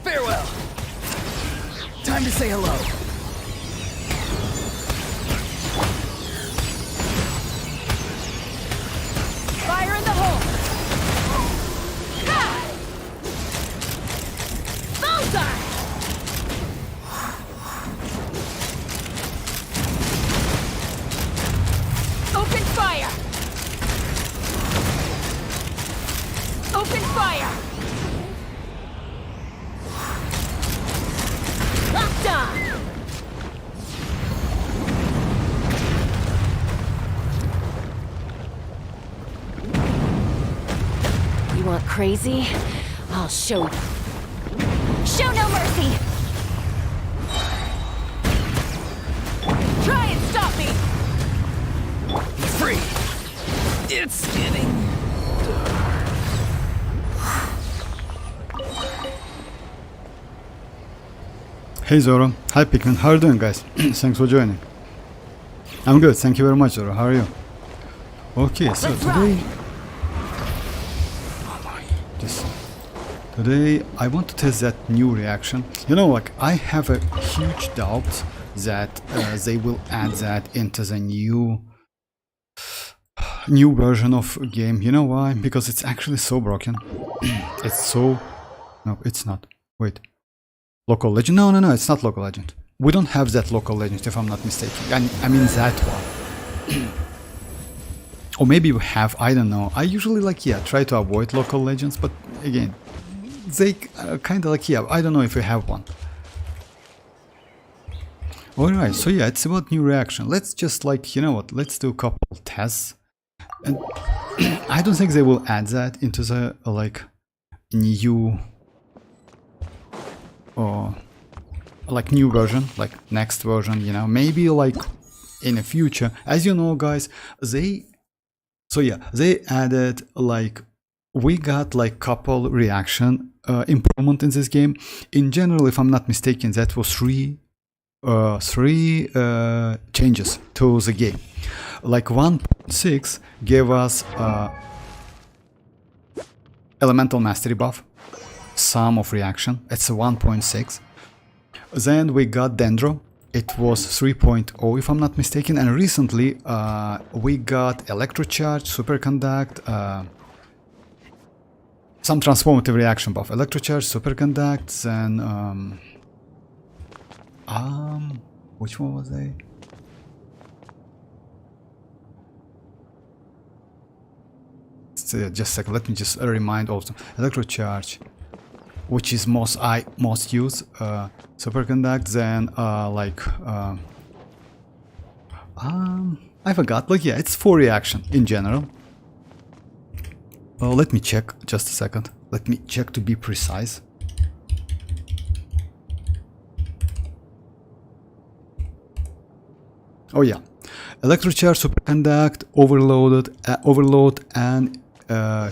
Farewell. Time to say hello. Fire in the hole! Ha! Bullseye! Open fire! Open fire! Locked on! You want crazy? I'll show you. Show no mercy! Try and stop me! He's free. It's getting dark. Hey Zoro, hi Pikmin, how are you doing guys? Thanks for joining. I'm good, thank you very much Zoro, how are you? Okay, so today I want to test that new reaction. You know, like I have a huge doubt that they will add that into the new version of game. You know why? Because it's actually so broken. It's so... No, it's not. Wait. Local legend? No, it's not local legend. We don't have that local legend if I'm not mistaken. I mean that one. Or maybe we have, I don't know. I usually like, yeah, try to avoid local legends, but again, they kind of like, yeah, I don't know if we have one. Alright, so yeah, it's about new reaction. Let's just like, you know what, let's do a couple tests. And I don't think they will add that into the like new or like new version, like next version, you know, maybe like in the future. As you know guys, they added like, we got like couple reaction improvement in this game. In general, if I'm not mistaken, that was three changes to the game. Like 1.6 gave us elemental mastery buff, sum of reaction, it's a 1.6. Then we got Dendro, it was 3.0 if I'm not mistaken, and recently we got electrocharge, superconduct, some transformative reaction buff, electrocharge, superconduct, then which one was they? Just a second, let me just remind also. Electrocharge, which is most used, superconduct, then I forgot, like yeah, it's 4 reaction in general. Let me check, just a second, let me check to be precise. Oh yeah, electrocharge, superconduct, overload, and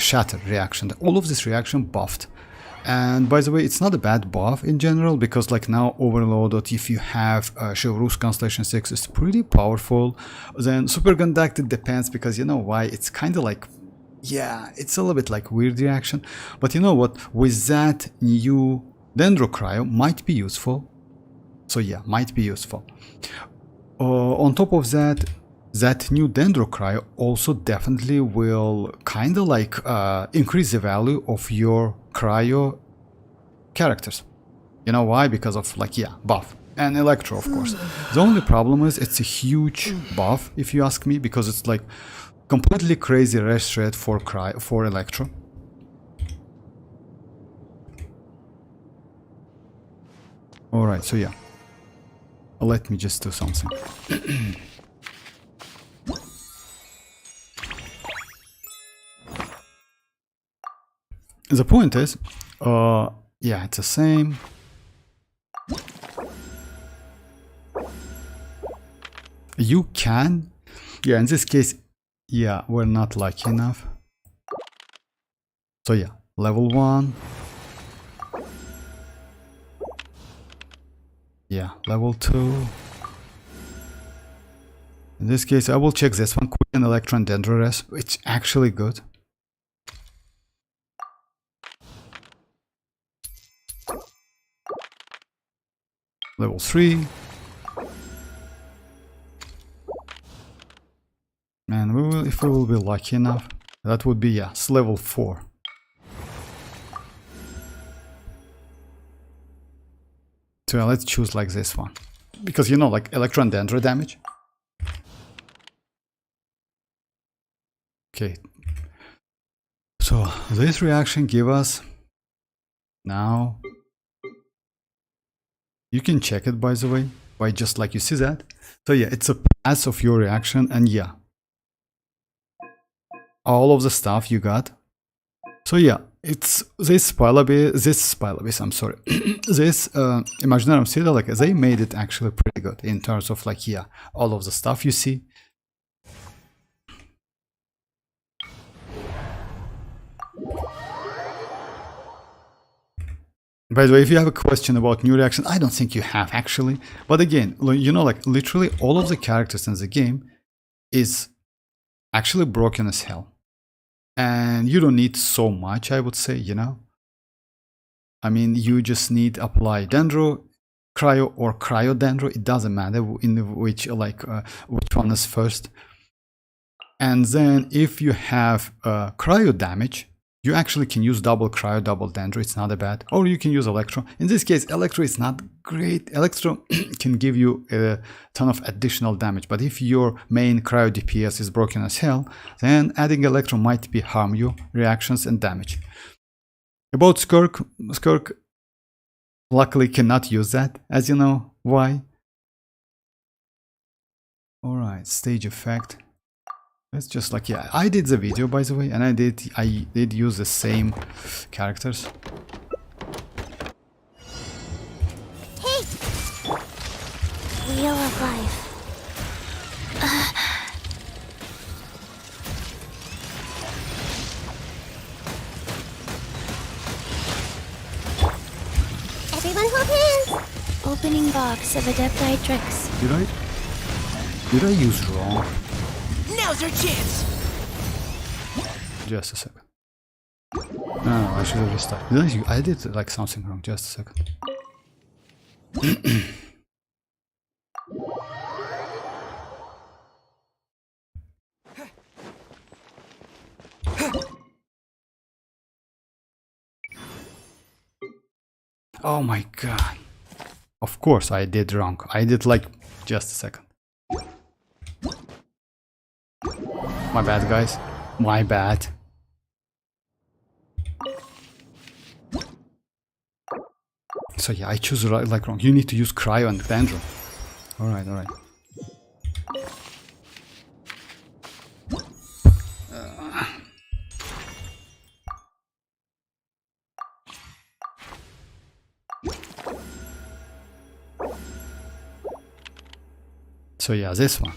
shatter reaction. All of this reaction buffed. And by the way, it's not a bad buff in general, because like now overloaded, if you have Chivalrous Constellation 6, is pretty powerful. Then superconduct, it depends, because you know why, it's kind of like, yeah, it's a little bit like weird reaction. But you know what, with that new Dendro Cryo might be useful. So yeah, might be useful. On top of that, that new Dendro Cryo also definitely will kind of like increase the value of your cryo characters. You know why? Because of like, yeah, buff. And Electro, of course. The only problem is it's a huge buff, if you ask me, because it's like completely crazy rest rate for Electro. Alright, so yeah. Let me just do something. The point is, yeah, it's the same. You can, yeah, in this case, yeah, we're not lucky enough. So yeah, level 1. Yeah, level 2. In this case, I will check this one, quick and electron dendro res, which actually good. Level 3. And we will, if we will be lucky enough, that would be, yes, level 4. So yeah, let's choose like this one. Because you know, like electron dendro damage. Okay. So this reaction give us now. You can check it, by the way, by just like you see that. So yeah, it's a pass of your reaction, and yeah, all of the stuff you got. So yeah, it's this spilabase, I'm sorry, this Imaginarium Citadel, like they made it actually pretty good in terms of like, yeah, all of the stuff you see. By the way, if you have a question about new reaction, I don't think you have actually. But again, you know, like literally all of the characters in the game is actually broken as hell. And you don't need so much, I would say, you know. I mean, you just need apply Dendro Cryo or Cryo Dendro. It doesn't matter in which which one is first. And then if you have Cryo damage, you actually can use double Cryo, double Dendro. It's not a bad. Or you can use Electro. In this case, Electro is not great. Electro can give you a ton of additional damage. But if your main Cryo DPS is broken as hell, then adding Electro might be harm you reactions and damage. About Skirk, Skirk luckily cannot use that, as you know. Why? Alright, stage effect. It's just like, yeah, I did the video, by the way, and I did use the same characters. Hey! Wheel of life. Everyone hold hands! Opening box of Adepti tricks. Did I use wrong? Now's our chance! Just a second. No, I should have just started. I did like something wrong. Just a second. Oh my god. Of course I did wrong. I did like just a second. My bad, guys. My bad. So yeah, I choose like wrong. You need to use Cryo and Dendro. Alright, alright. So yeah, this one.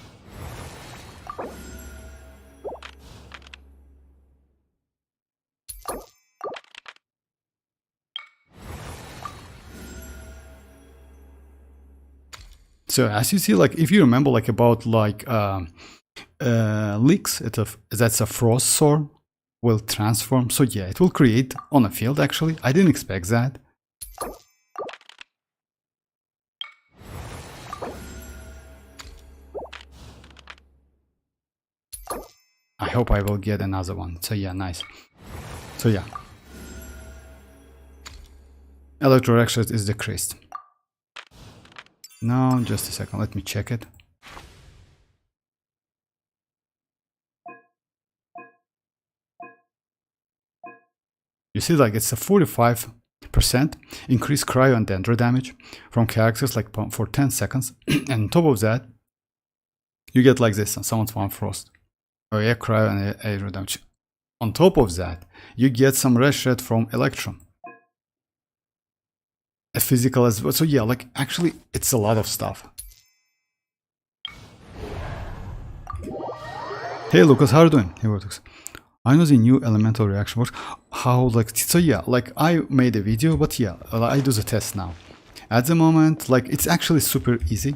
So as you see, like if you remember, like about like leaks, that's a frost sword will transform. So yeah, it will create on a field. Actually, I didn't expect that. I hope I will get another one. So yeah, nice. So yeah, electro reaction is decreased. No, just a second, let me check it. You see, like it's a 45% increased Cryo and Dendro damage from characters like for 10 seconds. And on top of that, you get like this, someone's one frost. Oh yeah, Cryo and aether damage. On top of that, you get some red shred from Electron. A physical as well. So yeah, like actually it's a lot of stuff. Hey Lucas, how are you doing? Hey Vortex. I know the new elemental reaction works. How like, so yeah, like I made a video, but yeah, I do the test now. At the moment, like it's actually super easy.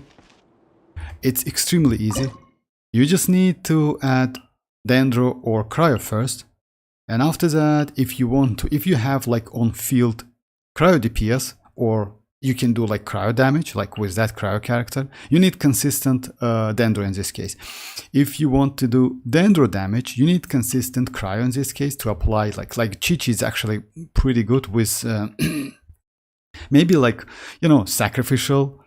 It's extremely easy. You just need to add Dendro or Cryo first. And after that, if you want to, if you have like on field Cryo DPS, or you can do like Cryo damage, like with that Cryo character, you need consistent Dendro in this case. If you want to do Dendro damage, you need consistent Cryo in this case to apply, like Chi-Chi is actually pretty good with maybe like, you know, sacrificial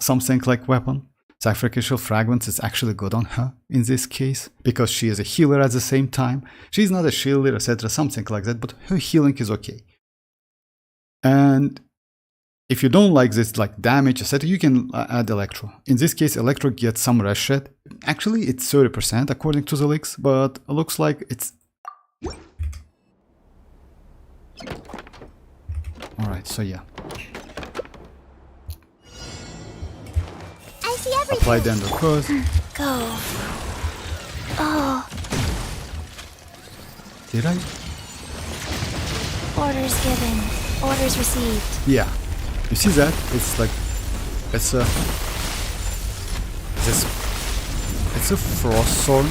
something like weapon. Sacrificial fragments is actually good on her in this case, because she is a healer at the same time. She's not a shielder, etc., something like that, but her healing is okay. And if you don't like this, like damage, etc., you can add Electro. In this case, Electro gets some rest shed. Actually, it's 30% according to the leaks, but it looks like it's... Alright, so yeah. I see everything. Apply Dendro Cryo. Go. Oh, Did I? Orders given. Orders received. Yeah. You see that? It's like... It's a... It's a frost sword.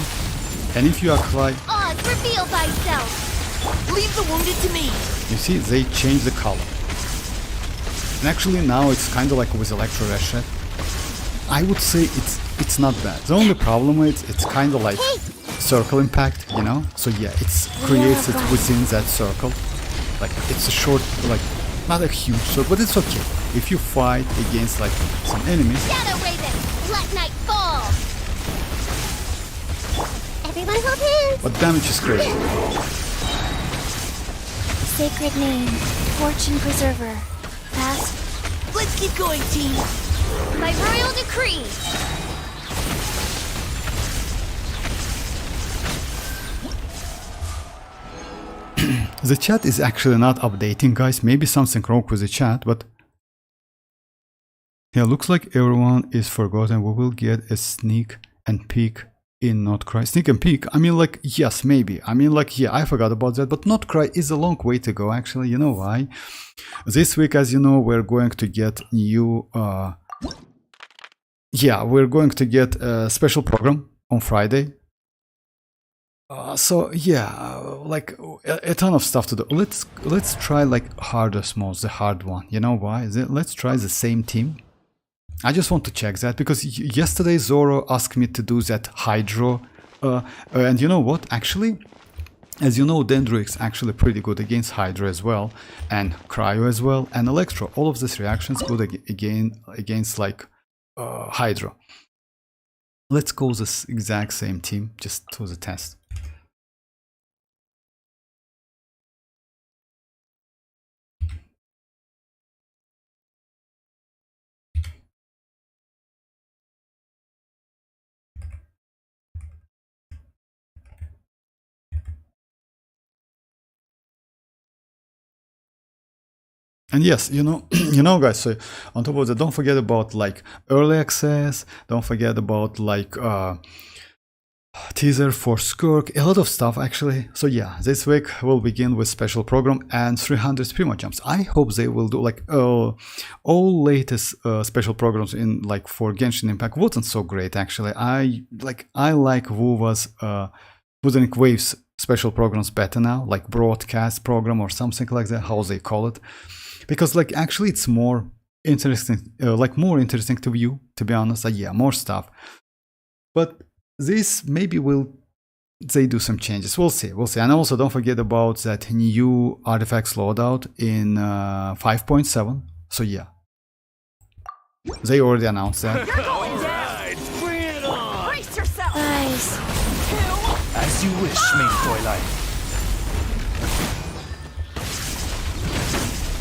And if you apply... Oz, reveal thyself. Leave the wounded to me. You see, they change the color. And actually now it's kind of like with Electro Reshet. I would say it's not bad. The only problem is it's kind of like circle impact, you know? So yeah, it creates it within that circle. Like it's a short, like not a huge circle, but it's okay. If you fight against like some enemies. Shadow Raven, let night fall. Everyone hold hands. But damage is crazy. Sacred name. Fortune preserver. Fast. Let's keep going, team. By royal decree. The chat is actually not updating, guys. Maybe something wrong with the chat, but yeah, looks like everyone is forgotten. We will get a sneak and peek in Not Cry. Sneak and peek, I mean, like, yes, maybe. I mean, like, yeah, I forgot about that, but Not Cry is a long way to go, actually. You know why? This week, as you know, we're going to get new... yeah, we're going to get a special program on Friday. So yeah, like a ton of stuff to do. Let's try like hardest modes, the hard one. You know why? Let's try the same team. I just want to check that because yesterday Zoro asked me to do that Hydro, and you know what? Actually, as you know, Dendro is actually pretty good against Hydro as well, and Cryo as well, and Electro. All of these reactions good against like Hydro. Let's go this exact same team just to the test. And yes, you know, guys, so on top of that, don't forget about like early access, don't forget about like teaser for Skirk, a lot of stuff actually. So yeah, this week we'll begin with special program and 300 Primogems. I hope they will do like all latest special programs in like for Genshin Impact wasn't so great actually. I like WuWa's Wuthering Waves special programs better now, like broadcast program or something like that, how they call it. Because like actually it's more interesting, more interesting to view, to be honest. Yeah, more stuff. But this maybe they do some changes. We'll see. And also don't forget about that new artifacts loadout in 5.7. So yeah, they already announced that. You're going down. Bring it on. Brace yourself. Guys. As you wish, main Fräulein.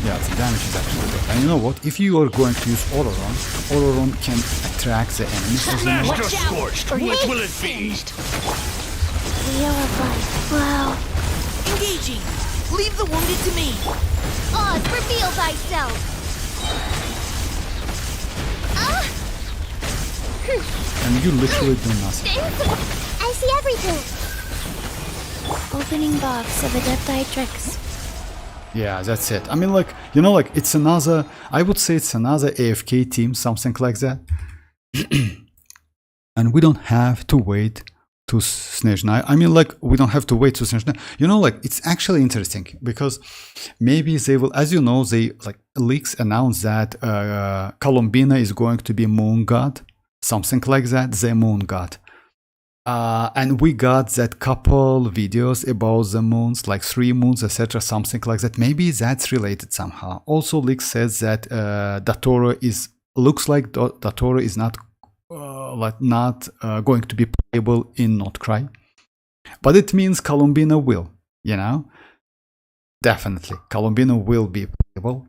Yeah, the damage is actually good. And you know what? If you are going to use ororon can attract the enemies. Master Scorched, what will it be? The yellow bite. Wow. Engaging. Leave the wounded to me. Oz, reveal thyself. And you literally do nothing. I see everything. Opening box of Adepti tricks. Yeah, that's it. I mean, like, you know, like, it's another, I would say it's another AFK team, something like that. and we don't have to wait to snitch. Now, I mean, like, we don't have to wait to snitch. You know, like, it's actually interesting because maybe they will, as you know, they like leaks announced that Columbina is going to be moon god, something like that, the moon god. And we got that couple videos about the moons, like 3 moons, etc., something like that. Maybe that's related somehow. Also, leak says that looks like Datoro is not going to be playable in Not Cry, but it means Columbina will, you know, definitely Columbina will be playable.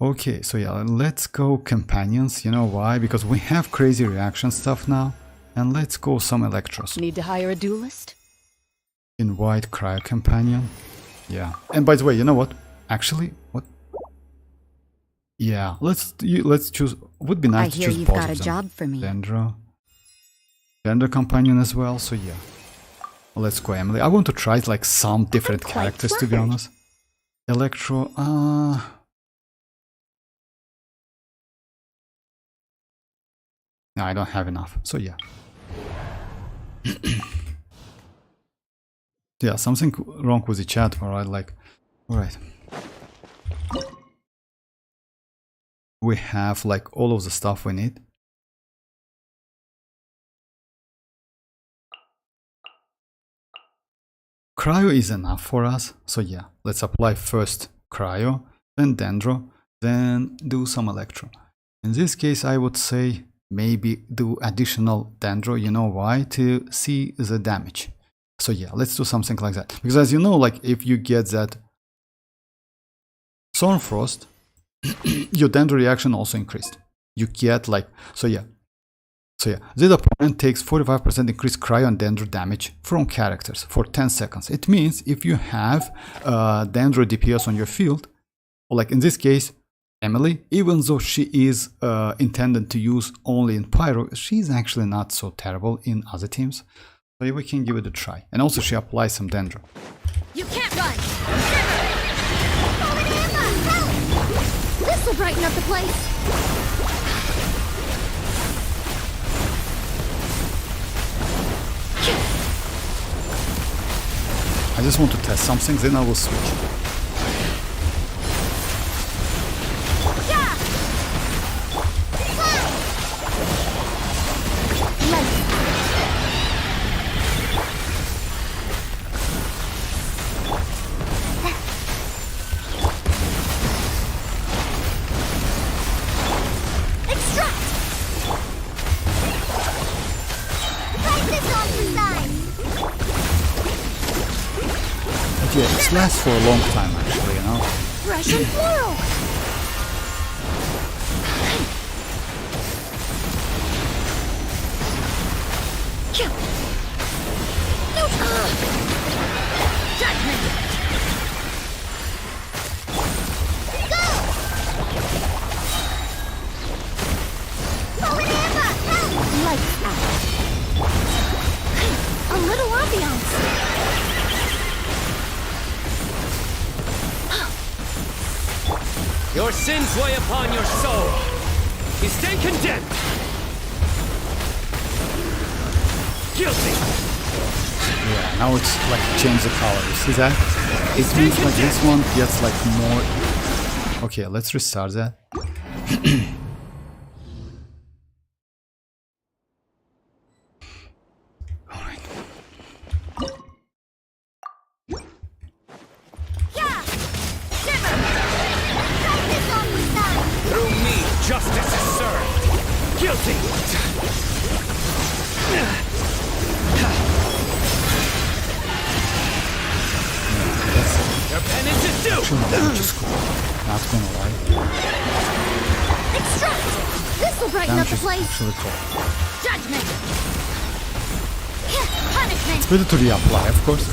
Okay, so yeah, let's go companions. You know why? Because we have crazy reaction stuff now, and let's go some electros. Need to hire a duelist? Invite cryo companion. Yeah, and by the way, you know what? Actually, what? Yeah, let's choose. Would be nice to choose you've both got a of them. job for me. Dendro companion as well. So yeah, let's go Emily. I want to try like some different characters to be honest. Electro. No, I don't have enough. So yeah. Yeah, something wrong with the chat. Alright, like, alright. We have like all of the stuff we need. Cryo is enough for us. So yeah, let's apply first cryo, then dendro, then do some electro. In this case, I would say maybe do additional dendro. You know why? To see the damage. So yeah, let's do something like that. Because as you know, like if you get that Thornfrost, your dendro reaction also increased. You get like, so yeah, this opponent takes 45% increased cryo and dendro damage from characters for 10 seconds. It means if you have dendro DPS on your field, or like in this case, Emily, even though she is intended to use only in Pyro, she's actually not so terrible in other teams. So we can give it a try. And also she applies some dendro. You can't run! This will brighten up the place. I just want to test something, then I will switch. Yeah, it lasts for a long time actually, you know. Fresh and floral. A little ambiance. Your sins weigh upon your soul. You stand condemned. Guilty. Yeah, now it's like change the color. You see that? It means like this one gets like more. Okay, let's restart that. Justice is served. Guilty. Your penance is due. Not gonna lie. Extract. This will brighten up the place. Actually cool. Judgment. Punishment. It's better to reapply, of course.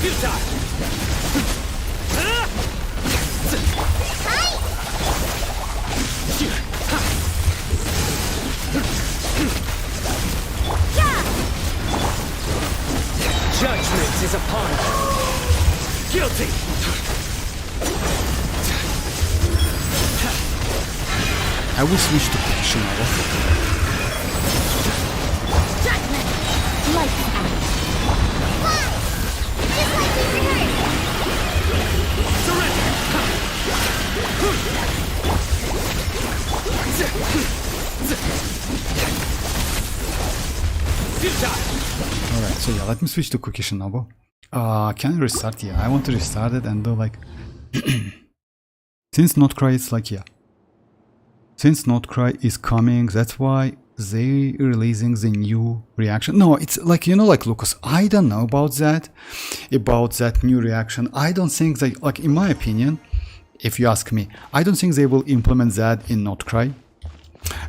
Judgment is upon you. Guilty. I will switch to kachina. Alright, so yeah, let me switch to Cookie Shinobu. Can I restart? Yeah, I want to restart it and do like... Since Notcry is like, yeah. Since Notcry is coming, that's why they releasing the new reaction. No, it's like, you know, like Lucas, I don't know about that new reaction. I don't think they, like, in my opinion, if you ask me, I don't think they will implement that in Notcry.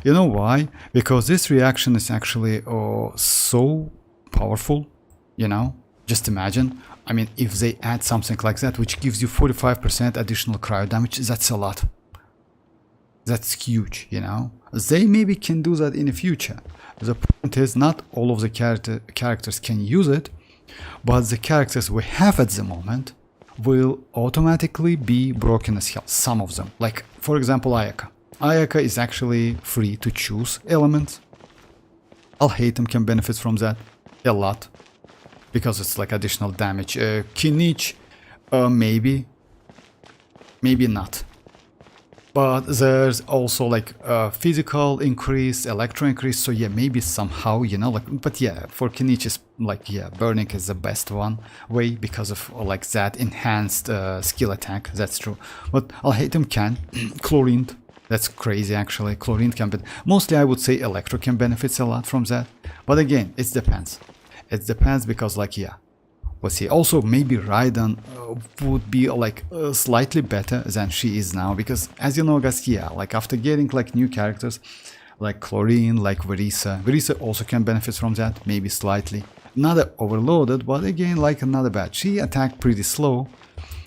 You know why? Because this reaction is actually so powerful, you know? Just imagine, I mean, if they add something like that, which gives you 45% additional cryo damage, that's a lot. That's huge, you know? They maybe can do that in the future. The point is, not all of the characters can use it, but the characters we have at the moment will automatically be broken as hell. Some of them. Like, for example, Ayaka. Ayaka is actually free to choose elements. Alhaitham can benefit from that a lot, because it's like additional damage. Kinich, maybe not. But there's also like physical increase, electro increase, so yeah, maybe somehow, you know, like, but yeah, for Kinich is like, yeah, burning is the best way because of like that enhanced skill attack, that's true. But Alhaitham can, Chlorine, that's crazy actually, Chlorine can, but mostly I would say Electro can benefits a lot from that, but again, it depends. It depends because like, yeah, we'll see. Also, maybe Raiden would be like slightly better than she is now, because as you know, guys, yeah, like after getting like new characters like Chlorine, like Varesa also can benefit from that, maybe slightly. Not overloaded, but again, like another bad. She attacked pretty slow,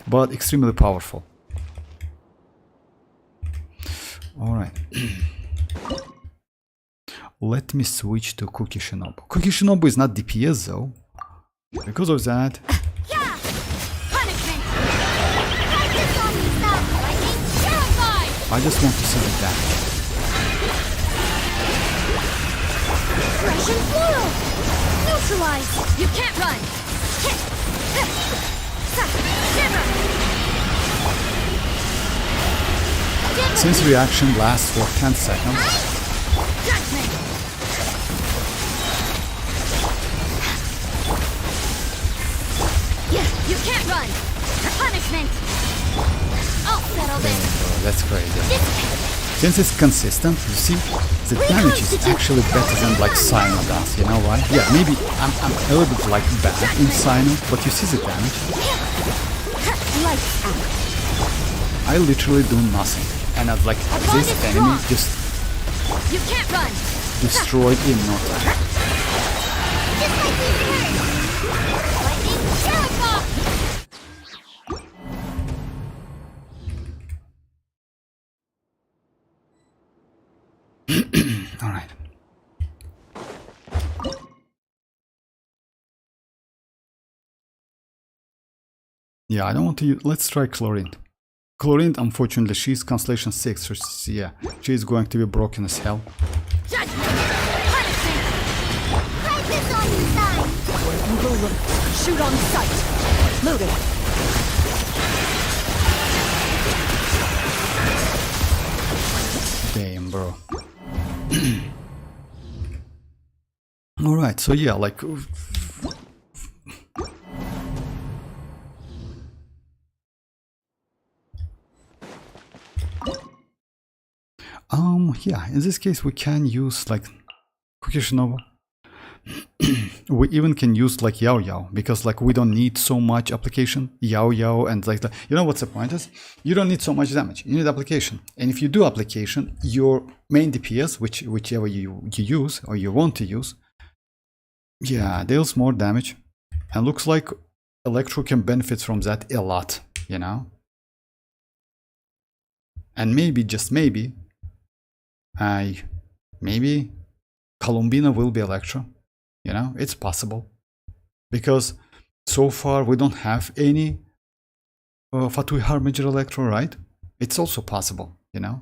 but extremely powerful. Alright. Let me switch to Cookie Shinobu. Cookie Shinobu is not DPS though. Because of that, Yeah! Punishment! Practice on yourself, lightning! Terrified! I just want to see the damage. Russian floral! Neutralize! You can't run! Hit! Hit! Shiver! Since reaction lasts for 10 seconds, Judgment! You can't run! Punishment! I'll settle this! that's crazy. Since it's consistent, you see, the damage is actually better than like Sino does, you know why? Yeah, maybe I'm a little bit like bad in Sino, but you see the damage? Lights out! I literally do nothing, and I'd like this enemy just You can't run! destroyed in no time. Just like you heard! Lightning! Terrified! Alright. Yeah, I don't want to use... Let's try Chlorine. Chlorine, unfortunately, she's Constellation 6, so yeah, she's going to be broken as hell. Judgment! Punishment! Practice on your side! You will look. Shoot on sight! Loaded! Damn, bro. Alright, so yeah, like... yeah, in this case we can use like Cookie Shinobu. We even can use like Yao Yao, because like we don't need so much application. Yao Yao and like you know what's the point is? You don't need so much damage, you need application. And if you do application, your main DPS, whichever you use or you want to use, yeah, deals more damage. And looks like Electro can benefit from that a lot, you know? And maybe, just maybe, maybe Columbina will be Electro. You know, it's possible. Because so far we don't have any Fatui Harbinger Electro, right? It's also possible, you know?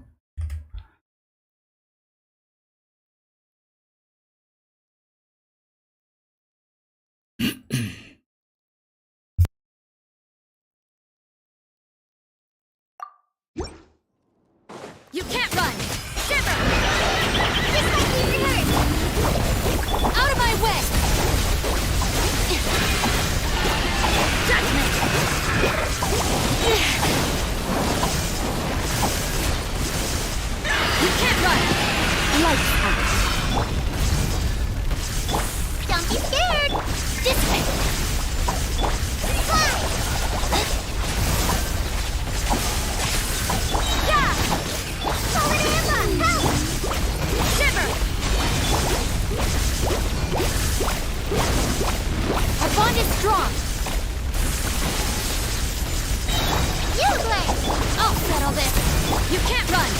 You can't run! Shiver! Just like you heard! Out of my way! strong! You blade! I'll settle this! You can't run!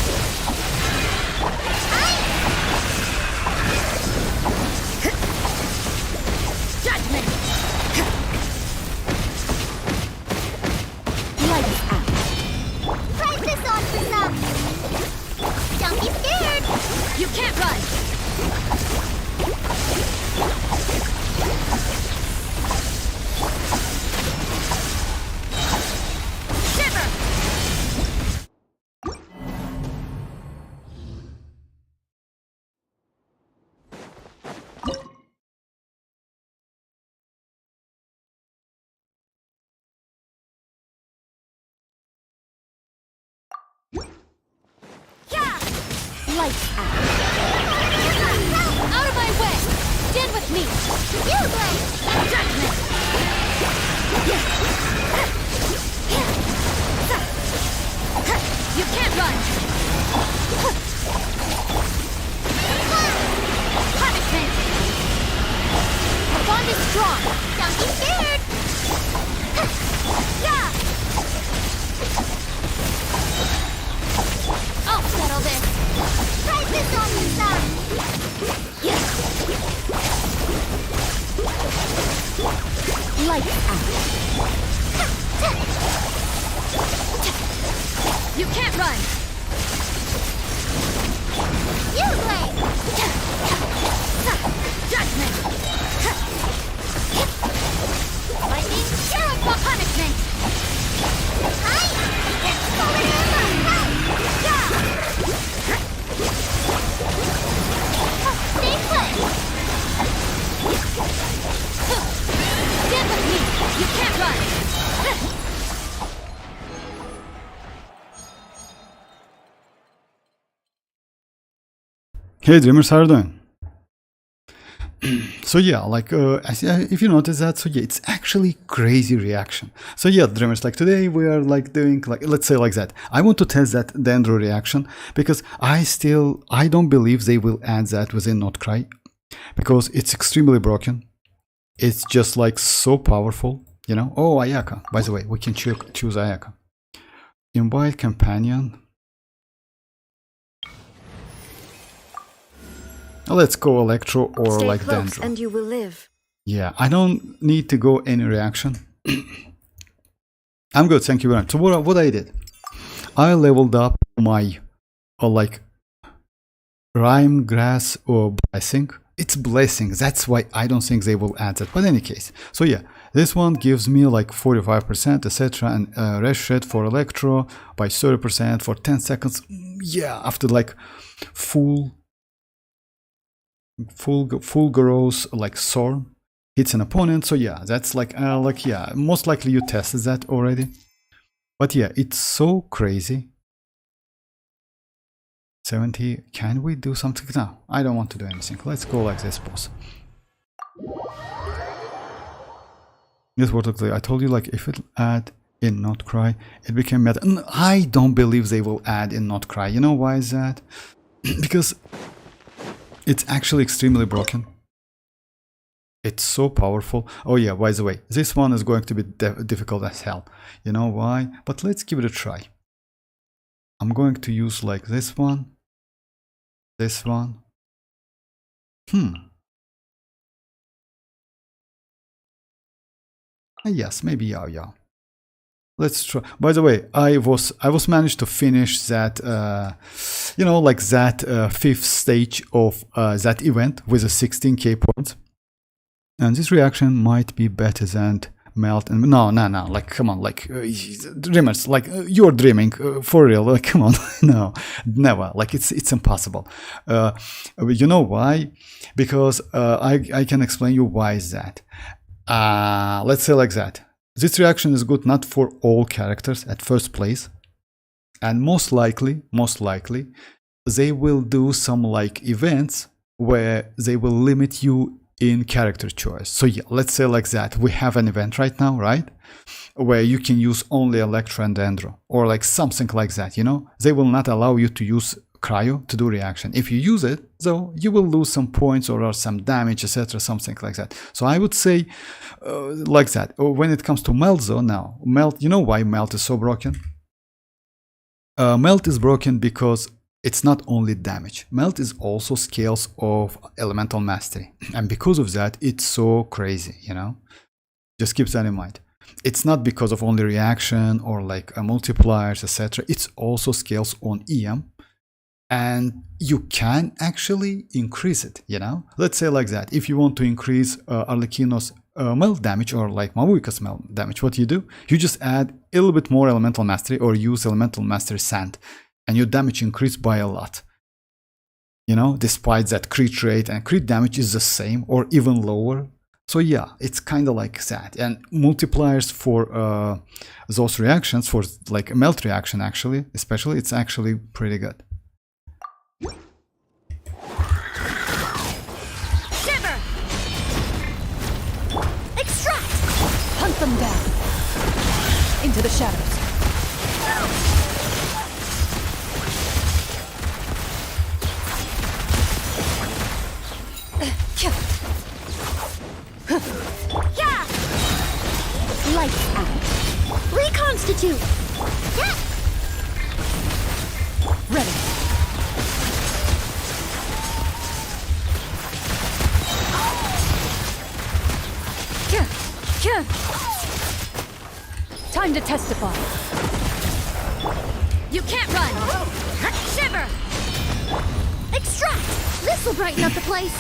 Judgment! Lights out! Try this on for some! Don't be scared! You can't run! Shiver! Yeah! Lights out! Out of my way! Stand with me! You blade! Judgment! You can't run! Punishment! The bond is strong! Don't be scared! Yeah! I'll settle this! Try this on for some! Lights out! You can't run! You blade! Judgment! Lightning! Terrible punishment! It's falling in love! Yeah! Stay put! Stand with me! You can't run! Hey Dreamers, how are you doing? So yeah, like if you notice that, so yeah, it's actually crazy reaction. So yeah, Dreamers, like today we are like doing like, let's say like that. I want to test that Dendro reaction because I don't believe they will add that within NotCry because it's extremely broken. It's just like so powerful, you know. Oh, Ayaka. By the way, we can choose Ayaka. Invite companion. Let's go Electro or Stay like close Dendro. and you will live. Yeah, I don't need to go any reaction. I'm good, thank you very much. So what I did, I leveled up my like rhyme, grass or blessing. It's blessing, that's why I don't think they will add that. But in any case, so yeah, this one gives me like 45%, etc. And rest shed for Electro by 30% for 10 seconds. Yeah, after like full gross like sword hits an opponent. So yeah, that's like yeah, most likely you tested that already. But yeah, it's so crazy. 70. Can we do something now? I don't want to do anything. Let's go like this, boss. This water clay. I told you, like, if it add in NotCry, it became meta. I don't believe they will add in NotCry. You know why is that? Because it's actually extremely broken. It's so powerful. Oh yeah, by the way, this one is going to be difficult as hell. You know why? But let's give it a try. I'm going to use like this one. This one. Yes, maybe yeah. Let's try. By the way, I was managed to finish that, you know, like that fifth stage of that event with a 16k points. And this reaction might be better than melt and no, like come on, like dreamers, like you're dreaming for real, like come on. No, never, like it's impossible. You know why? Because I can explain you why is that. Let's say like that. This reaction is good not for all characters at first place, and most likely they will do some like events where they will limit you in character choice. So yeah, let's say like that. We have an event right now, right? Where you can use only Electro and Dendro, or like something like that, you know? They will not allow you to use cryo to do reaction. If you use it, though, you will lose some points or some damage, etc., something like that. So I would say like that. When it comes to melt, though, now melt. You know why melt is so broken? Melt is broken because it's not only damage. Melt is also scales of elemental mastery, and because of that, it's so crazy. You know, just keep that in mind. It's not because of only reaction or like multipliers, etc. It's also scales on EM, and you can actually increase it. You know, let's say like that. If you want to increase Arlecchino's melt damage or like Mavuika's melt damage, what you do? You just add a little bit more elemental mastery or use elemental mastery sand, and your damage increase by a lot. You know, despite that crit rate and crit damage is the same or even lower. So yeah, it's kind of like that. And multipliers for those reactions, for like a melt reaction actually, especially, it's actually pretty good. Shiver! Extract! Hunt them down! Into the shadows. Yeah! Lights out. Reconstitute! Yeah! Ready. Time to testify. You can't run! Shiver! Extract! This'll brighten up the place!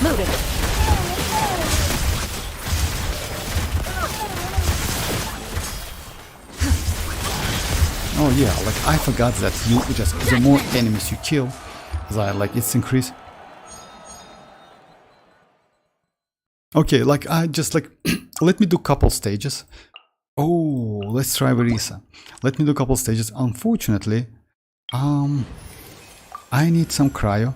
Loaded. Oh yeah, like I forgot that you just, the more enemies you kill, like it's increased. Okay, like I just like, let me do couple stages. Oh, let's try Varesa. Let me do couple stages. Unfortunately, I need some cryo.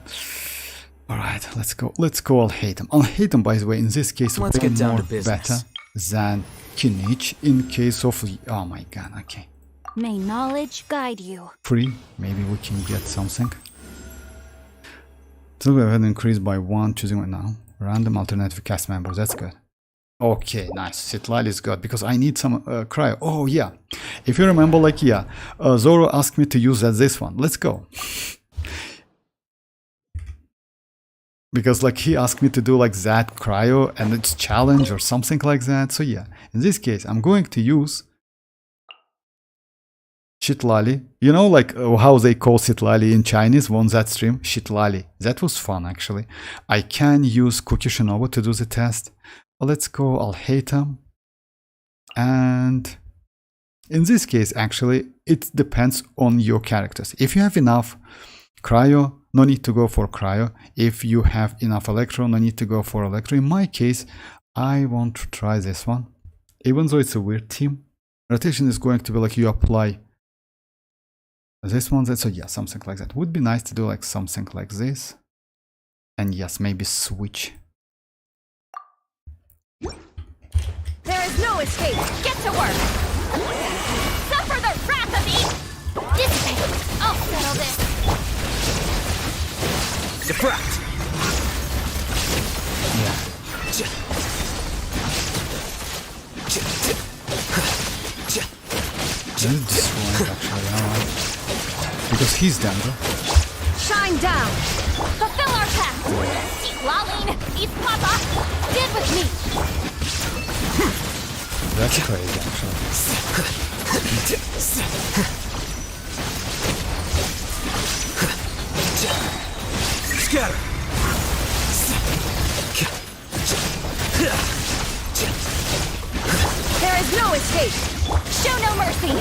Alright, let's go. I'll hate him. I'll hate him, by the way, in this case, Let's get down more to business. better than kinich in case of, oh my god, okay. May knowledge guide you. Free, maybe we can get something. So we have increased by 1, choosing right now. Random alternative cast members, that's good. Okay, nice. Citlali is good because I need some cryo. Oh yeah, if you remember, like yeah, Zoro asked me to use this one. Let's go. Because like he asked me to do like that cryo and it's challenge or something like that. So yeah, in this case, I'm going to use citlali. You know, like how they call citlali in Chinese on that stream? Citlali. That was fun actually. I can use Kukishinobu to do the test. Let's go, I'll hate him. And in this case, actually, it depends on your characters. If you have enough cryo, no need to go for cryo. If you have enough electro, no need to go for electro. In my case, I want to try this one. Even though it's a weird team, rotation is going to be like you apply this one, so yeah, something like that. Would be nice to do like something like this. And yes, maybe switch. There is no escape. Get to work. Suffer the wrath of Dissipate! I'll settle this! Diffract! Yeah. This is destroying actually, you know what? Because he's Dendro. Shine down. Fulfill our pact! Citlali! Eat Papa! Get with me! That's crazy actually. Scatter! There is no escape. Show no mercy!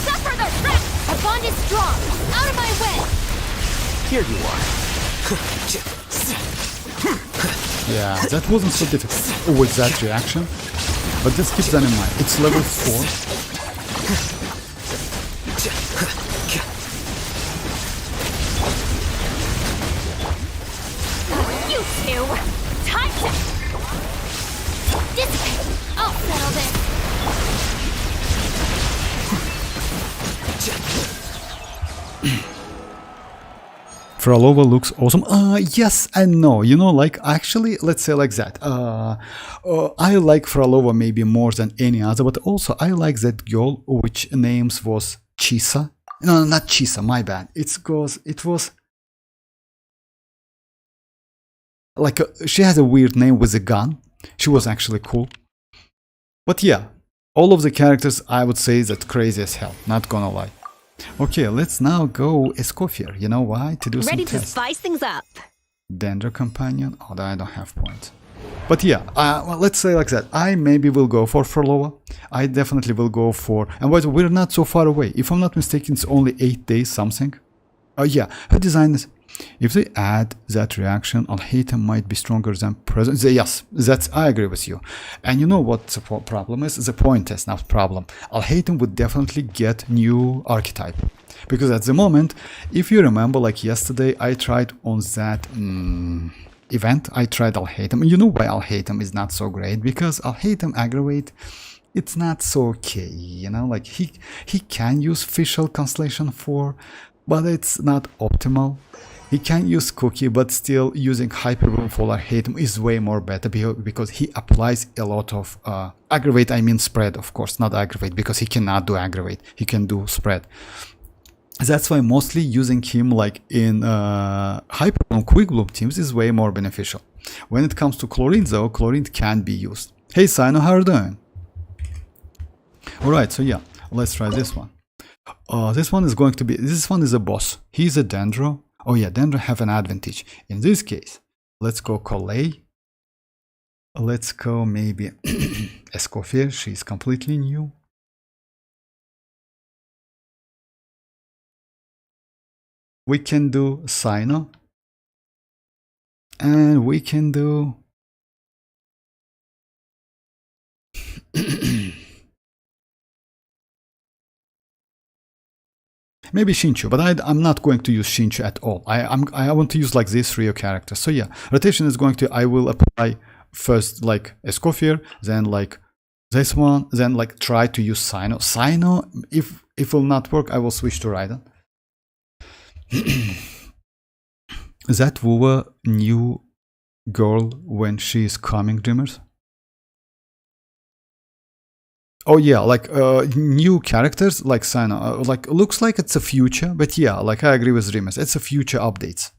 Suffer the wrath! Our bond is strong! Out of my way! Here you are. Yeah, that wasn't so difficult with that reaction. But just keep that in mind. It's level 4. You two! Time to... Dissipate! I'll settle this! Frolova looks awesome. Yes and no. You know, like actually, let's say like that. I like Frolova maybe more than any other, but also I like that girl which names was Chisa. No, not Chisa. My bad. It was like she has a weird name with a gun. She was actually cool. But yeah, all of the characters I would say that crazy as hell. Not gonna lie. Okay, let's now go Escoffier. You know why? To do Ready some to tests. spice things up. Dendro Companion. Oh, I don't have points. But yeah, well, let's say like that. I maybe will go for Frolova. I definitely will go for... And by the way, we're not so far away. If I'm not mistaken, it's only 8 days something. Oh yeah, her design is... If they add that reaction, Alhaitham might be stronger than present. Yes, I agree with you. And you know what the problem is? The point is not problem. Alhaitham would definitely get new archetype. Because at the moment, if you remember, like yesterday, I tried on that event, I tried Alhaitham. You know why Alhaitham is not so great? Because Alhaitham aggravate, it's not so okay, you know? Like he can use Fischl Constellation 4, but it's not optimal. He can use Cookie, but still using Hyperboom for Alhaitham is way more better because he applies a lot of aggravate, I mean spread, of course, not aggravate, because he cannot do aggravate, he can do spread. That's why mostly using him like in Hyperbloom Quick Bloom teams is way more beneficial. When it comes to Chlorine though, Chlorine can be used. Hey Sino, how are you doing? Alright, so yeah, let's try this one. This one is a boss. He's a Dendro. Oh yeah, Dendro have an advantage. In this case, let's go Collei. Let's go maybe Escoffier, she's completely new. We can do Sino. And we can do... Maybe Shinchu, but I'm not going to use Shinchu at all. I want to use like these Rio characters. So yeah, rotation is going to, I will apply first like Escoffier, then like this one, then like try to use Sino. Sino, if it will not work, I will switch to Raiden. That WuWa new girl when she is coming, Dreamers? Oh yeah, like new characters like Sino, like looks like it's a future, but yeah, like I agree with Dreamers, it's a future updates.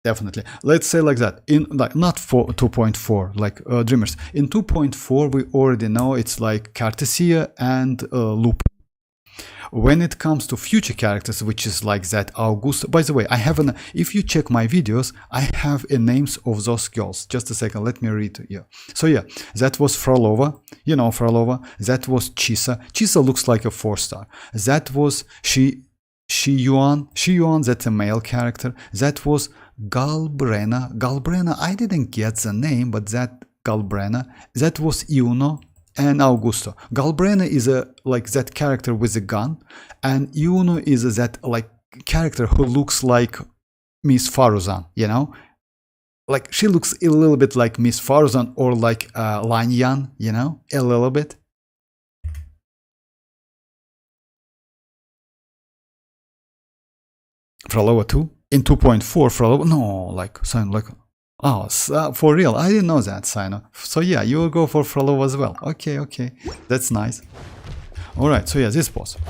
Definitely. Let's say like that. In like not for 2.4, like Dreamers. In 2.4 we already know it's like Cartesia and Loop. When it comes to future characters, which is like that Augusto, by the way, I have an, if you check my videos, I have a names of those girls. Just a second, let me read you. So yeah, that was Frolova, you know Frolova. That was Chisa. Chisa looks like a 4-star. That was Shiyuan, that's a male character. That was Galbrena, I didn't get the name, but that Galbrena. That was Iuno. And Augusto. Galbrena is a like that character with a gun, and Iuno is that like character who looks like Miss Faruzan, you know? Like she looks a little bit like Miss Faruzan or like Lanyan, you know? A little bit. Frolova 2? In 2.4 Frolova? No, like sound like... Oh, for real, I didn't know that, Sino. So yeah, you will go for Frolova as well. Okay, okay, that's nice. Alright, so yeah, this boss. Just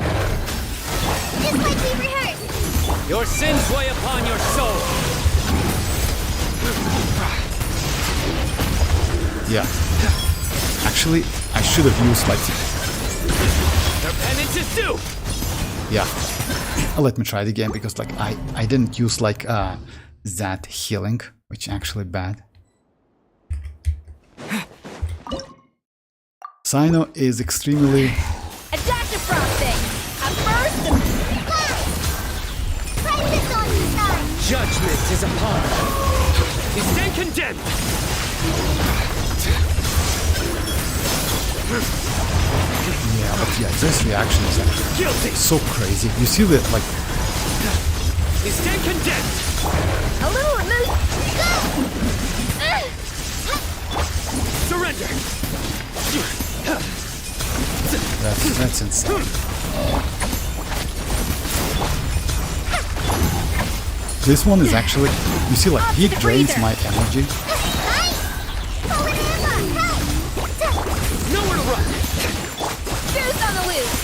like we rehearsed. Your sins weigh upon your soul. Yeah. Actually, I should have used like... Their penance is due. Yeah. Let me try it again, because like I didn't use like that healing, which actually bad. Sino is extremely... Adaptive frosting. At first... Practice on you, son. Judgment is upon you. Stand condemned. Yeah, but yeah, this reaction is actually Guilty. so crazy. You see that, like... Stand condemned. A little remove. Surrender. That's insane. This one is actually, you see, like he drains my energy. Nowhere to run. Goose on the loose.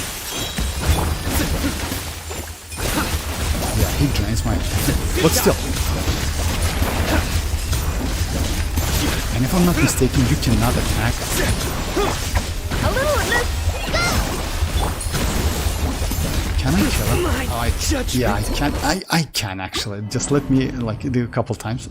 Yeah, he drains my energy. But still. And if I'm not mistaken, you cannot attack. A little loose. Can I kill him? My judgment. Yeah, I can. I can actually. Just let me like do a couple times.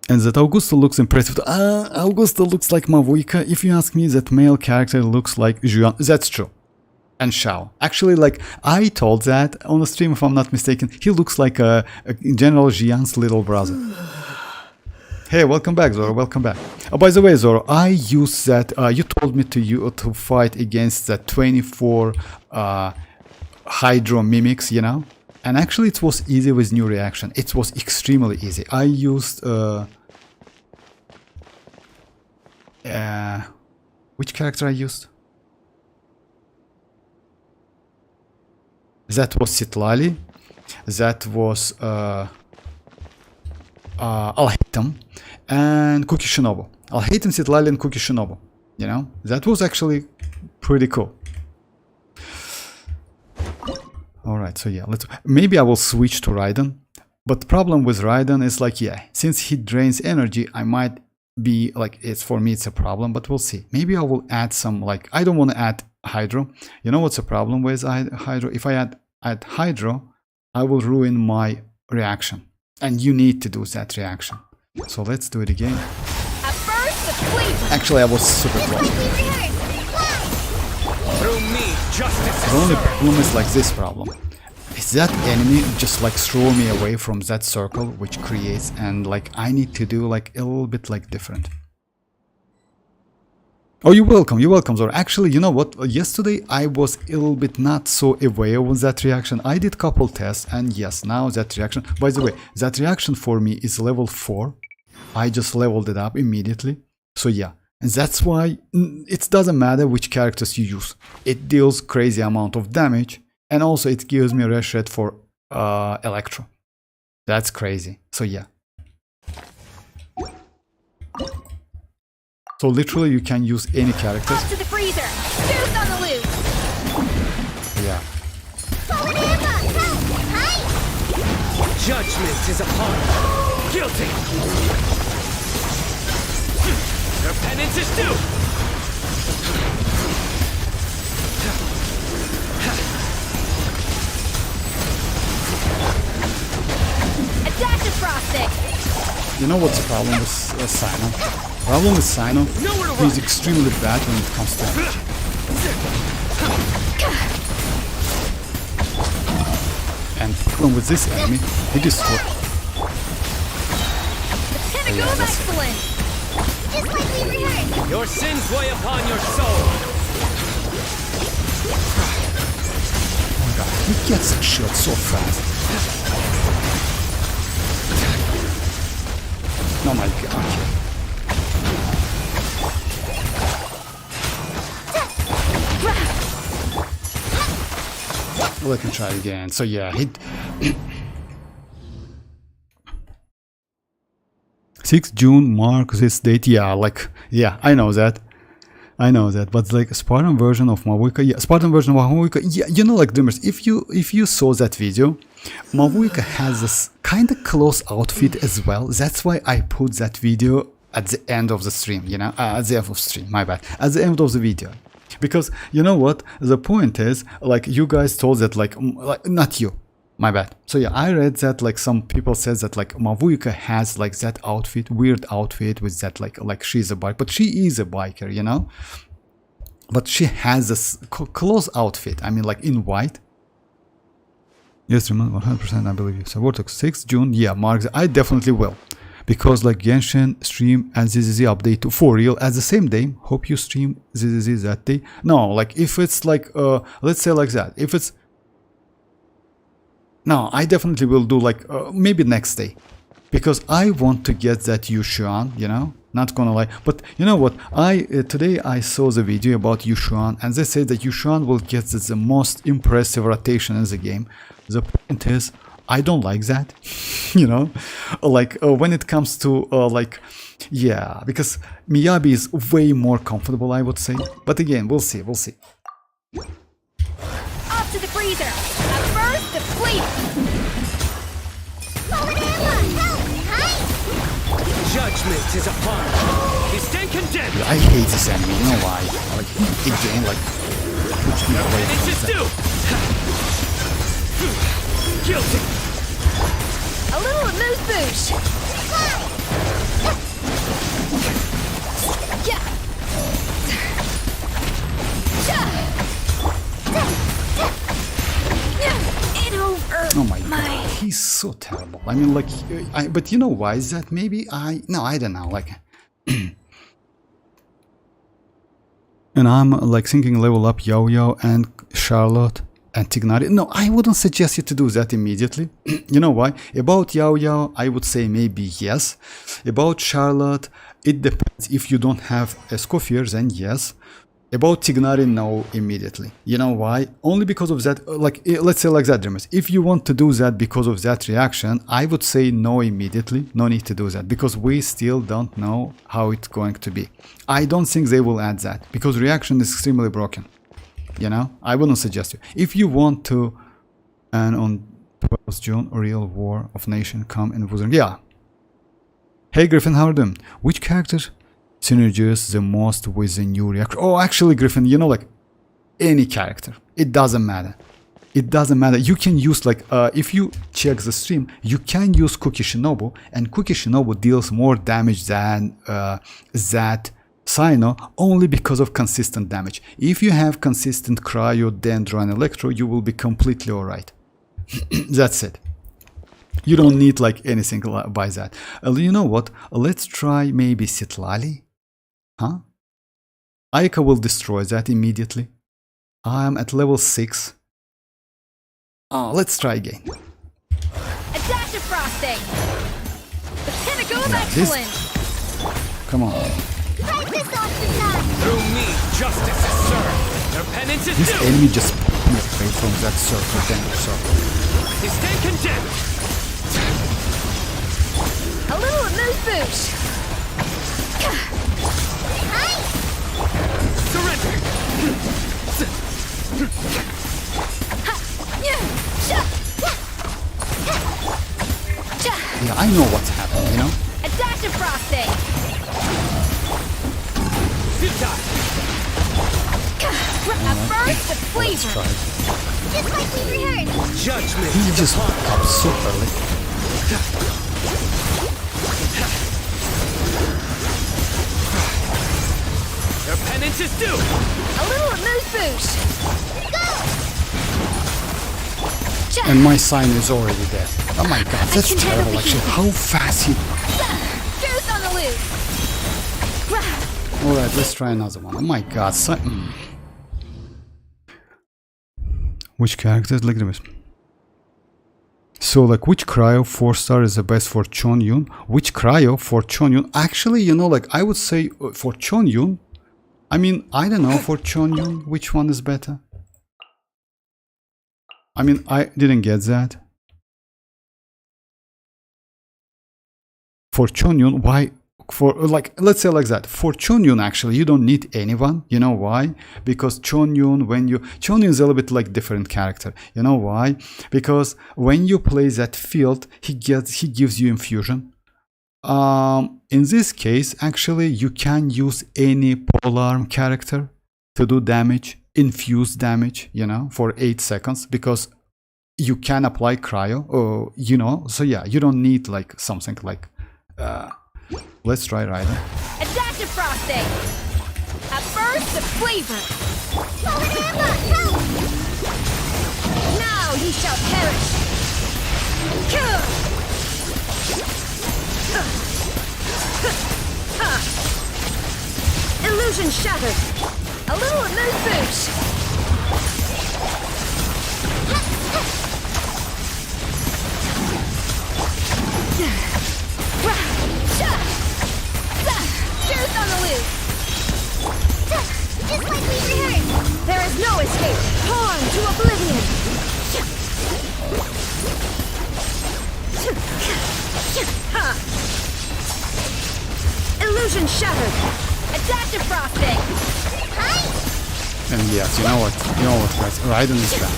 And that Augusto looks impressive. Augusto looks like Mavuika. If you ask me, that male character looks like Juan. That's true. And Shao. Actually, like I told that on the stream, if I'm not mistaken, he looks like a General Jian's little brother. Hey, welcome back, Zoro. Welcome back. By the way, Zoro, I used that. You told me to fight against that 24 Hydro mimics, you know. And actually, it was easy with new reaction. It was extremely easy. I used which character I used? That was Citlali. That was Alhaitham and Kuki Shinobu. Alhaitham, Citlali, and Kuki Shinobu. You know, that was actually pretty cool. Alright, so yeah, maybe I will switch to Raiden. But the problem with Raiden is like, yeah, since he drains energy, I might be like, for me it's a problem, but we'll see. Maybe I will add some, like, I don't want to add Hydro. You know what's the problem with Hydro? If I add Hydro, I will ruin my reaction. And you need to do that reaction. So let's do it again. Actually, I was super close. Through me, justice. The only problem is like this problem. Is that enemy just like throw me away from that circle which creates, and like I need to do like a little bit like different. Oh, you're welcome, Zoro. Actually, you know what? Yesterday I was a little bit not so aware with that reaction. I did couple tests, and yes, now that reaction. By the way, that reaction for me is level 4. I just leveled it up immediately. So yeah, and that's why it doesn't matter which characters you use. It deals crazy amount of damage, and also it gives me a rush rate for Electro. That's crazy. So yeah. So literally you can use any characters. Off to the freezer. Goose on the loose. Yeah. Judgment is upon you. Guilty. Your penance is due. A dash of frosting. You know what's the problem with Sino? Problem with Sino, he's extremely bad when it comes to damage. And the problem with this enemy, he destroys. Pinnacle of excellence. Just like we rehearsed. Your sins weigh upon your soul. Oh my god, he gets that shot so fast. Oh my god. Let me try again. So yeah, he 6th June marks this date. Yeah, like yeah, I know that. But like a Spartan version of Mavuika, yeah, Spartan version of Mavuika, yeah, you know, like Dreamers, if you saw that video, Mavuika has this kind of close outfit as well. That's why I put that video at the end of the stream, you know, at the end of the stream, my bad, at the end of the video. Because you know what, the point is, like you guys told that like not you, my bad. So yeah, I read that like some people said that like Mavuika has like that outfit, weird outfit with that like she's a biker, but she is a biker, you know. But she has this close outfit. I mean, like in white. Yes, remember 100%. I believe you. So Vortex 6th June, yeah, marks. I definitely will, because like Genshin stream and ZZZ update to for real at the same day. Hope you stream ZZZ that day. No, like if it's like let's say like that. If it's no, I definitely will do like maybe next day. because I want to get that Yushuan, you know, not gonna lie. But you know what, today I saw the video about Yushuan, and they say that Yushuan will get the most impressive rotation in the game. The point is, I don't like that, you know, like when it comes to like, yeah, because Miyabi is way more comfortable, I would say. But again, we'll see, we'll see. Off to the freezer. At first, the fleet. Judgment is upon you. He's then condemned. I hate this enemy, you know why? Like, again, like, push me away It's from just that. due. Guilty. A little amuse bouche. Yeah. It over. Oh my god, he's so terrible. I mean, like, but you know why is that? Maybe I don't know, like, and I'm like thinking level up Yo-Yo and Charlotte and Tignari. No, I wouldn't suggest you to do that immediately. You know why? About Yo-Yo, I would say maybe yes. About Charlotte, it depends. If you don't have a Scoffier, then yes. About Tignari, no, immediately. You know why? Only because of that, like, let's say like that, Dreamers. If you want to do that because of that reaction, I would say no immediately. No need to do that, because we still don't know how it's going to be. I don't think they will add that, because reaction is extremely broken. You know? I wouldn't suggest you. If you want to, and on 12th June, a real war of nation come in Wuthering. Yeah. Hey Griffin, how are you doing? Which character synergies the most with the new reactor? Oh, actually, Griffin, you know, like, any character. It doesn't matter. It doesn't matter. You can use, like, if you check the stream, you can use Kuki Shinobu, and Kuki Shinobu deals more damage than that Sino, only because of consistent damage. If you have consistent Cryo, Dendro, and Electro, you will be completely alright. That's it. You don't need, like, anything by that. You know what? Let's try maybe citlali. Huh? Aika will destroy that immediately. I'm at level 6. Oh, let's try again. A dash of frosting. The pinnacle of excellence. Come on. Through me, justice is served. Their penance is This due. enemy just pulled me away from that circle, Dendro circle. He's then condemned. A little amuse bouche. Surrender. Yeah, I know what's happening, you know? A dash of frosting. Futile. A burst of Let's flavor. try it. Just like we rehearsed. Judgment He is just upon woke up so early. Their penance is due. A little amuse bouche. And my sign is already dead. Oh my god, that's can handle terrible the actually. heat. How fast he... Goose on the loose. Alright, let's try another one. Oh my god, Which characters? Like this. So, like, which Cryo 4-star is the best for Chonyun? Which Cryo for Chonyun? Actually, you know, like, I would say for Chonyun, I mean, I don't know for Chonyun which one is better. I mean, I didn't get that. For Chonyun, why? For, like, let's say like that. For Chonyun, actually, you don't need anyone. You know why? Because Chonyun, Chonyun is a little bit like different character. You know why? Because when you play that field, he gives you infusion. In this case, actually, you can use any polearm character to do damage, infuse damage, you know, for 8 seconds, because you can apply cryo, you know, so yeah, you don't need like something like, let's try Ryder. A dash of frosting. A burst of flavor. Now ye shall perish. Illusion shattered. A little amuse bouche. Run to oblivion! Illusion shattered! Adaptive frosting! Hi! And yes, you know what guys, Raiden is back.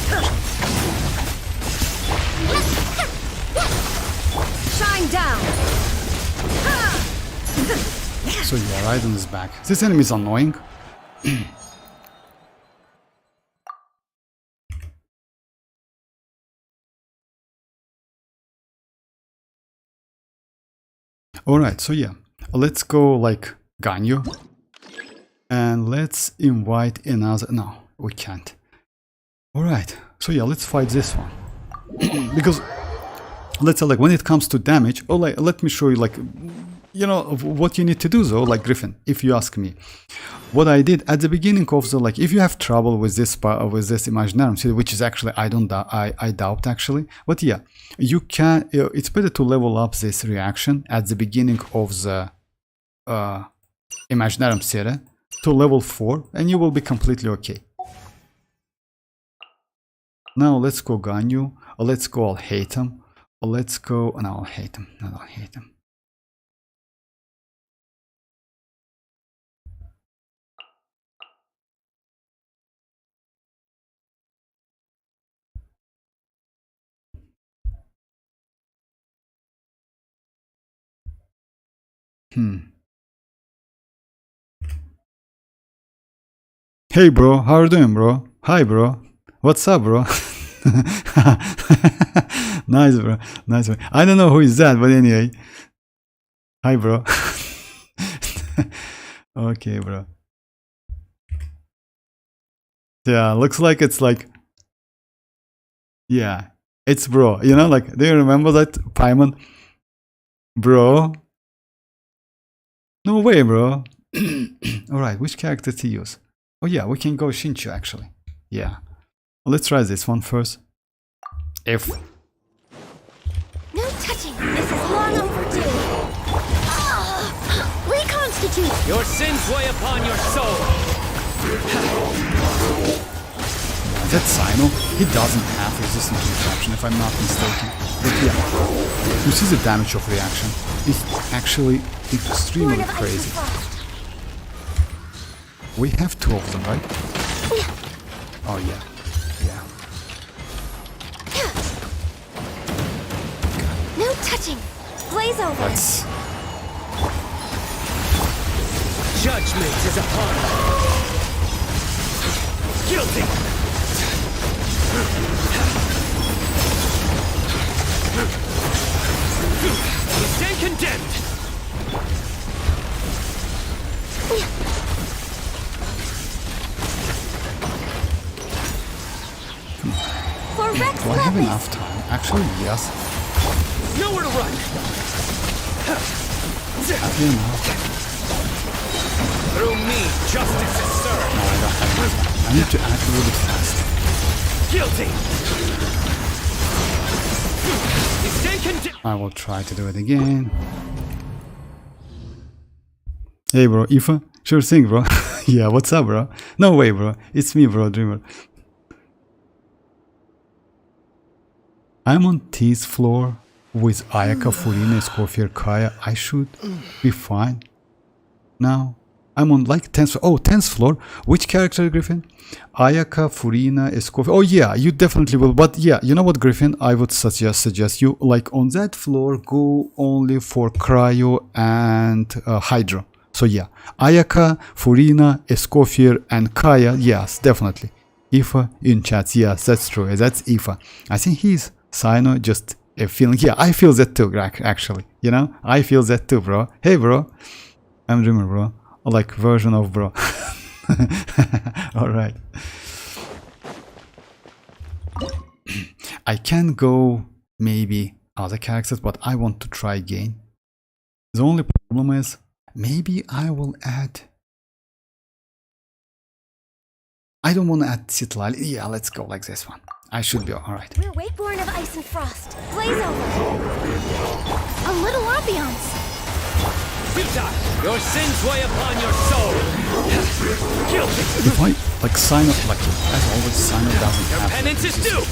Shine down! So yeah, Raiden is back. This enemy is annoying. Alright, so yeah, let's go like Ganyu. And let's invite another. No, we can't. Alright, so yeah, let's fight this one. Because let's say like when it comes to damage, oh like let me show you like you know what you need to do though, like Griffin, if you ask me. What I did at the beginning of the like, if you have trouble with this imaginarium city, which is actually I doubt actually, but yeah, you can. It's better to level up this reaction at the beginning of the imaginarium city to level 4, and you will be completely okay. Now let's go Ganyu. Let's go. I'll hate him. Let's go. No, I'll hate him. No, I'll hate him. Hey bro, how are you doing bro? Hi bro. What's up bro? Nice bro. Nice bro. I don't know who is that, but anyway. Hi bro. Okay bro. Yeah, looks like it's like, yeah, it's bro. You know, like, do you remember that paimon? Bro. No way bro. Alright, which character to use? Oh yeah, we can go Shinchu actually. Yeah. Let's try this one first. If. No touching! This is long overdue! Reconstitute! Your sins weigh upon your soul. That Sino, he doesn't have resistance to reaction if I'm not mistaken. But yeah, you see the damage of reaction. It's actually extremely Born of ice and crazy. frost. We have 2 of them, right? Oh yeah. Yeah. No touching! Blaze over! Let's. Judgment is upon us. Guilty. You stand condemned. For Rex Do I have Levis! enough time? Actually, yes. Nowhere to run. Have enough. Through me, justice is served. No, I don't have enough time. I need to act a little bit fast. Guilty. You stand condemned. I will try to do it again. Hey bro, Ifa? Sure thing bro. Yeah, what's up bro? No way bro. It's me bro, Dreamer. I'm on T's floor with Ayaka, Furina, Escoffier, Kaya. I should be fine. Now, I'm on like 10th floor. Oh, 10th floor. Which character, Griffin? Ayaka, Furina, Escoffier. Oh yeah, you definitely will. But yeah, you know what, Griffin? I would suggest you, like on that floor, go only for Cryo and Hydro. So yeah, Ayaka, Furina, Escoffier, and Kaya. Yes, definitely. Ifa in chat. Yes, that's true. That's Ifa. I think he's Sino, just a feeling. Yeah, I feel that too, actually. You know, I feel that too, bro. Hey, bro. I'm Dreamer, bro. Like version of bro. Alright. I can go maybe other characters, but I want to try again. The only problem is maybe I will add. I don't want to add citlali. Yeah, let's go like this one. I should be alright. We're Wakeborn of ice and frost. Blaze over! A little ambiance! Futa, your sins weigh upon your soul. Guilty. If I like sign up, like as always, sign up doesn't Your have penance is due.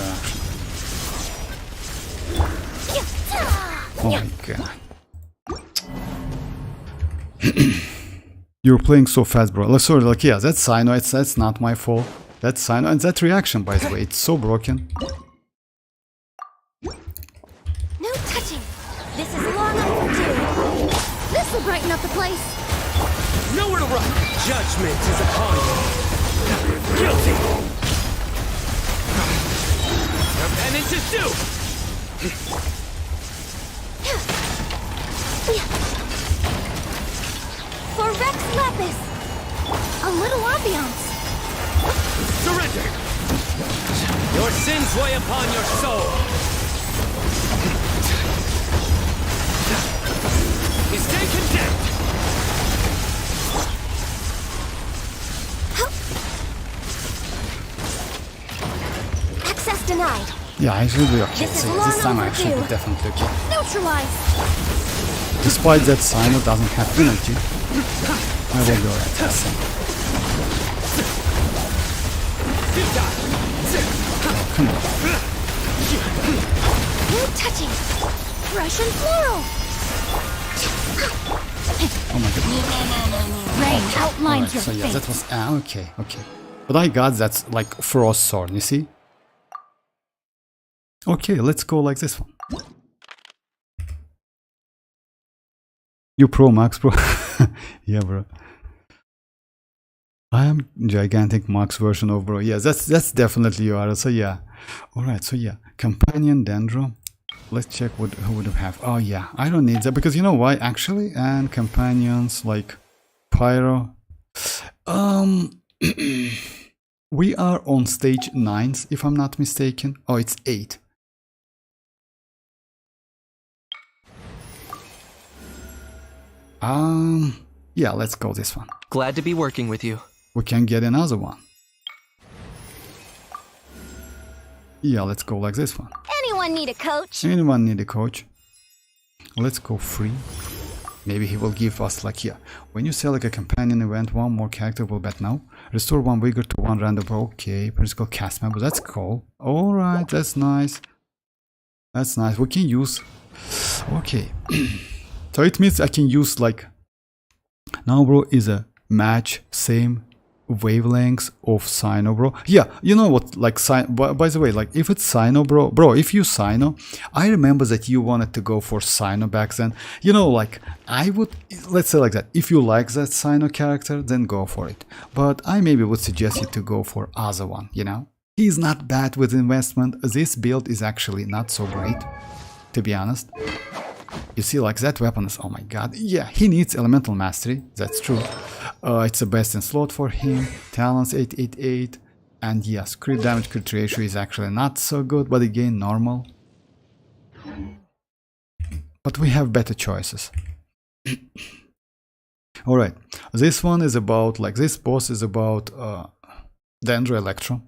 Oh my god. You're playing so fast, bro. Like, sorry, like, yeah, that's Sino. That's not my fault. That's Sino. And that reaction, by the way, it's so broken. No touching. This is long overdue. This will brighten up the place. Nowhere to run. Judgment is upon you. Guilty. Your penance is due. For Rex Lapis. A little ambiance. Surrender. Your sins weigh upon your soul. You stay condemned. Access denied. Yeah, I should be okay. This is So long this time I should be overdue. definitely okay. Neutralized. Despite that Sino doesn't have energy, I will go right. That's it. Come on. No touching. Russian floral. Oh my god. Rain outlines Alright, your so yeah, fate. that was okay, okay. But I got that's like frost sword, you see? Okay, let's go like this one. You pro Max, bro. Yeah, bro. I am gigantic Max version of bro. Yeah, that's definitely you are. So yeah. Alright, so yeah. Companion Dendro. Let's check what who would have. Oh yeah, I don't need that because you know why actually? And companions like Pyro. We are on stage 9, if I'm not mistaken. Oh, it's 8. Yeah, let's go this one. Glad to be working with you. We can get another one. Yeah, let's go like this one. Anyone need a coach? Anyone need a coach? Let's go free. Maybe he will give us like, yeah, when you select a companion event, one more character will bet now. Restore one vigor to one random. Okay, principal cast member. That's cool. Alright, that's nice. That's nice. We can use. Okay. So it means I can use like. Now, bro, is a match same wavelengths of Sino, bro. Yeah, you know what, like by the way, like if it's Sino, bro, if you Sino, I remember that you wanted to go for Sino back then. You know, like I would, let's say like that, if you like that Sino character, then go for it. But I maybe would suggest you to go for other one, you know. He's not bad with investment. This build is actually not so great, to be honest. You see, like that weapon is, oh my god, yeah, he needs elemental mastery, that's true. It's the best in slot for him. Talents 888, and yes, crit damage crit ratio is actually not so good, but again normal. But we have better choices. Alright, this one is about, like this boss is about Dendro Electro.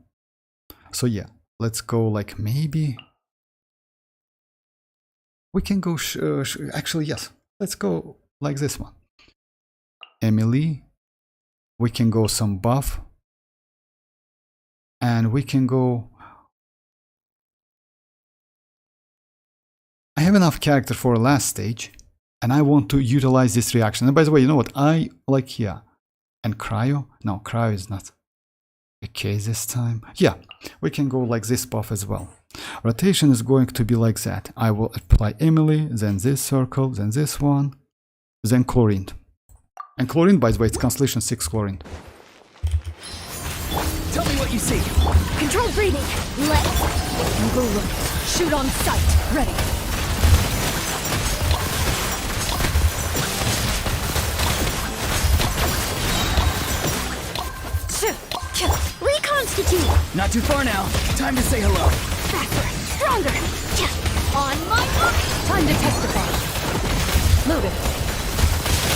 So yeah, let's go like maybe... We can go, actually yes, let's go like this one. Emily, we can go some buff. And we can go... I have enough character for last stage. And I want to utilize this reaction. And by the way, you know what? I like here. And Cryo? No, Cryo is not the case this time. Yeah, we can go like this buff as well. Rotation is going to be like that. I will apply Emily, then this circle, then this one, then Chlorine. And Chlorine, by the way, it's Constellation 6 Chlorine. Tell me what you see. Controlled breathing. Let's go look. Shoot on sight. Ready. Reconstitute. Not too far now. Time to say hello. Faster. Stronger. On my mark. Time to testify. Loaded.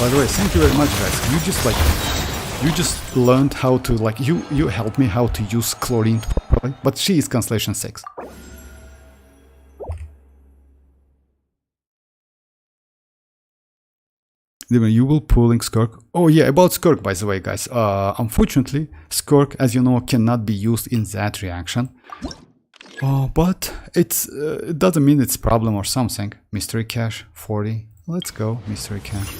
By the way, thank you very much, guys. You just like, you just learned how to like, you helped me how to use Chlorine properly. But she is Constellation 6. You will pulling skirk. Oh yeah, about skirk, by the way, guys. Unfortunately, skirk, as you know, cannot be used in that reaction. But it doesn't mean it's a problem or something. Mystery cache 40. Let's go, mystery cache.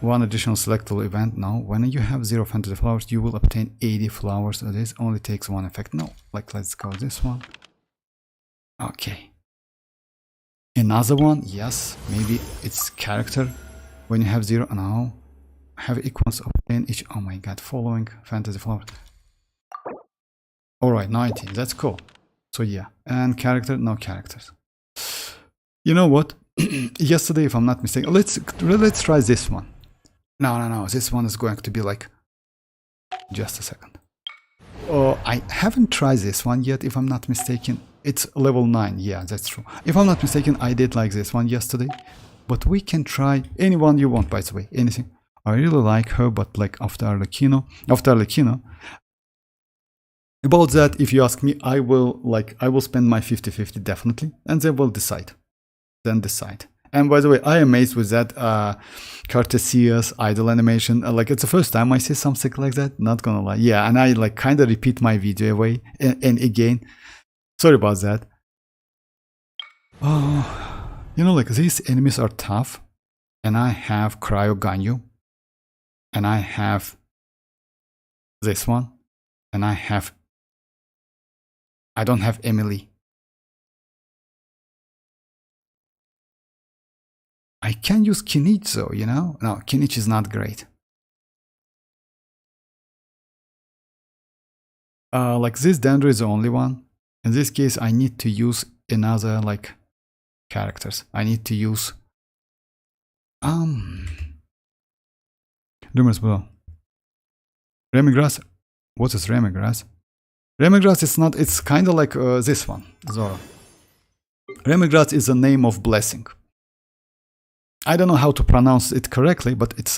One additional selectable event. No, when you have 0 fantasy flowers, you will obtain 80 flowers. This only takes one effect. No, like let's go this one. Okay. Another one, yes, maybe it's character. When you have 0, now have equals obtain each. Oh my god, following fantasy flowers. Alright, 19, that's cool. So yeah, and character, no characters. You know what? Yesterday, if I'm not mistaken, let's try this one. No, this one is going to be like, just a second. I haven't tried this one yet, if I'm not mistaken. It's level 9, yeah, that's true. If I'm not mistaken, I did like this one yesterday. But we can try anyone you want, by the way, anything. I really like her, but like after Arlecchino. About that, if you ask me, I will spend my 50-50 definitely, and then we'll decide. And by the way, I am amazed with that Cartesia's idle animation. Like it's the first time I see something like that, not gonna lie. Yeah, and I like kind of repeat my video away and again. Sorry about that. Oh, you know, like these enemies are tough, and I have Cryo Ganyu, and I have this one, and I don't have Emily. I can use Kinich though, you know? No, Kinich is not great. Like this Dendro is the only one. In this case, I need to use another like characters. I need to use Rumors below. Remigras. What is Remigras? Remigras is not. It's kind of like this one, Zoro. Remigras is the name of blessing. I don't know how to pronounce it correctly, but it's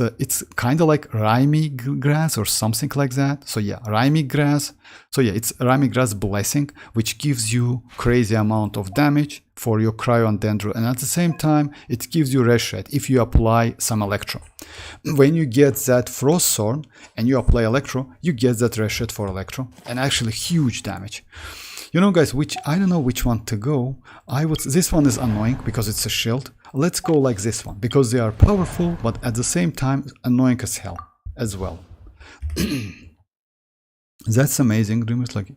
kind of like Raimi grass or something like that. So yeah, Raimi grass. So yeah, it's Raimi grass blessing, which gives you crazy amount of damage for your Cryo and Dendro, and at the same time, it gives you Reshed if you apply some Electro. When you get that Frost Thorn and you apply Electro, you get that Reshed for Electro, and actually huge damage. You know, guys, which I don't know which one to go. This one is annoying because it's a shield. Let's go like this one, because they are powerful, but at the same time annoying as hell as well. That's amazing. Dreamers like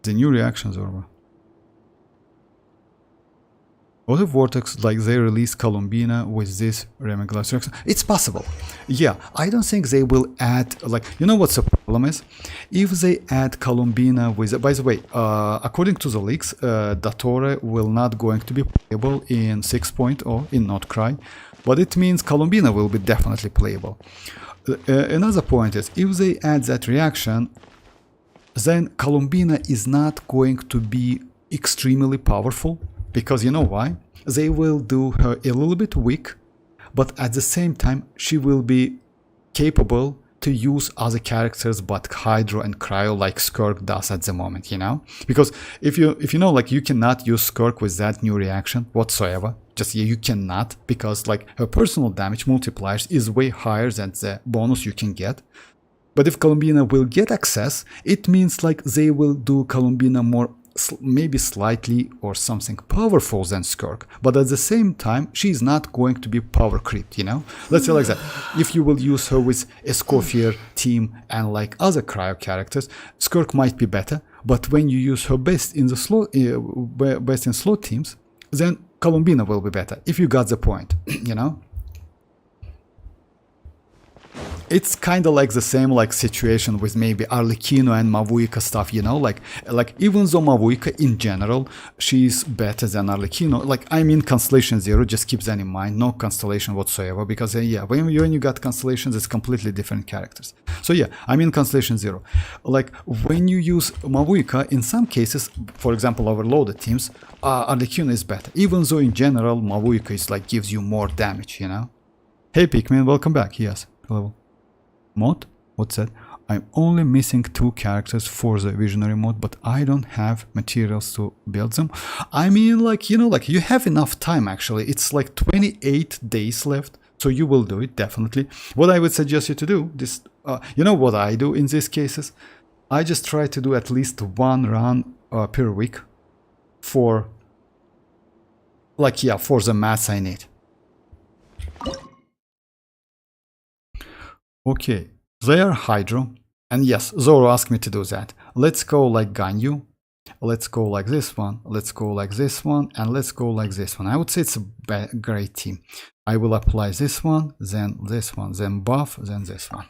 the new reactions over. Other Vortex, like they release Columbina with this Remiglas reaction. It's possible. Yeah, I don't think they will add, like, you know what's the problem is? If they add Columbina with, by the way, according to the leaks, Datore will not going to be playable in 6.0 in Not Cry, but it means Columbina will be definitely playable. Another point is, if they add that reaction, then Columbina is not going to be extremely powerful. Because you know why? They will do her a little bit weak, but at the same time she will be capable to use other characters but Hydro and Cryo like Skirk does at the moment, you know? Because if you know, like, you cannot use Skirk with that new reaction whatsoever. Just you cannot, because like her personal damage multipliers is way higher than the bonus you can get. But if Columbina will get access, it means like they will do Columbina more, maybe slightly or something powerful than Skirk, but at the same time she's not going to be power creeped, you know? Let's say like that. If you will use her with Escoffier team and like other Cryo characters, Skirk might be better, but when you use her best in the slot teams, then Columbina will be better, if you got the point, you know? It's kind of like the same like situation with maybe Arlecchino and Mavuika stuff, you know, like even though Mavuika in general, she's better than Arlecchino, like I mean Constellation 0, just keep that in mind, no Constellation whatsoever, because yeah, when you got Constellations, it's completely different characters. So yeah, I mean Constellation 0. Like when you use Mavuika, in some cases, for example, overloaded teams, Arlecchino is better, even though in general Mavuika is like gives you more damage, you know. Hey Pikmin, welcome back. Yes, hello. Mod? What's that? I'm only missing 2 characters for the visionary mode, but I don't have materials to build them. I mean, like, you know, like you have enough time actually. It's like 28 days left, so you will do it definitely. What I would suggest you to do, this, you know what I do in these cases? I just try to do at least 1 run per week for, like, yeah, for the mats I need. Okay, they are Hydro. And yes, Zoro asked me to do that. Let's go like Ganyu. Let's go like this one. Let's go like this one. And let's go like this one. I would say it's a great team. I will apply this one, then buff, then this one.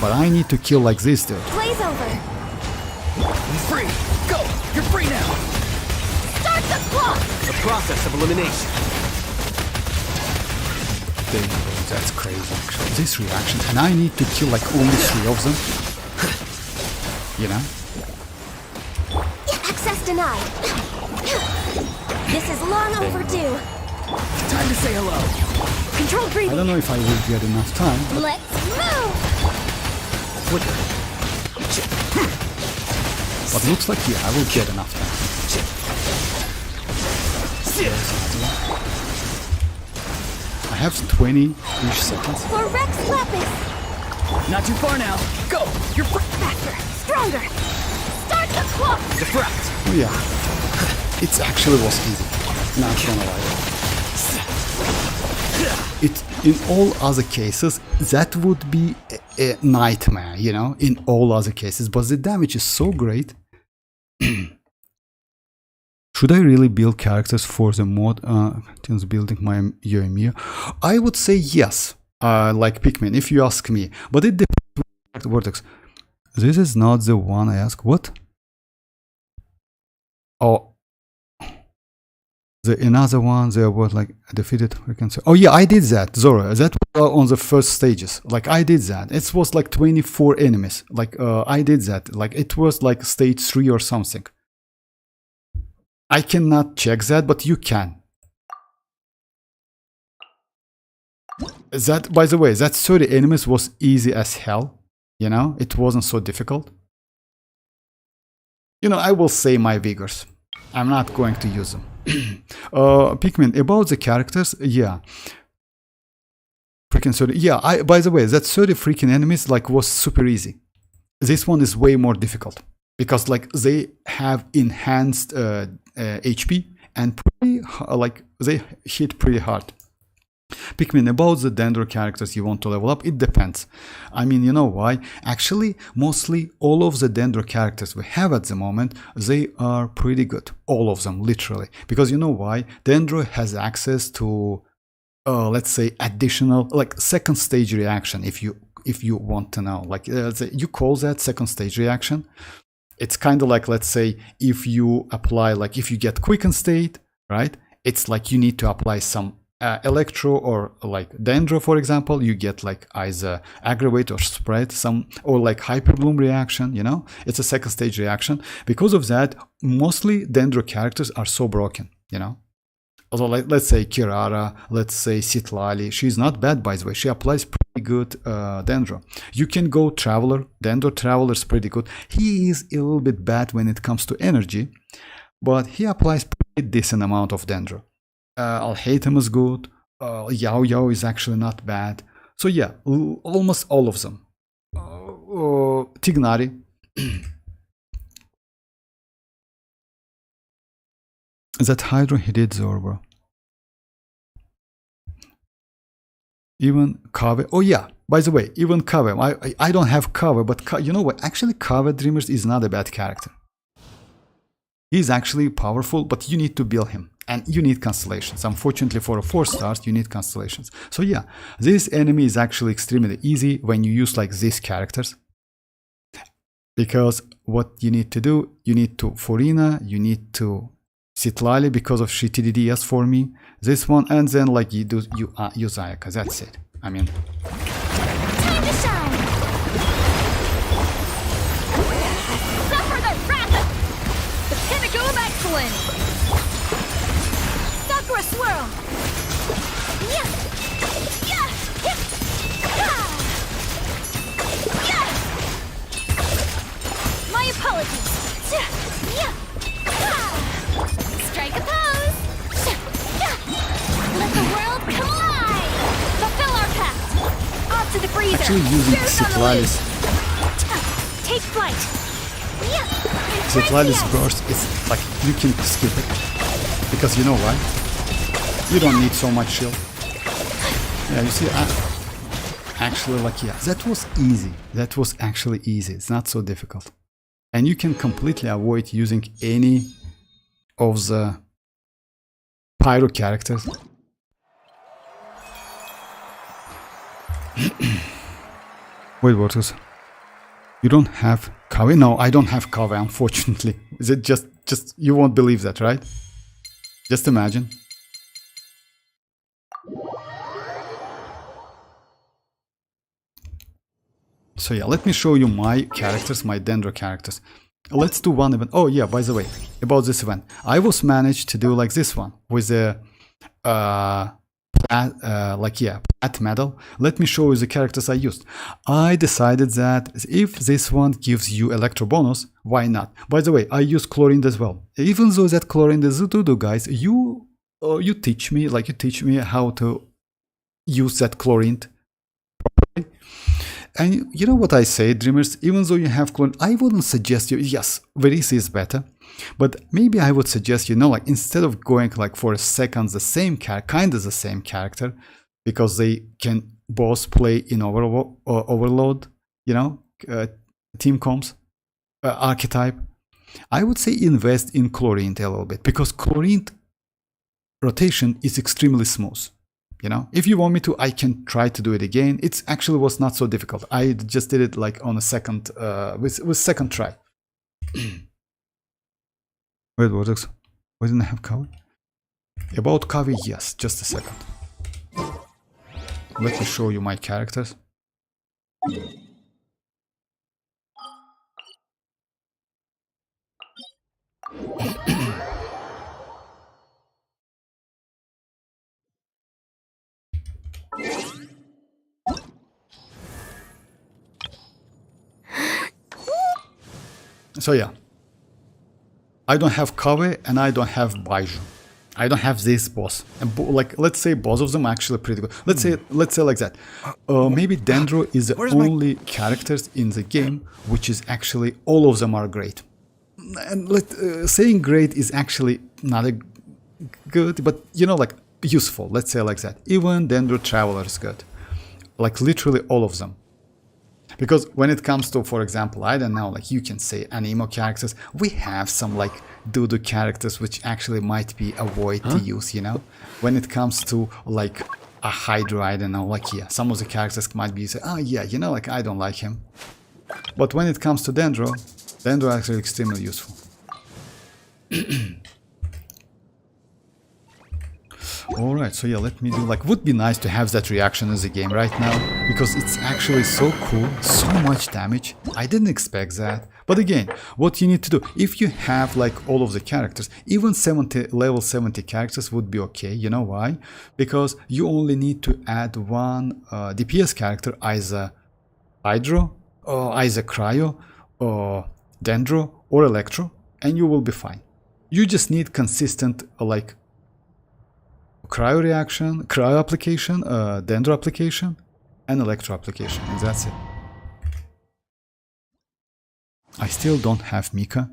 But I need to kill like this dude. Blaze over. Free! Go! You're free now! Start the clock! The process of elimination. That's crazy actually. This reaction, and I need to kill like only 3 of them. You know? Access denied. This is long overdue. Time to say hello. Controlled I breathing. don't know if I will get enough time. Let's move! Flicker. But looks like, yeah, I will get enough time. I have 20-ish seconds. For Rex Lapis! Not too far now. Go! You're free! Faster! Stronger! Start the clock! Diffract. Oh yeah, it actually was easy. Not gonna lie. It, in all other cases, that would be a nightmare, you know, in all other cases. But the damage is so great. Should I really build characters for the mod? Since building my Yoimiya, I would say yes. Like Pikmin, if you ask me. But it depends on Vortex. This is not the one I asked. What? Oh. The another one, there was like defeated. We can say, oh yeah, I did that, Zoro. That was on the first stages. Like I did that. It was like 24 enemies. Like I did that. Like it was like stage 3 or something. I cannot check that, but you can. That, by the way, that 30 enemies was easy as hell. You know, it wasn't so difficult. You know, I will say my vigors. I'm not going to use them. Pikmin, about the characters, yeah. Freaking 30. Yeah, by the way, that 30 freaking enemies like was super easy. This one is way more difficult because like they have enhanced HP and pretty, like they hit pretty hard. Pikmin, about the Dendro characters you want to level up, it depends. I mean, you know why? Actually, mostly all of the Dendro characters we have at the moment, they are pretty good. All of them, literally. Because you know why? Dendro has access to, let's say, additional, like second stage reaction, if you want to know. Like, you call that second stage reaction. It's kind of like, let's say, if you apply, like, if you get quicken state, right? It's like you need to apply some electro or like Dendro, for example, you get like either aggravate or spread some, or like hyperbloom reaction, you know, it's a second stage reaction. Because of that, mostly Dendro characters are so broken, you know. Although like, let's say Kirara, let's say citlali, she's not bad, by the way, she applies pretty good Dendro. You can go Traveler, Dendro Traveler is pretty good. He is a little bit bad when it comes to energy, but he applies pretty decent amount of Dendro. Alhaitham is good. Yao Yao is actually not bad. So yeah, almost all of them. Tignari. That Hydro he did Zoro, bro. Even Kave. Oh yeah, by the way, even Kave. I don't have Kave, but you know what? Actually, Kave Dreamers is not a bad character. He's actually powerful, but you need to build him. And you need constellations. Unfortunately, for a 4 stars, you need constellations. So yeah, this enemy is actually extremely easy when you use like these characters. Because what you need to do, you need to Forina, you need to Citlali because of she TDDS for me. This one, and then like you use Ayaka. That's it. I mean. Time to shine! Suffer the wrath! The pinnacle of excellence! Sakura swirl! Yeah! Yeah! Yeah! apologies. Strike a pose. Let the world collide. Fulfill our pact. Off to the freezer. Actually using citlali's Take flight. citlali's burst is like you can skip it because you know why? You don't need so much shield. Yeah, you see, actually, like, yeah, that was easy. That was actually easy. It's not so difficult. And you can completely avoid using any of the pyro characters. Wait, what is? You don't have Kawe? No, I don't have Kawe, unfortunately. Is it just you won't believe that, right? Just imagine. So yeah, let me show you my characters, my Dendro characters. Let's do one event. Oh yeah, by the way, about this event, I was managed to do like this one with a plat medal. Let me show you the characters I used. I decided that if this one gives you electro bonus, why not? By the way, I use chlorine as well. Even though that chlorine is Zududu, guys, you teach me how to use that chlorine properly. And you know what I say, dreamers, even though you have clone, I wouldn't suggest you, yes, Varesa is better, but maybe I would suggest, you know, like instead of going like for a second the same kind of the same character, because they can both play in overload, you know, team comps, archetype, I would say invest in chlorine a little bit, because chlorine rotation is extremely smooth. You know, if you want me to, I can try to do it again. It actually was not so difficult. I just did it like on a second, with second try. Wait, what is? Why didn't I have Kavi? About Kavi, yes. Just a second. Let me show you my characters. So yeah, I don't have Kawe and I don't have Baiju. I don't have this boss. And like, let's say both of them are actually pretty good. Let's say like that. Maybe Dendro is the only characters in the game which is actually all of them are great. And saying great is actually not a good, but you know, like useful. Let's say like that. Even Dendro Traveler is good. Like literally all of them. Because when it comes to, for example, I don't know, like you can say anemo characters, we have some like Dudu characters which actually might be avoid to use, you know? When it comes to like a Hydra, I don't know, like yeah, some of the characters might be say, oh yeah, you know, like I don't like him. But when it comes to Dendro is actually extremely useful. Alright, so yeah, let me do like, would be nice to have that reaction in the game right now, because it's actually so cool, so much damage. I didn't expect that. But again, what you need to do, if you have like all of the characters, even level 70 characters would be okay. You know why? Because you only need to add one DPS character, either Hydro, or either Cryo, or Dendro, or Electro, and you will be fine. You just need consistent like Cryo reaction, Cryo application, Dendro application, and Electro application, and that's it. I still don't have Mika.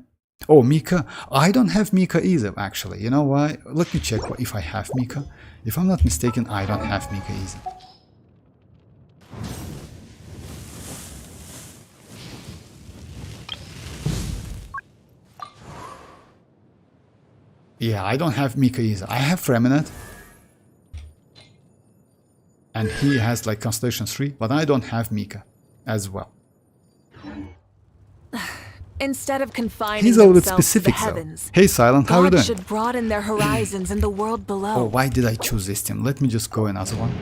Oh, Mika. I don't have Mika either, actually. You know why? Let me check if I have Mika. If I'm not mistaken, I don't have Mika either. Yeah, I don't have Mika either. I have Freminate. And he has like Constellation 3, but I don't have Mika as well. Instead of confining He's a little bit themselves to the specific though. heavens, Hey Silent, how are you gods doing? should broaden their horizons in the world Oh, below. why did I choose this team? Let me just go another one.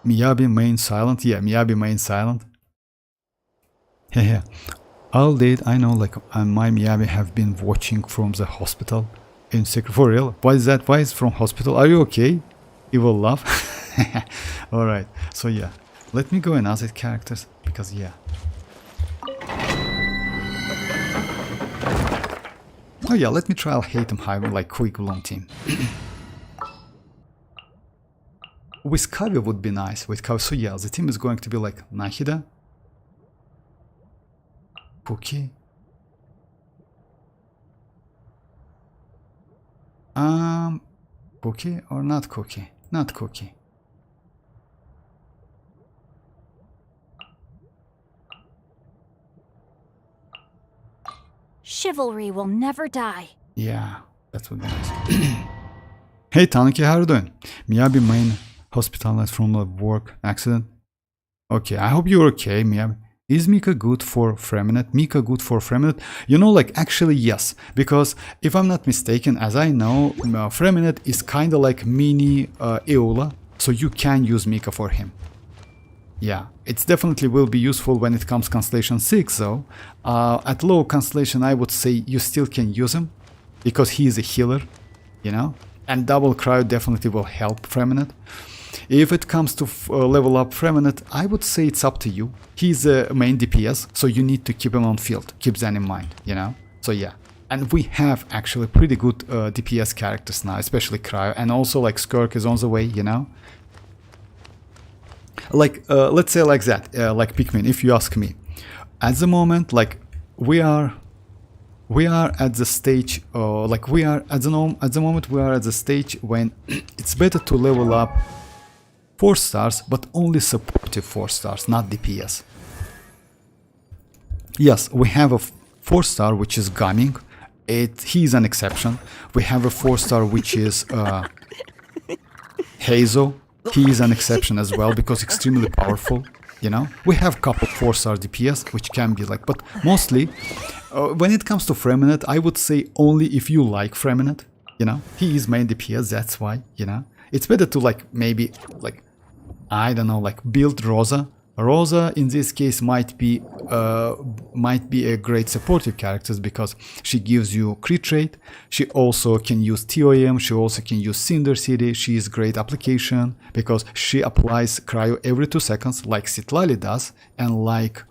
Miyabi main Silent. Yeah, Miyabi main Silent. Yeah. All date I know, like my Miyabi have been watching from the hospital. In secret, for real? Why is that? Why is from hospital? Are you okay? Evil love. All right. So yeah, let me go and other characters. because yeah. Oh yeah, let me try hate him high like quick bloom team. With Kavi would be nice. With Kavi, so yeah, the team is going to be like Nahida, Cookie, Cookie or not Cookie? Not Cookie. Chivalry will never die. Yeah, that would be nice. Hey Tanuki, how are you doing? Miyabi main hospitalized from a work accident. Okay, I hope you're okay, Miyabi. Is Mika good for Freminute? Mika good for Freminute? You know, like actually yes, because if I'm not mistaken, as I know, Freminute is kind of like mini Eola, so you can use Mika for him. Yeah, it definitely will be useful when it comes Constellation 6 though. At low Constellation I would say you still can use him, because he is a healer, you know? And double Cryo definitely will help Freminute. If it comes to level up Freminute, I would say it's up to you. He's a main DPS, so you need to keep him on field. Keep that in mind, you know? So yeah. And we have actually pretty good DPS characters now, especially Cryo. And also like Skirk is on the way, you know? Like, let's say like that, like Pikmin, if you ask me. At the moment, like, we are at the stage, like we are at the moment we are at the stage when it's better to level up 4 stars, but only supportive 4 stars, not DPS. Yes, we have a 4 star which is Gaming. He is an exception. We have a 4 star which is Hazo. He is an exception as well because extremely powerful, you know. We have a couple 4-star DPS which can be like, but mostly when it comes to Freminute, I would say only if you like Freminute, you know. He is main DPS, that's why, you know. It's better to like maybe like, I don't know, like build Rosa. Rosa in this case might be a great supportive character because she gives you crit rate. She also can use TOM. She also can use Cinder City. She is great application because she applies cryo every 2 seconds, like citlali does, and like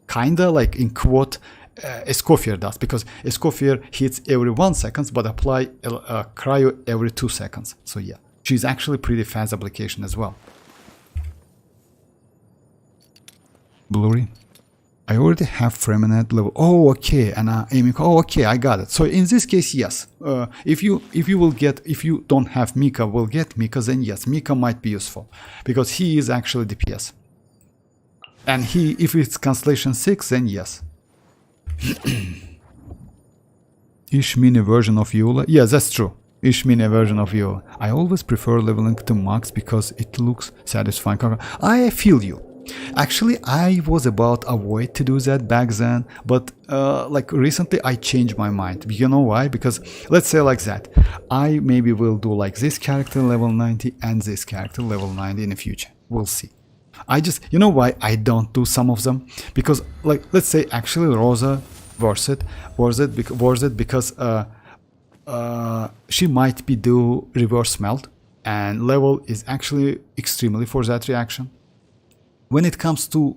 kinda like in quote Escoffier does, because Escoffier hits every 1 second but apply cryo every 2 seconds. So yeah, she's actually pretty fast application as well. Blurry. I already have Freminute level. Oh, okay, and aiming. Oh, okay, I got it. So in this case, yes. If you don't have Mika, will get Mika, then yes, Mika might be useful because he is actually DPS. And if it's Constellation 6, then yes. Ish mini version of Eula. Yeah, that's true. Ish mini version of Eula. I always prefer leveling to max because it looks satisfying. I feel you. Actually, I was about avoid to do that back then, but like recently I changed my mind. You know why? Because let's say like that, I maybe will do like this character level 90 and this character level 90 in the future. We'll see. I just, you know why I don't do some of them? Because like, let's say actually Rosa worth it because she might be do reverse melt and level is actually extremely for that reaction. When it comes to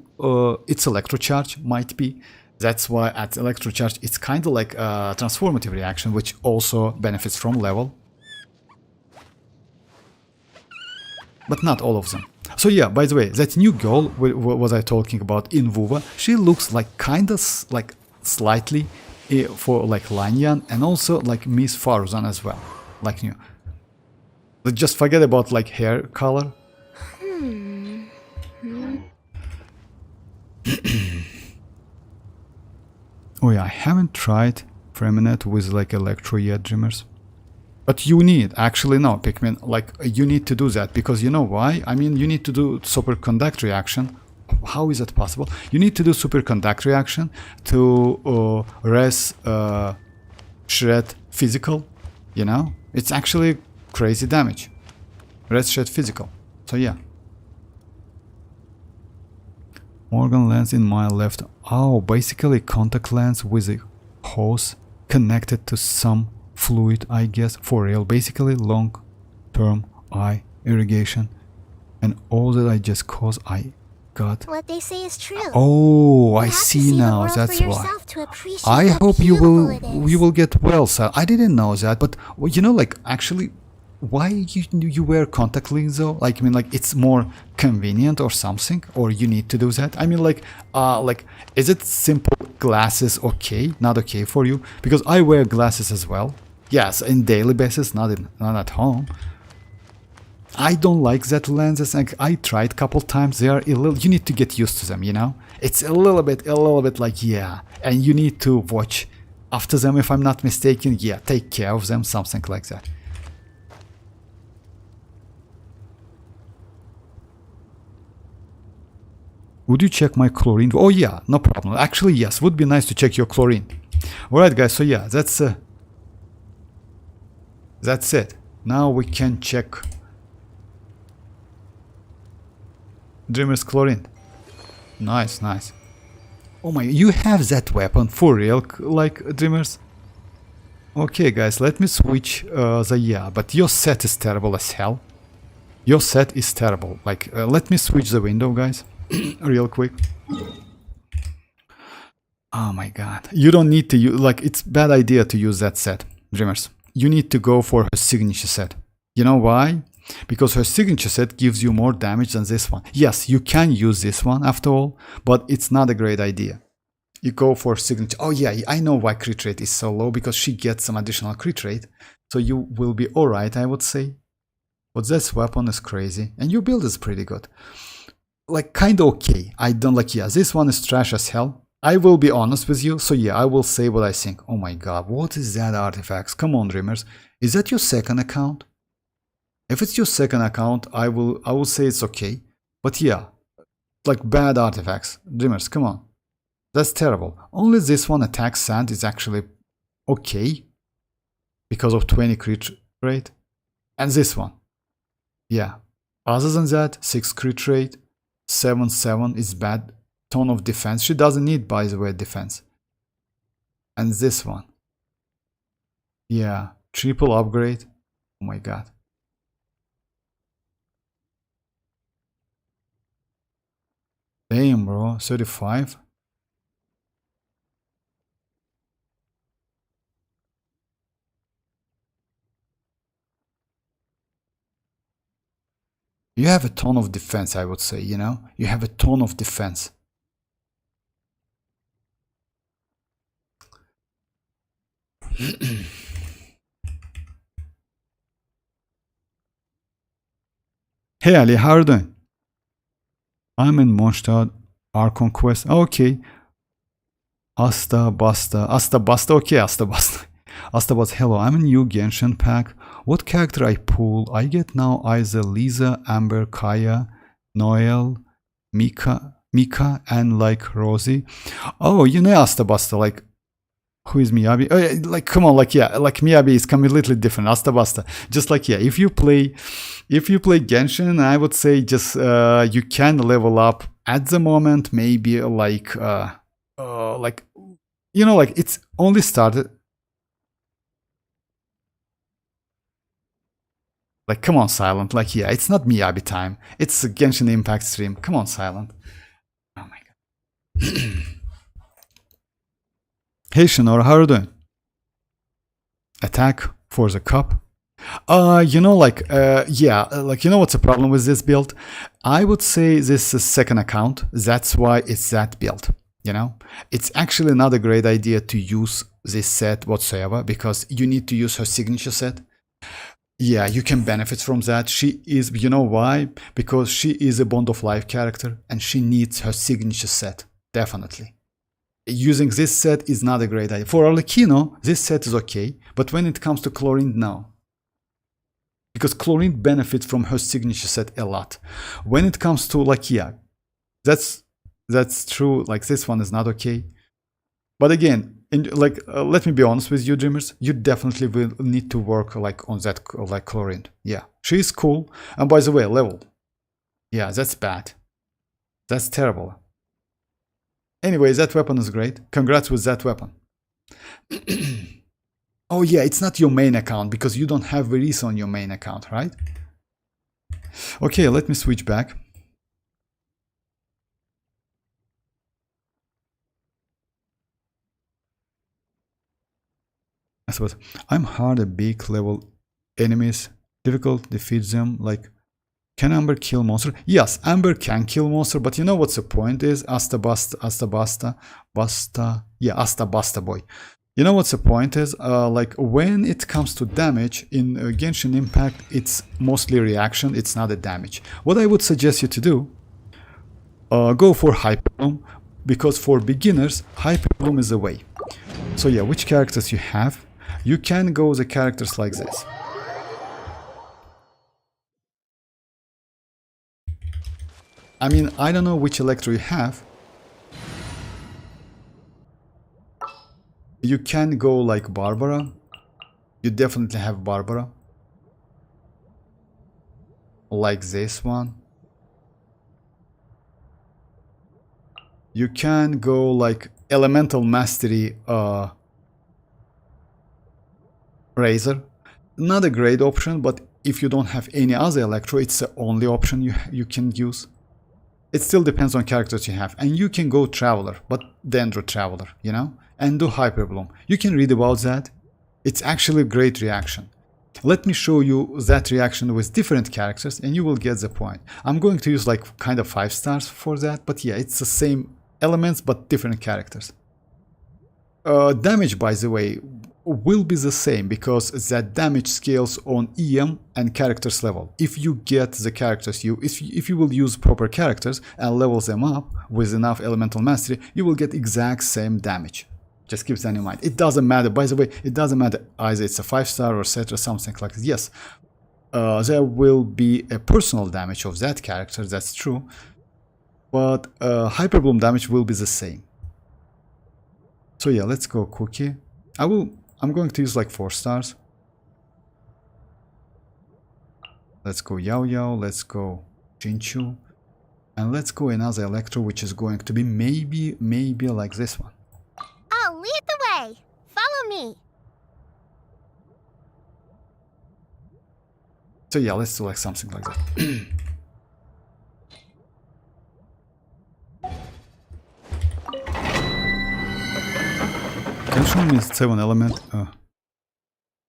its electrocharge, might be. That's why at electrocharge it's kind of like a transformative reaction, which also benefits from level. But not all of them. So yeah, by the way, that new girl was I talking about in WuWa, she looks like kind of like slightly for like Lanyan and also like Miss Faruzan as well. Like new. But just forget about like hair color. Oh yeah, I haven't tried Freminute with like Electro yet, Dreamers. But you need, actually no, Pikmin, like you need to do that because you know why? I mean, you need to do superconduct reaction. How is that possible? You need to do superconduct reaction to res shred physical, you know? It's actually crazy damage. Res shred physical. So yeah. Organ lens in my left. Oh, basically contact lens with a hose connected to some fluid, I guess, for real. Basically long-term eye irrigation. And all that I just cause God. What they say is true. Oh, I You have to see the now. world That's for why. yourself to appreciate I how hope beautiful it is. you will get well, sir. I didn't know that, but well, you know, like actually, why you wear contact lenses though? Like I mean, like it's more convenient or something, or you need to do that. I mean, like is it simple glasses okay? Not okay for you? Because I wear glasses as well. Yes, in daily basis, not at home. I don't like that lenses. Like I tried a couple times. They are a little. You need to get used to them. You know, it's a little bit like yeah, and you need to watch after them. If I'm not mistaken, yeah, take care of them, something like that. Would you check my chlorine? Oh yeah, no problem. Actually, yes, would be nice to check your chlorine. All right, guys. So yeah, that's it. Now we can check Dreamer's chlorine. Nice, nice. Oh my, you have that weapon for real, like Dreamers? Okay, guys, let me switch yeah, but your set is terrible as hell. Your set is terrible. Like, let me switch the window, guys, real quick. Oh my god. You don't need to use, like, it's bad idea to use that set, Dreamers. You need to go for her signature set. You know why? Because her signature set gives you more damage than this one. Yes, you can use this one after all, but it's not a great idea. You go for signature. Oh yeah, I know why crit rate is so low, because she gets some additional crit rate. So you will be alright, I would say. But this weapon is crazy. And your build is pretty good. Like, kinda okay. I don't like, yeah, this one is trash as hell. I will be honest with you. So yeah, I will say what I think. Oh my god, what is that artifacts? Come on, Dreamers. Is that your second account? If it's your second account, I will say it's okay. But yeah, like bad artifacts. Dreamers, come on. That's terrible. Only this one, attack sand, is actually okay. Because of 20 crit rate. And this one. Yeah. Other than that, 6 crit rate, 7/7 is bad. Ton of defense. She doesn't need, by the way, defense. And this one. Yeah. Triple upgrade. Oh my god. Damn, bro, 35. You have a ton of defense, I would say, you know? You have a ton of defense. Hey Ali, how are you doing? I'm in Mondstadt, Archon Quest. Okay. Asta Basta. Okay, Asta Basta. Asta Basta, hello, I'm a new Genshin pack. What character I pull? I get now either Lisa, Amber, Kaya, Noel, Mika, and like Rosie. Oh, you know Asta Basta, like, who is Miyabi? Oh, yeah, like, come on, like, yeah, like Miyabi is completely different. Asta Basta. Just like, yeah, if you play Genshin, I would say just you can level up at the moment, maybe like you know, like it's only started. Like, come on, Silent. Like, yeah, it's not Miyabi time. It's a Genshin Impact stream. Come on, Silent. Oh my god. Hey, Shinora, how are you doing? Attack for the cup. You know, like, yeah, like, you know what's the problem with this build? I would say this is second account. That's why it's that build, you know? It's actually not a great idea to use this set whatsoever, because you need to use her signature set. Yeah, you can benefit from that. She is, you know why? Because she is a Bond of Life character, and she needs her signature set, definitely. Using this set is not a great idea. For Arlecchino, this set is okay, but when it comes to Chlorine, no. Because Chlorine benefits from her signature set a lot. When it comes to, like, yeah, that's true, like this one is not okay. But again, let me be honest with you, Dreamers, you definitely will need to work like on that, like Chlorine. Yeah, she is cool. And by the way, level. Yeah, that's bad. That's terrible. Anyway, that weapon is great. Congrats with that weapon. Oh yeah, it's not your main account because you don't have Varesa on your main account, right? Okay, let me switch back. suppose I'm hard at big level enemies. Difficult defeat them. Like, can Amber kill monster? Yes, Amber can kill monster, but you know what's the point is? Asta basta boy. You know what's the point is? Like when it comes to damage in Genshin Impact, it's mostly reaction, it's not a damage. What I would suggest you to do, go for Hyper Bloom, because for beginners, Hyper Bloom is the way. So yeah, which characters you have? You can go the characters like this. I mean, I don't know which Electro you have. You can go like Barbara. You definitely have Barbara. Like this one. You can go like Elemental Mastery Razor. Not a great option, but if you don't have any other Electro, it's the only option you can use. It still depends on characters you have. And you can go Traveler, but Dendro Traveler, you know? And do Hyper Bloom. You can read about that. It's actually a great reaction. Let me show you that reaction with different characters and you will get the point. I'm going to use like kind of 5 stars for that, but yeah, it's the same elements but different characters. Damage, by the way, will be the same because that damage scales on EM and characters level. If you get the characters if you will use proper characters and level them up with enough elemental mastery, you will get exact same damage. Just keep that in mind. It doesn't matter, by the way, it doesn't matter either it's a 5-star or etc, something like this. Yes, there will be a personal damage of that character, that's true, but Hyper Bloom damage will be the same. So yeah, let's go Cookie. I'm going to use like 4 stars. Let's go Yao Yao, let's go Jinchu, and let's go another Electro, which is going to be maybe like this one. I'll lead the way. Follow me. So yeah, let's do like something like that. Can you show me 7 element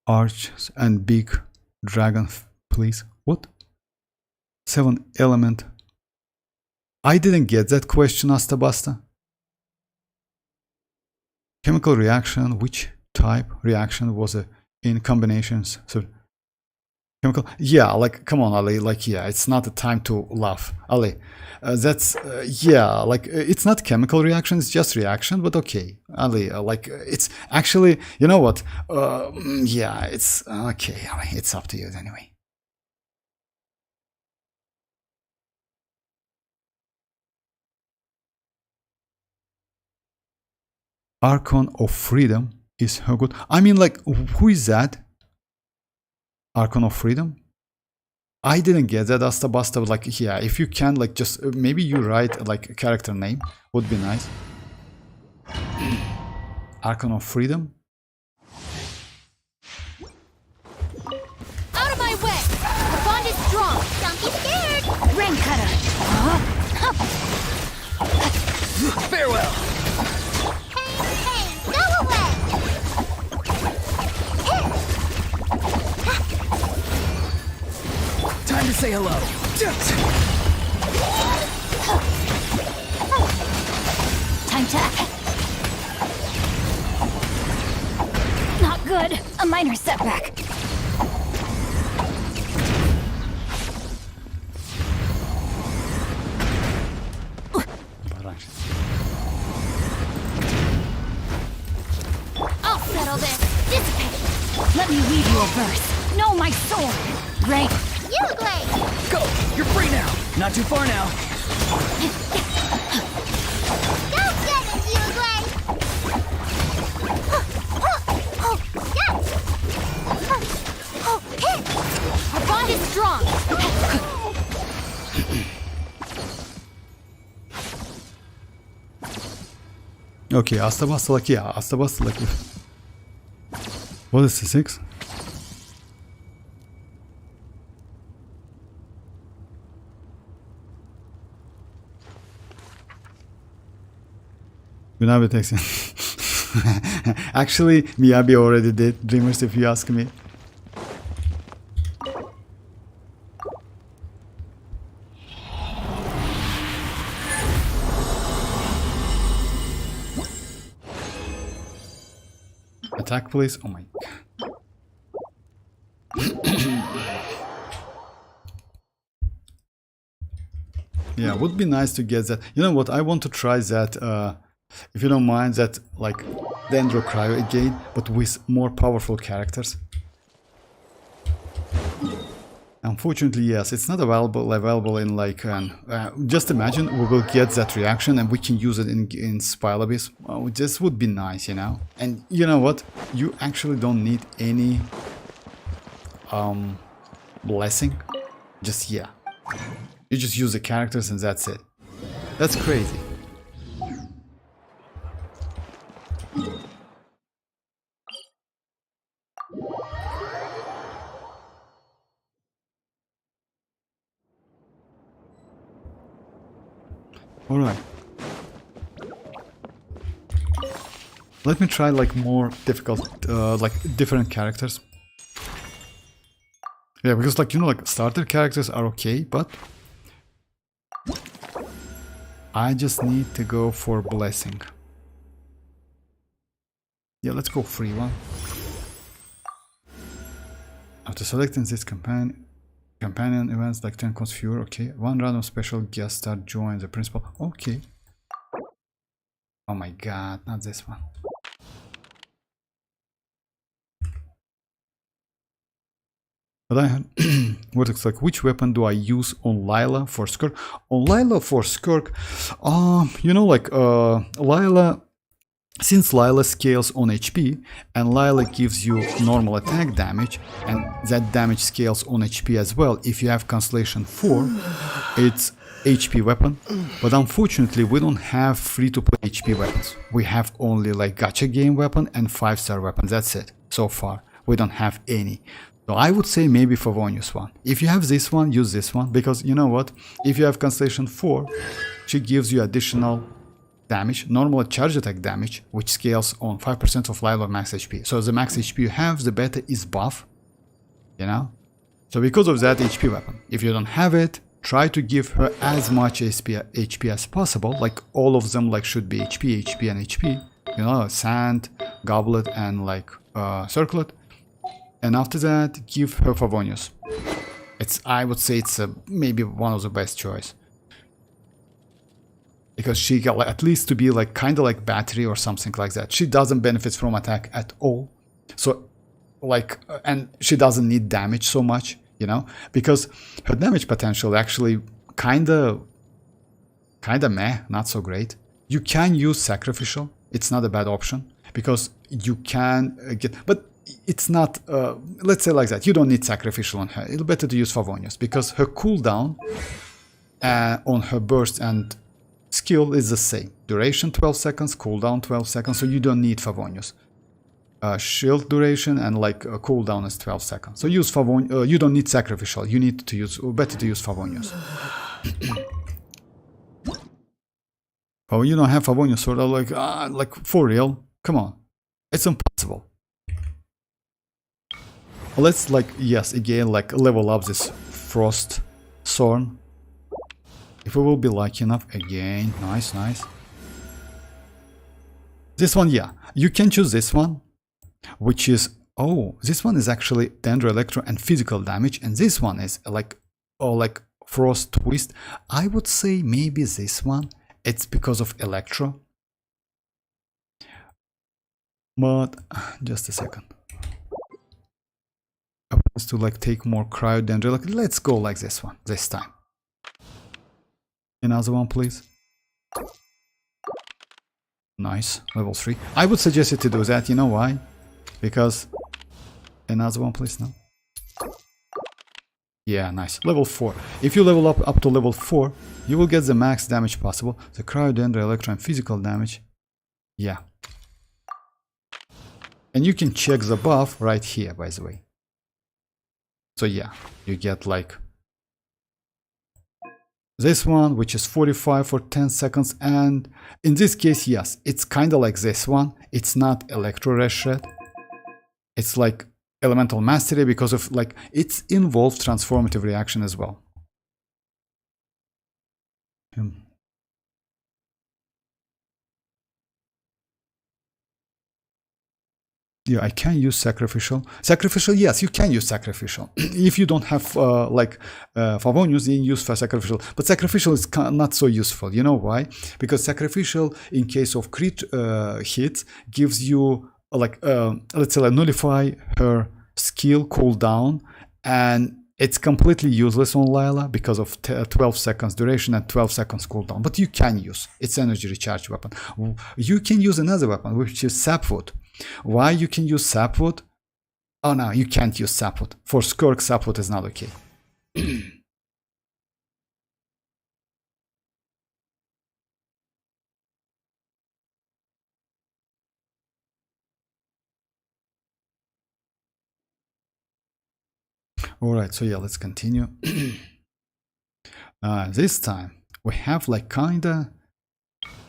arches and big dragon, please? What? 7 element? I didn't get that question, Astabasta. Chemical reaction, which type reaction was in combinations? So chemical, yeah, like come on, Ali, like yeah, it's not the time to laugh, Ali. That's yeah, like it's not chemical reaction, it's just reaction, but okay, Ali, like it's actually, you know what? Yeah, it's okay, Ali, it's up to you anyway. Archon of Freedom is how good? I mean, like, who is that? Archon of Freedom? I didn't get that, Astabasta. Like, yeah, if you can, like, just maybe you write like a character name would be nice. Archon of Freedom. Out of my way. The bond is strong. Don't be scared. Rain cutter. Farewell. Hey, go away. Time to say hello. Time to... Not good. A minor setback. I'll settle this. Dissipate. Let me weave you a verse. Know my sword. Right. Uglay. Go! You're free now! Not too far now. Go get it, Uglay. Yes. Our bond is strong. Okay, Astabasta, like, yeah, Astabasta, like, what is the 6? Günah bir teksin. Actually, Miyabi already did, Dreamers, if you ask me. Attack, please. Oh my god. Yeah, would be nice to get that. You know what? I want to try that, if you don't mind, that like Dendro Cryo again, but with more powerful characters. Unfortunately, yes, it's not available in like just imagine we will get that reaction and we can use it in Spile Abyss. Oh, this would be nice, you know. And you know what? You actually don't need any blessing. Just yeah. You just use the characters and that's it. That's crazy. Alright. Let me try like more difficult, like different characters. Yeah, because like, you know, like starter characters are okay, but I just need to go for blessing. Yeah, let's go free one. After selecting this companion events like 10 configure, okay. One random special guest star joins the principal. Okay. Oh my god, not this one. But I had what looks like, which weapon do I use on Lila for Skirk? On Lila for Skirk, you know, like Lila, since Lila scales on HP and Lila gives you normal attack damage and that damage scales on HP as well. If you have Constellation 4, it's HP weapon, but unfortunately we don't have free-to-play HP weapons. We have only like gacha game weapon and 5-star weapons. That's it so far. We don't have any. So I would say maybe Favonius one. If you have this one, use this one, because you know what? If you have Constellation 4, she gives you additional damage, normal charge attack damage, which scales on 5% of Lila max HP. So the max HP you have, the better is buff, you know? So because of that, HP weapon. If you don't have it, try to give her as much HP as possible, like all of them like should be HP, HP and HP, you know, sand, goblet and like circlet. And after that, give her Favonius. I would say it's maybe one of the best choice. Because she got like, at least to be like kind of like battery or something like that. She doesn't benefit from attack at all. So like, and she doesn't need damage so much, you know, because her damage potential actually kind of meh, not so great. You can use sacrificial. It's not a bad option because you can get, but it's not, let's say like that, you don't need sacrificial on her. It's better to use Favonius because her cooldown on her burst and skill is the same. Duration 12 seconds, cooldown 12 seconds, so you don't need Favonius. Shield duration and like cooldown is 12 seconds. So use Favonius, you don't need sacrificial, you need to use, better to use Favonius. Oh, you don't have Favonius, sort of like for real? Come on, it's impossible. Let's like, yes, again, like level up this Frost Thorn. If we will be lucky enough, again, nice, nice. This one, yeah, you can choose this one, which is, oh, this one is actually Dendro Electro and physical damage, and this one is like, oh, like Frost Twist. I would say maybe this one, it's because of Electro. But, just a second. I want to like take more cryo Dendro, like, let's go like this one, this time. Another one, please. Nice, level 3. I would suggest you to do that, you know why? Because... Another one, please, no? Yeah, nice. Level 4. If you level up to level 4, you will get the max damage possible. The cryo, Dendro, electro, and physical damage. Yeah. And you can check the buff right here, by the way. So yeah, you get like... this one, which is 45 for 10 seconds. And in this case, yes, it's kind of like this one. It's not electro red shred. It's like elemental mastery because of like it's involved transformative reaction as well. Yeah, I can use sacrificial. Sacrificial, yes, you can use sacrificial. If you don't have Favonius, then use for sacrificial. But sacrificial is not so useful. You know why? Because sacrificial, in case of crit hits, gives you like let's say like nullify her skill cooldown, and it's completely useless on Lila because of 12 seconds duration and 12 seconds cooldown. But you can use it's energy recharge weapon. You can use another weapon, which is sapwood. Why you can use sapwood? Oh no, you can't use sapwood. For skirk, sapwood is not okay. Alright, so yeah, let's continue. This time we have like kinda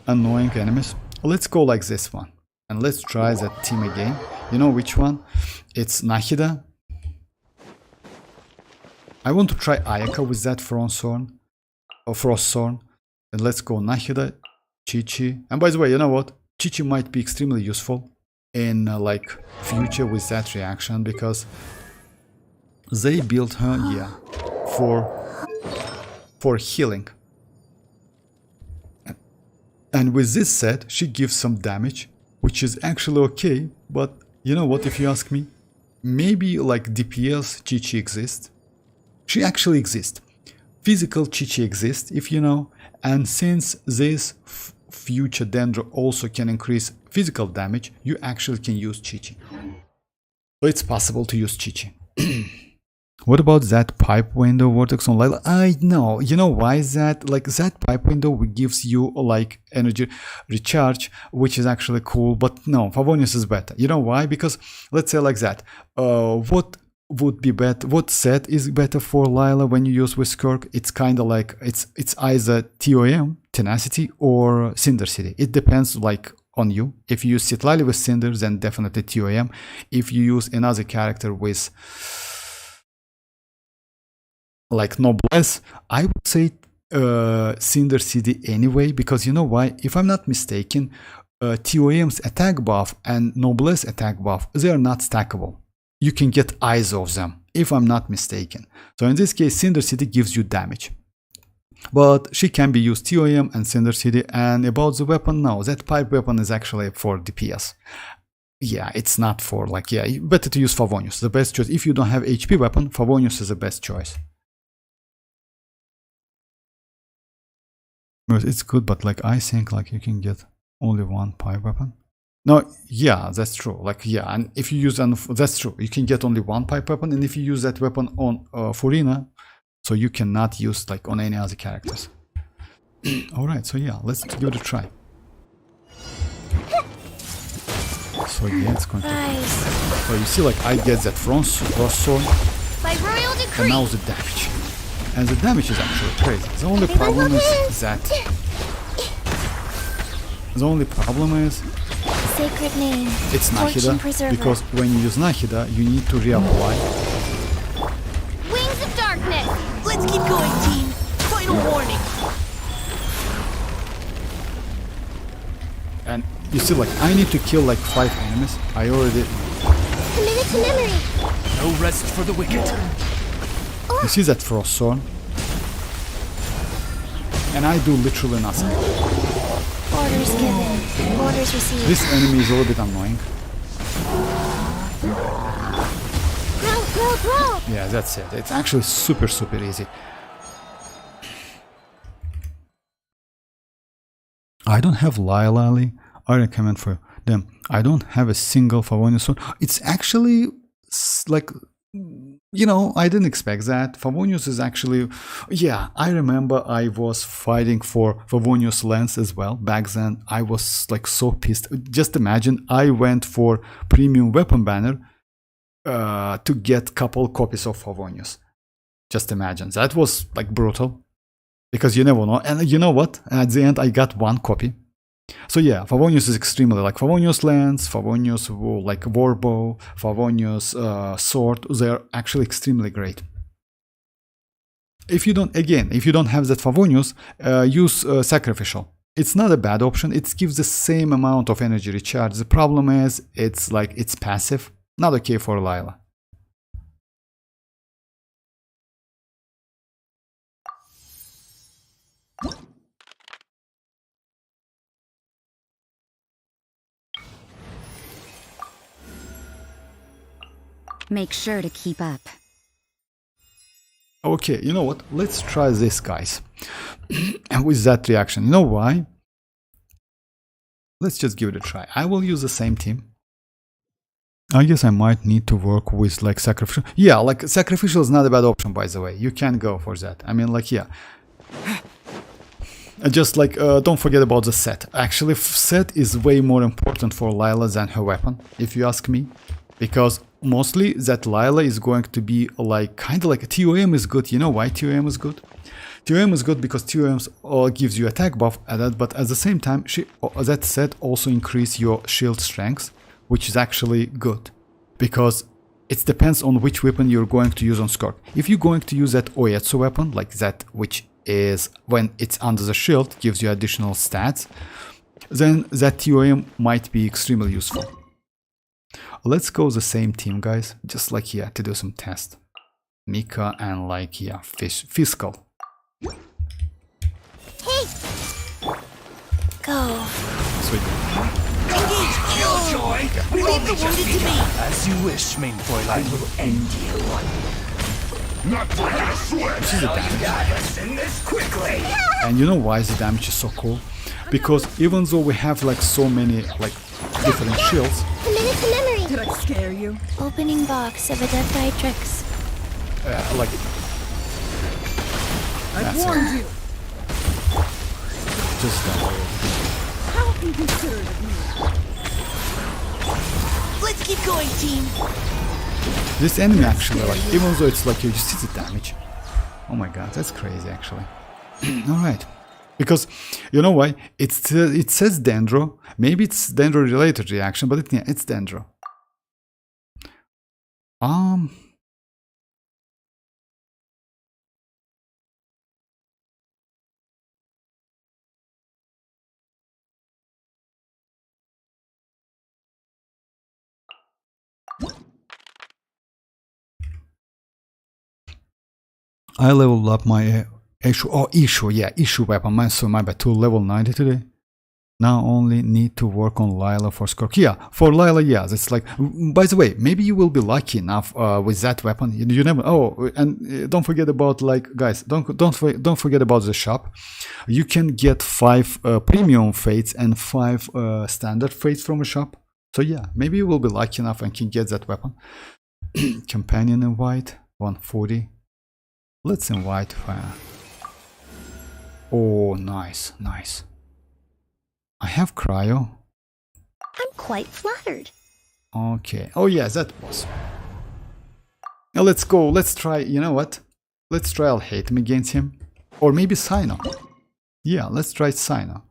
annoying enemies. Let's go like this one. And let's try that team again. You know which one? It's Nahida. I want to try Ayaka with that Frost Sword. And let's go Nahida, Chi-Chi. And by the way, you know what? Chi-Chi might be extremely useful in like future with that reaction because they built her, yeah, for healing. And with this set, she gives some damage, which is actually okay, but you know what, if you ask me, maybe like DPS Chi-Chi exists. She actually exists. Physical Chi-Chi exists, if you know, and since this future Dendro also can increase physical damage, you actually can use Chi-Chi. So it's possible to use Chi-Chi. What about that pipe window vortex on Lila? I know. You know why is that? Like that pipe window gives you like energy recharge, which is actually cool. But no, Favonius is better. You know why? Because let's say like that. What would be better? What set is better for Lila when you use with Skirk? It's kind of like it's either TOM, Tenacity, or Cinder City. It depends like on you. If you use Citlali with Cinder, then definitely TOM. If you use another character with like Noblesse, I would say Cinder City anyway, because you know why? If I'm not mistaken, TOM's attack buff and Noblesse attack buff, they are not stackable. You can get either of them, if I'm not mistaken. So in this case, Cinder City gives you damage. But she can be used TOM and Cinder City. And about the weapon, no, that pipe weapon is actually for DPS. Yeah, it's not for like, yeah, better to use Favonius, the best choice. If you don't have HP weapon, Favonius is the best choice. It's good, but like I think like you can get only one pipe weapon. No, yeah, that's true. Like yeah, and if you use that's true, you can get only one pipe weapon, and if you use that weapon on Furina, so you cannot use like on any other characters. All right, so yeah, let's give it a try. So yeah, it's going to. So you see, like I get that Frost Sword, By royal decree. and now the damage. And the damage is actually crazy. The only problem is that... The only problem is... Sacred name. It's Nahida, because when you use Nahida, you need to reapply. Wings of darkness. Let's keep going, team. Final warning. And you see, like, I need to kill like 5 enemies. I already... Committed to memory. No rest for the wicked. You see that Frost Sword? And I do literally nothing. Orders given. Orders received. This enemy is a little bit annoying. Grow. Yeah, that's it. It's actually super easy. I don't have Lilali. I recommend for them. I don't have a single Favonius sword. It's actually like... You know, I didn't expect that. Favonius is actually... Yeah, I remember I was fighting for Favonius lens as well. Back then, I was like so pissed. Just imagine, I went for premium weapon banner to get couple copies of Favonius. Just imagine. That was like brutal. because you never know. And you know what? At the end, I got 1 copy. So yeah, Favonius is extremely like Favonius lance, Favonius like warbow, Favonius sword. They're actually extremely great. If you don't, again, if you don't have that Favonius, use sacrificial. It's not a bad option. It gives the same amount of energy recharge. The problem is it's like it's passive. Not okay for Lila. Make sure to keep up. Okay, you know what? Let's try this, guys. And with that reaction, you know why? Let's just give it a try. I will use the same team. I guess I might need to work with like sacrificial. Yeah, like sacrificial is not a bad option, by the way. You can go for that. I mean, like, yeah. Just like, don't forget about the set. Actually, set is way more important for Lila than her weapon, if you ask me. Because mostly that Lila is going to be like, kind of like a TOM is good. You know why TOM is good? TOM is good because TOM gives you attack buff at that, but at the same time, that set also increase your shield strength, which is actually good. Because it depends on which weapon you're going to use on Skirk. If you're going to use that Oyetsu weapon, like that, which is when it's under the shield, gives you additional stats, then that TOM might be extremely useful. Let's go the same team, guys, just like here to do some test. Mika and like, yeah, Fiscal. Hey! Go. Sweet. Engage! Killjoy! Leave the wounded to me! As you wish, main Fräulein. I will end you. Not for a sweat! This is the damage. Let's end this quickly! And you know why the damage is so cool? Because even though we have like so many like different shields, A minute to memory. Did I scare you? Opening box of Adeptitrix. like I That's warned you. just How inconsiderate of me. Let's keep going, team. this enemy actually, like, even though it's like you see the damage. Oh my god, that's crazy actually. Alright. Because you know why? It says Dendro. Maybe it's Dendro related reaction, but it's Dendro. I leveled up my issue weapon. My bad, to level 90 today. Now only need to work on Lila for Skirk. Yeah, for Lila, yeah, that's like. By the way, maybe you will be lucky enough with that weapon. You never. Oh, and don't forget about, like, guys. Don't forget about the shop. You can get 5 premium fates and 5 standard fates from a shop. So yeah, maybe you will be lucky enough and can get that weapon. Companion invite 140. Let's invite fire. Oh, nice, nice. I have cryo. I'm quite flattered. Okay. Oh yeah, that was. Now let's go. Let's try. You know what? Let's try. I'll hate him against him, or maybe Sino. Yeah, let's try Sino.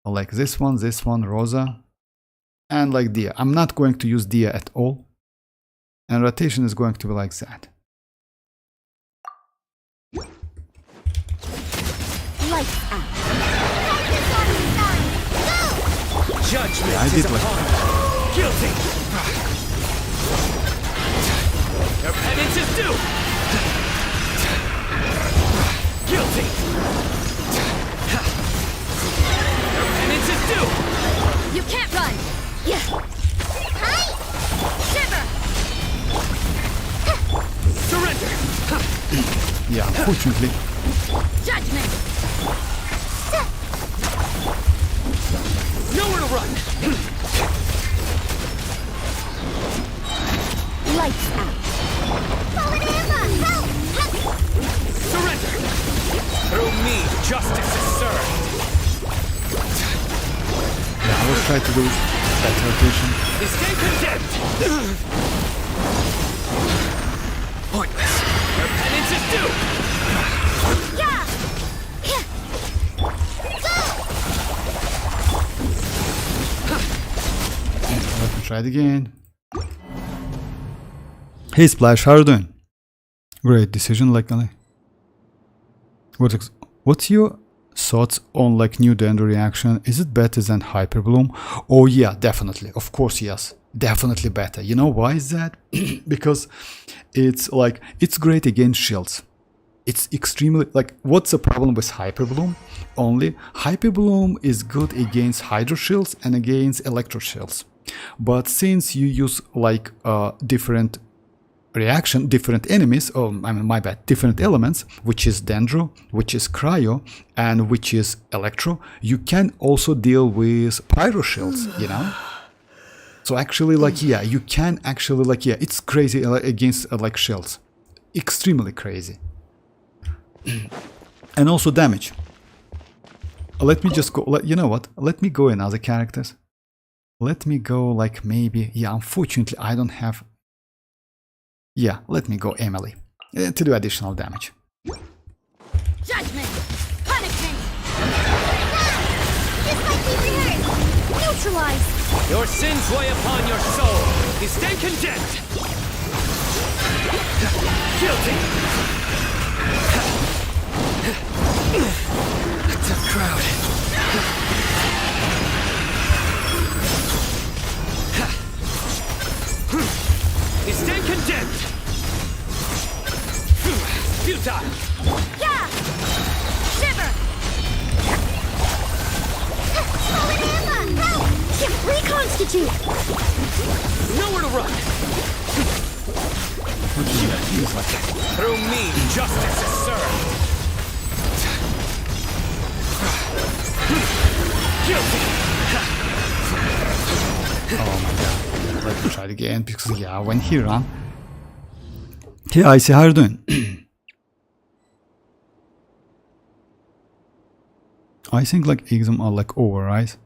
Like this one, Rosa, and like Dia. I'm not going to use Dia at all, and rotation is going to be like that. Lights out. Judgment Yeah, I is did upon like. us. Guilty. Your penance is due. Guilty. Your penance is due. You can't run. Yeah. Hi! Shiver! Surrender. Yeah, unfortunately. Judgment. Nowhere to run. Lights out. Fallen Emma! Help! Surrender. Through me, justice is served. Yeah, I will try to do that rotation. Stay condemned. Pointless. Your penance is due. Yeah! try it again. Hey Splash, how are you doing? Great decision, like what's your thoughts on like new Dendro reaction? Is it better than Hyperbloom? Oh yeah, definitely. Of course, yes. Definitely better. You know why is that? Because it's like it's great against shields. It's extremely like what's the problem with Hyperbloom? Only Hyperbloom is good against Hydro shields and against Electro shields. But since you use like different reaction, different enemies, oh I mean my bad, different elements, which is Dendro, which is Cryo, and which is Electro, you can also deal with Pyro shields, you know? So actually like yeah, you can actually like yeah, it's crazy against like shields. Extremely crazy. And also damage. Let me just go, you know what, let me go in other characters. Let me go like maybe, yeah, unfortunately I don't have, yeah, let me go Emily to do additional damage. Judgment! Punishment! This might be weird! Neutralize! Your sins weigh upon your soul. You stand condemned. Guilty. Tough crowd. You stand condemned. Futile. Yeah! Shiver! Fallen Emma! Help! Reconstitute! Nowhere to run. Through me, justice is served. Guilty. Oh my god. Let me try it again because yeah, when he ran. Hey Icy, how are you doing? I think like exam are like over, right?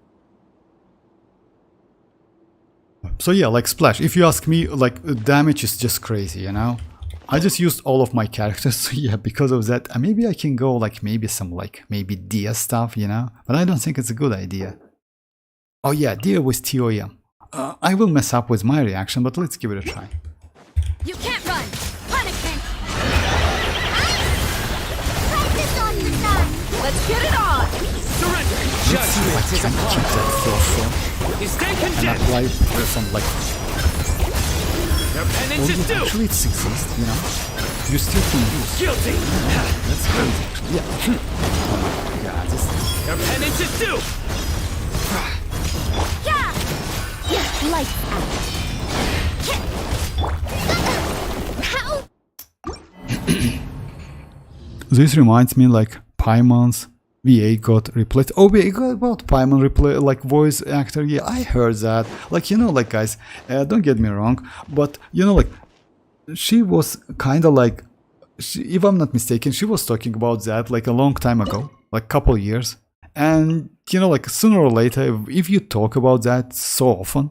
So yeah, like Splash, if you ask me, like damage is just crazy, you know? I just used all of my characters, so yeah, because of that, maybe I can go like maybe some like maybe Dia stuff, you know? But I don't think it's a good idea. Oh yeah, Dia with TOM. I will mess up with my reaction, but let's give it a try. You can't run! Punishment! Practice on the sun! Let's get it on! Surrender. Judgment is upon Keep us. that frost You stand and condemned. apply some like... Your penance Oh is yeah, due. actually it exists, you know? You still can use. Guilty. That's great, actually. Yeah. Oh my god, this is... Your penance is due. Yeah! Yeah, lights out! How? This reminds me like Paimon's VA got replaced. Oh, we got about Paimon replay like voice actor. Yeah, I heard that. Like, you know, like guys, don't get me wrong, but you know, like she was kind of like, if I'm not mistaken, she was talking about that like a long time ago, like couple years. And you know, like sooner or later, if you talk about that so often,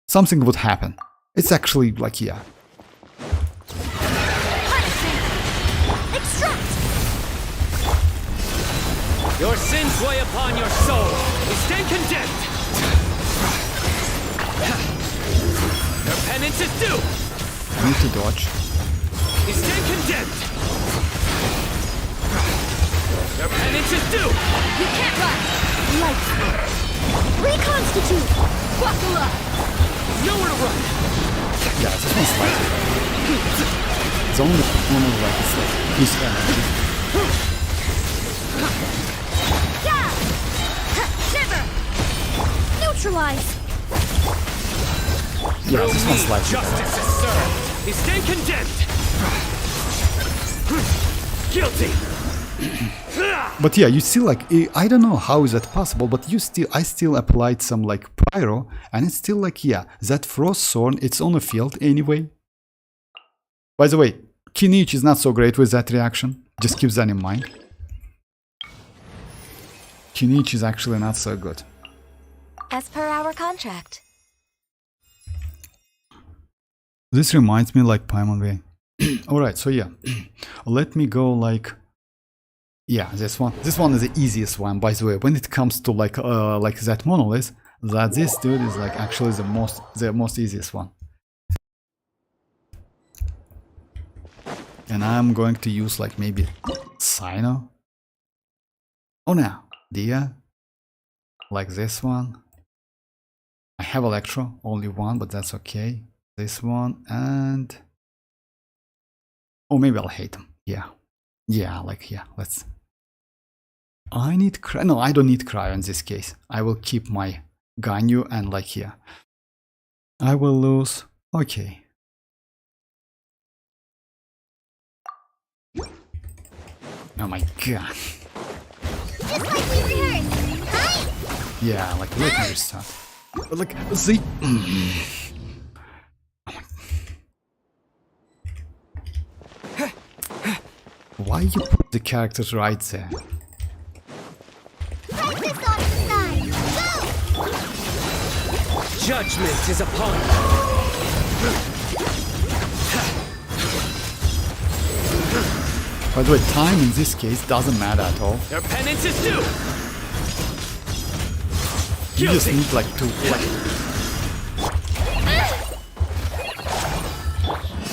something would happen. It's actually like, yeah. Your sins weigh upon your soul. You stand condemned. Your penance is due. I need to dodge. You stand condemned. Your penance is due. You can't run! Lights out! Reconstitute! Buckle up! Nowhere to run. Yeah, this one's like it's only one of like it's like his energy. Yeah! Shiver! Neutralize! Yeah, this one's like Justice is served. You stand condemned. Guilty. But yeah, you still like I don't know how is that possible, but I still applied some like pyro, and it's still like yeah, that frost thorn, it's on a field anyway. By the way, Kinich is not so great with that reaction. Just keep that in mind. Kinich is actually not so good. As per our contract. This reminds me like Paimon way. Alright, so yeah. Let me go like yeah, this one. This one is the easiest one, by the way. When it comes to like that monolith, that this dude is like actually the most easiest one. And I'm going to use like maybe Sino. Oh no, Dia. Like this one. I have Electro, only one, but that's okay. This one and... Oh, maybe I'll hate them. Yeah. Yeah, like, yeah, let's... I need Cryo. No, I don't need Cryo in this case. I will keep my Ganyu and like here. I will lose. Okay. Oh my god. Just like we rehearsed, right? Yeah, like let me restart. But like the why you put the characters right there? Practice on the side. Go! Judgment is upon you. By the way, time in this case doesn't matter at all. Their penance is due. You just need like to like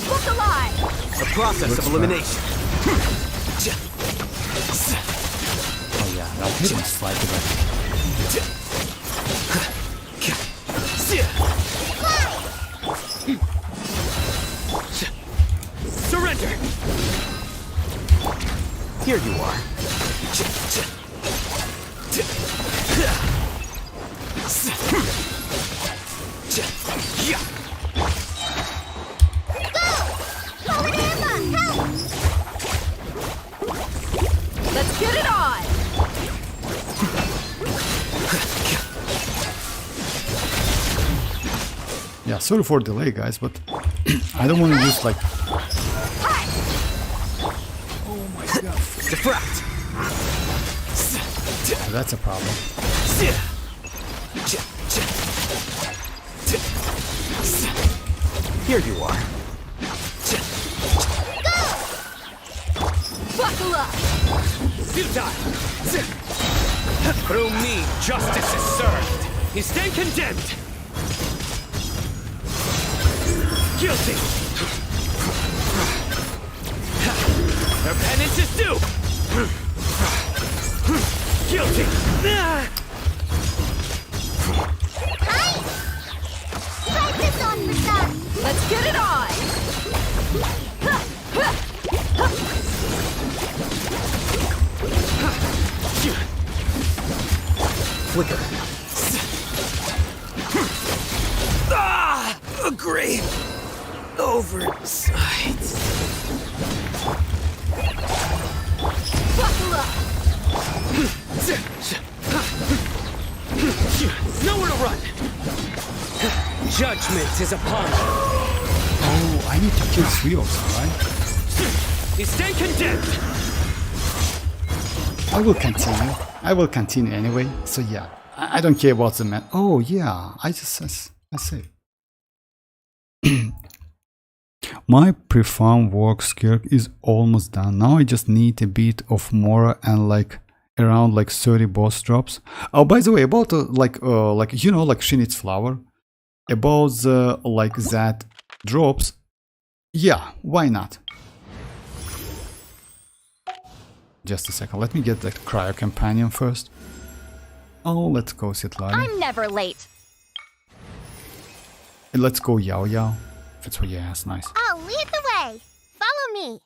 Look alive! The process of elimination. oh yeah, I'll hit him slightly better. Surrender. Here you are. Let's get it on! Yeah, sorry for delay guys, but I don't want to use like Defract. that's a problem. Here you are. Buckle up! Futile. Through me, justice is served. You stand condemned. Guilty. Their penance is due. Guilty. Practice on the side. Let's get it on! Flicker. Agree. Oversight. Buckle up! Nowhere to run. Judgment is upon you. Oh, I need to kill 3 of them, right? You stand condemned. I will continue. I will continue anyway. So yeah, I don't care about the man. Oh yeah, I say. My pre-farm work skirk is almost done. Now I just need a bit of Mora and like around like 30 boss drops. Oh, by the way, about like you know, like Shinit's flower, about the like that drops. Yeah, why not? Just a second. Let me get the cryo companion first. Oh, let's go citlali. I'm never late. And let's go Yao Yao. That's what, yeah, that's nice. I'll lead the way. Follow me.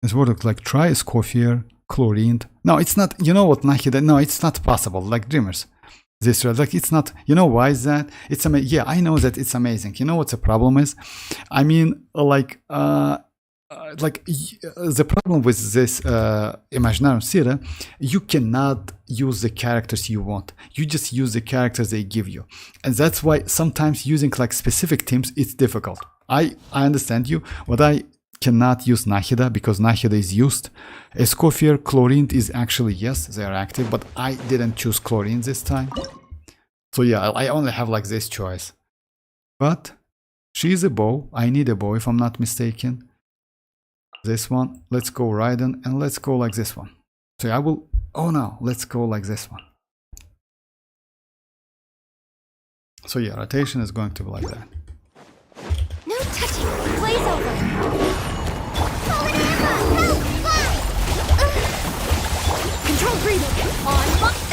This word like try Scophier, chlorined. No, it's not. You know what, Nahida? No, it's not possible. Like Dreamers. This like it's not. You know why is that? It's amazing. Yeah, I know that it's amazing. You know what the problem is? I mean, like the problem with this Imaginarium Theater, you cannot use the characters you want. You just use the characters they give you, and that's why sometimes using like specific teams it's difficult. I understand you, but I cannot use Nahida because Nahida is used. Scophier, Chlorine is actually, yes, they are active, but I didn't choose Chlorine this time. So yeah, I only have like this choice. But she's a bow. I need a bow if I'm not mistaken. This one, let's go Raiden, and let's go like this one. So I will, Oh no, let's go like this one. So yeah, rotation is going to be like that. No touching. Blaze over. Falling Emma! Help! Fly! Control breathing. On.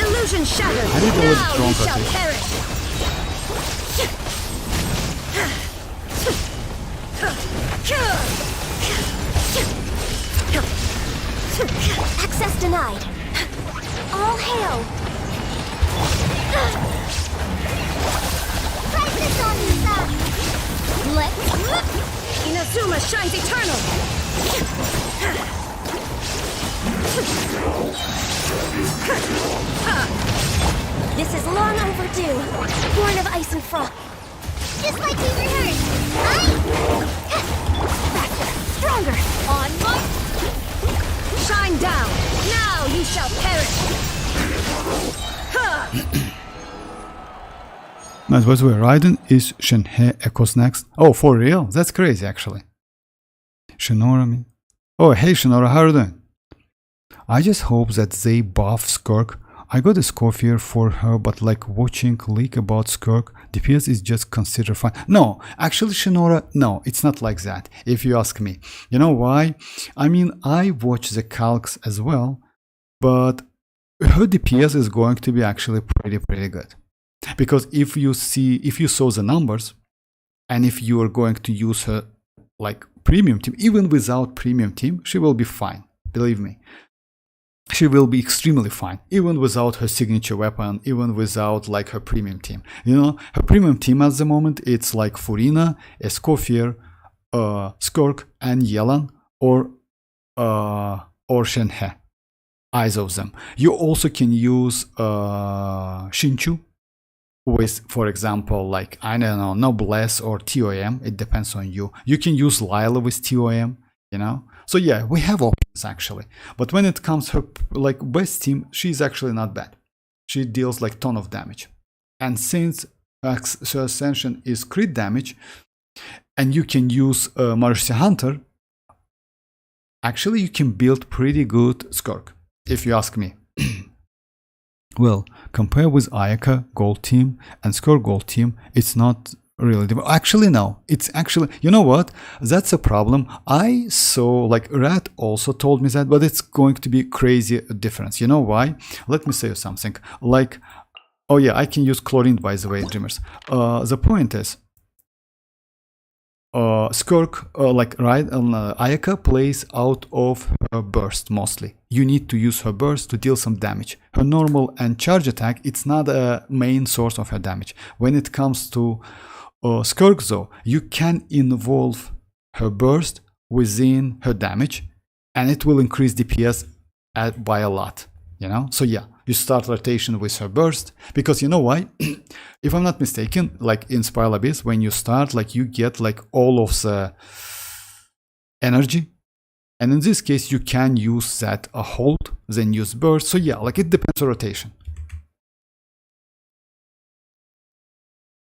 Illusion shattered. I need a little Now strong you shall rotation. perish. Access denied. All hail. Crisis on you, son. Let's... Inazuma shines eternal. This is long overdue. Born of ice and frost. Just like we rehearsed. Faster, stronger. On mark. Shine down. Now you shall perish. By the way, Raiden is Shenhe Echoes next. Oh, for real? That's crazy, actually. Shinora, me. Oh, hey Shinora, how are you doing? I just hope that they buff Skirk. I got a Scorpier for her, but like watching leak about Skirk, DPS is just considered fine. No, actually Shinora, no, it's not like that, if you ask me. You know why? I mean, I watch the calcs as well, but her DPS is going to be actually pretty good. Because if you saw the numbers, and if you are going to use her like premium team, even without premium team, she will be fine. Believe me. She will be extremely fine, even without her signature weapon, even without like her premium team. You know, her premium team at the moment, it's like Furina, Escoffier, Skirk, and Yelan, or Shenhe. Eyes of them. You also can use Shinchu with, for example, like, I don't know, Noblesse or TOM. It depends on you. You can use Lila with TOM, you know. So yeah, we have options actually. But when it comes to her like best team, she's actually not bad. She deals like ton of damage. And since her Ascension is crit damage, and you can use Mercy Hunter, actually you can build pretty good Skirk, if you ask me. Well, compare with Ayaka gold team and Skirk gold team, it's not really different. Actually, no, it's actually, you know what? That's a problem. I saw, like, Rat also told me that, but it's going to be crazy difference. You know why? Let me say you something. Like, oh yeah, I can use chlorine, by the way, dreamers. The point is, Skirk, Ayaka plays out of her burst mostly. You need to use her burst to deal some damage. Her normal and charge attack, it's not a main source of her damage. When it comes to Skirk though, you can involve her burst within her damage, and it will increase DPS by a lot, you know? So yeah, you start rotation with her burst, because you know why? If I'm not mistaken, like in Spiral Abyss, when you start, like you get like all of the energy, and in this case you can use that a hold, then use burst. So yeah, like it depends on rotation.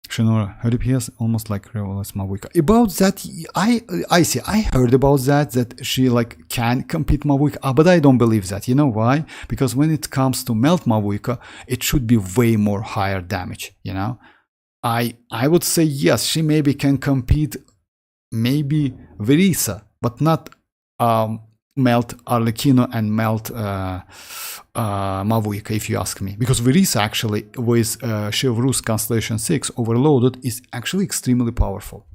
Shinora, her DPS almost like Revolus Mavuika. About that, I see. I heard about that she like can compete Mavuika, but I don't believe that. You know why? Because when it comes to melt Mavuika, it should be way more higher damage. You know, I would say yes, she maybe can compete, maybe Varesa, but not melt Arlecchino and melt Mavuika, if you ask me. Because Varesa actually, with Chevreuse Constellation 6 overloaded, is actually extremely powerful.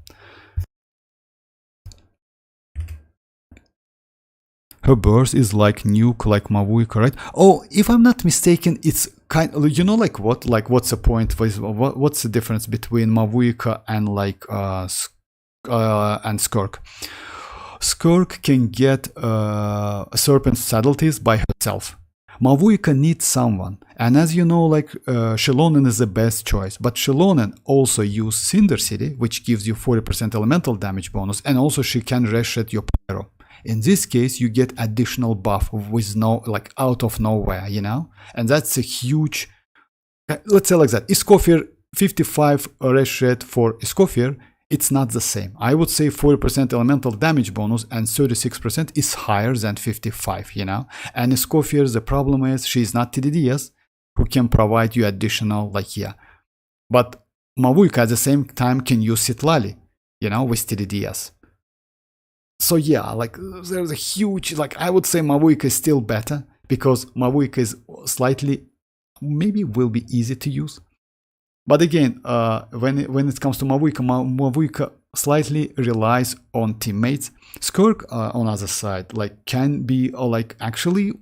Her burst is like nuke, like Mavuika, right? Oh, if I'm not mistaken, it's kind of, you know, like what? Like, what's the point? What's the difference between Mavuika and like and Skirk? Skirk can get Serpent Subtleties by herself. Mavuika needs someone, and as you know, like xilonen is the best choice, but xilonen also use Cinder City, which gives you 40% elemental damage bonus, and also she can reshet your pyro. In this case, you get additional buff with no, like, out of nowhere, you know, and that's a huge, let's say like that. Escoffier 55 reshet for Escoffier it's not the same. I would say 40% elemental damage bonus and 36% is higher than 55, you know. And Escoffier, the problem is she's not TDDS, who can provide you additional, like, yeah. But Mavuika at the same time can use citlali, you know, with TDDS. So yeah, like, there's a huge, like, I would say Mavuika is still better because Mavuika is slightly, maybe will be easy to use. But again, when it comes to Mavuika, Mavuika slightly relies on teammates. Skirk, on other side, like, can be, like, actually,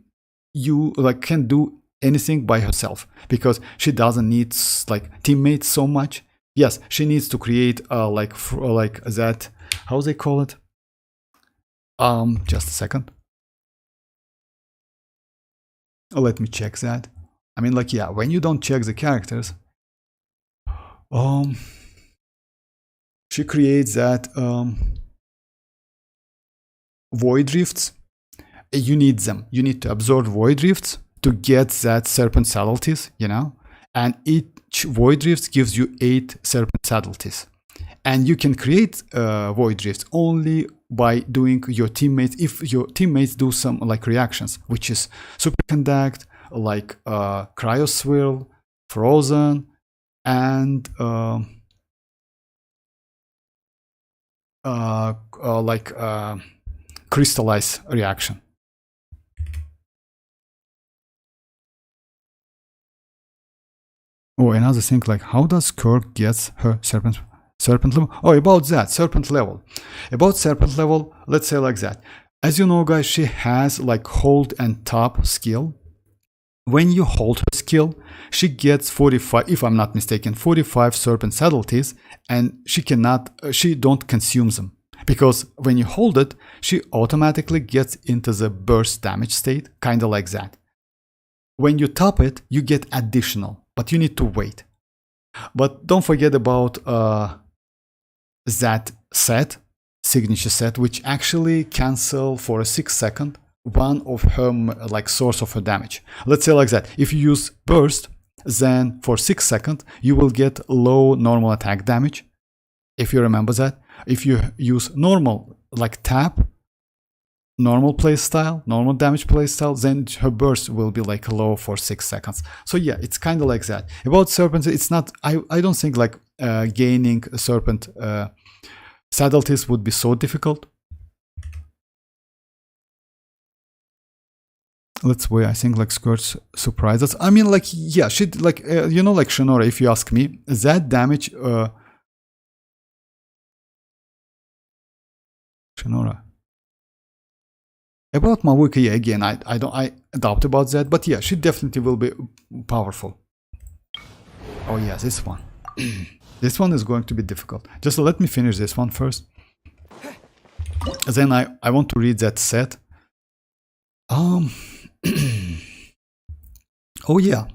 you, like, can do anything by herself because she doesn't need, like, teammates so much. Yes, she needs to create, like that, how they call it? Just a second. Let me check that. I mean, like, yeah, when you don't check the characters, she creates that void drifts. You need them. You need to absorb void drifts to get that serpent subtleties, you know. And each void drift gives you 8 serpent subtleties. And you can create void drifts only by doing your teammates, if your teammates do some, like, reactions, which is superconduct, like cryoswirl, frozen, and crystallize reaction. Oh, another thing, like, how does Skirk get her serpent level? Oh, about that, serpent level. About serpent level, let's say like that. As you know, guys, she has, like, hold and top skill. When you hold her skill, she gets 45, if I'm not mistaken, 45 serpent subtleties, and she don't consume them. Because when you hold it, she automatically gets into the burst damage state, kinda like that. When you top it, you get additional, but you need to wait. But don't forget about that set, signature set, which actually cancel for a 6 second one of her, like, source of her damage. Let's say like that. If you use burst, then for 6 seconds you will get low normal attack damage, if you remember that. If you use normal, like, tap, normal playstyle, normal damage playstyle, then her burst will be, like, low for 6 seconds. So yeah, it's kind of like that. About serpents, it's not, I don't think, like, gaining a serpent subtleties would be so difficult. Let's wait. I think, like, Skirk surprises. I mean, like, yeah, she, like, you know, like Shinora, if you ask me, that damage, Shinora. About Mavuika, yeah, again, I doubt about that, but yeah, she definitely will be powerful. Oh yeah, this one. This one is going to be difficult. Just let me finish this one first. Then I want to read that set. Oh yeah,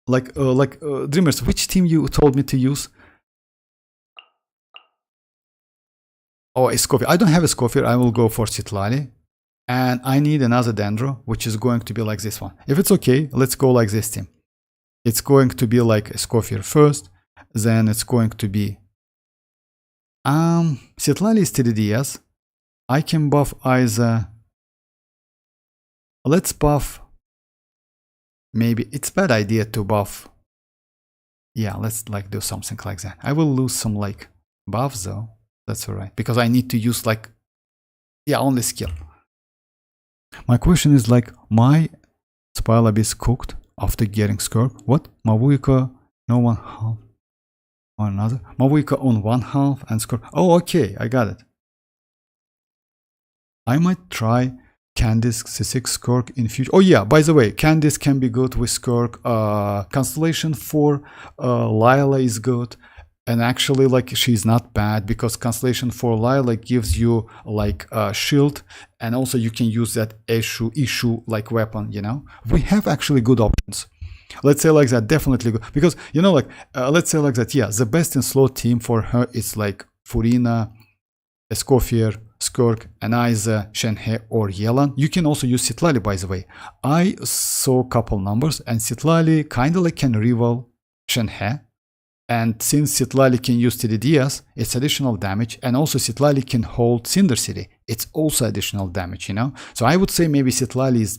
like Dreamers, which team you told me to use? Oh, Escoffier. I don't have Escoffier. I will go for citlali. And I need another Dendro, which is going to be like this one. If it's okay, let's go like this team. It's going to be like Escoffier first, then it's going to be citlali is TDDS. I can buff either. Let's buff. Maybe it's bad idea to buff. Yeah, let's, like, do something like that. I will lose some, like, buffs though. That's alright, because I need to use, like, yeah, only skill. My question is, like, my Spy Lab is cooked after getting Skirk. What? Mavuika, no, 1/2 or another. Mavuika on 1/2 and Skirk. Oh, okay, I got it. I might try Candice C6 Skirk in future. Oh yeah, by the way, Candice can be good with Skirk. Constellation 4 Lila is good. And actually, like, she's not bad because Constellation 4 Lila gives you, like, a shield, and also you can use that issue like weapon, you know. We have actually good options. Let's say like that, definitely good. Because, you know, like, let's say like that, yeah, the best in slow team for her is, like, Furina, Escoffier, Skirk, and either Shenhe or Yelan. You can also use citlali, by the way. I saw a couple numbers, and citlali kind of, like, can rival Shenhe. And since citlali can use TDDs, it's additional damage. And also citlali can hold Cinder City. It's also additional damage, you know? So I would say maybe citlali is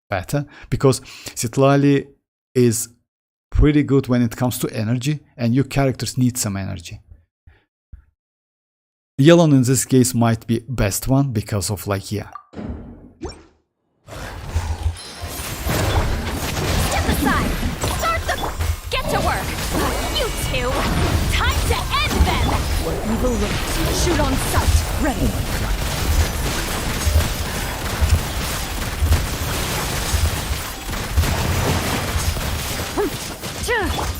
better because citlali is pretty good when it comes to energy, and your characters need some energy. Yellow in this case might be best one because of like, yeah. Step aside! Start the... Get to work! You two! Time to end them! Evil looks. Shoot on sight. Ready.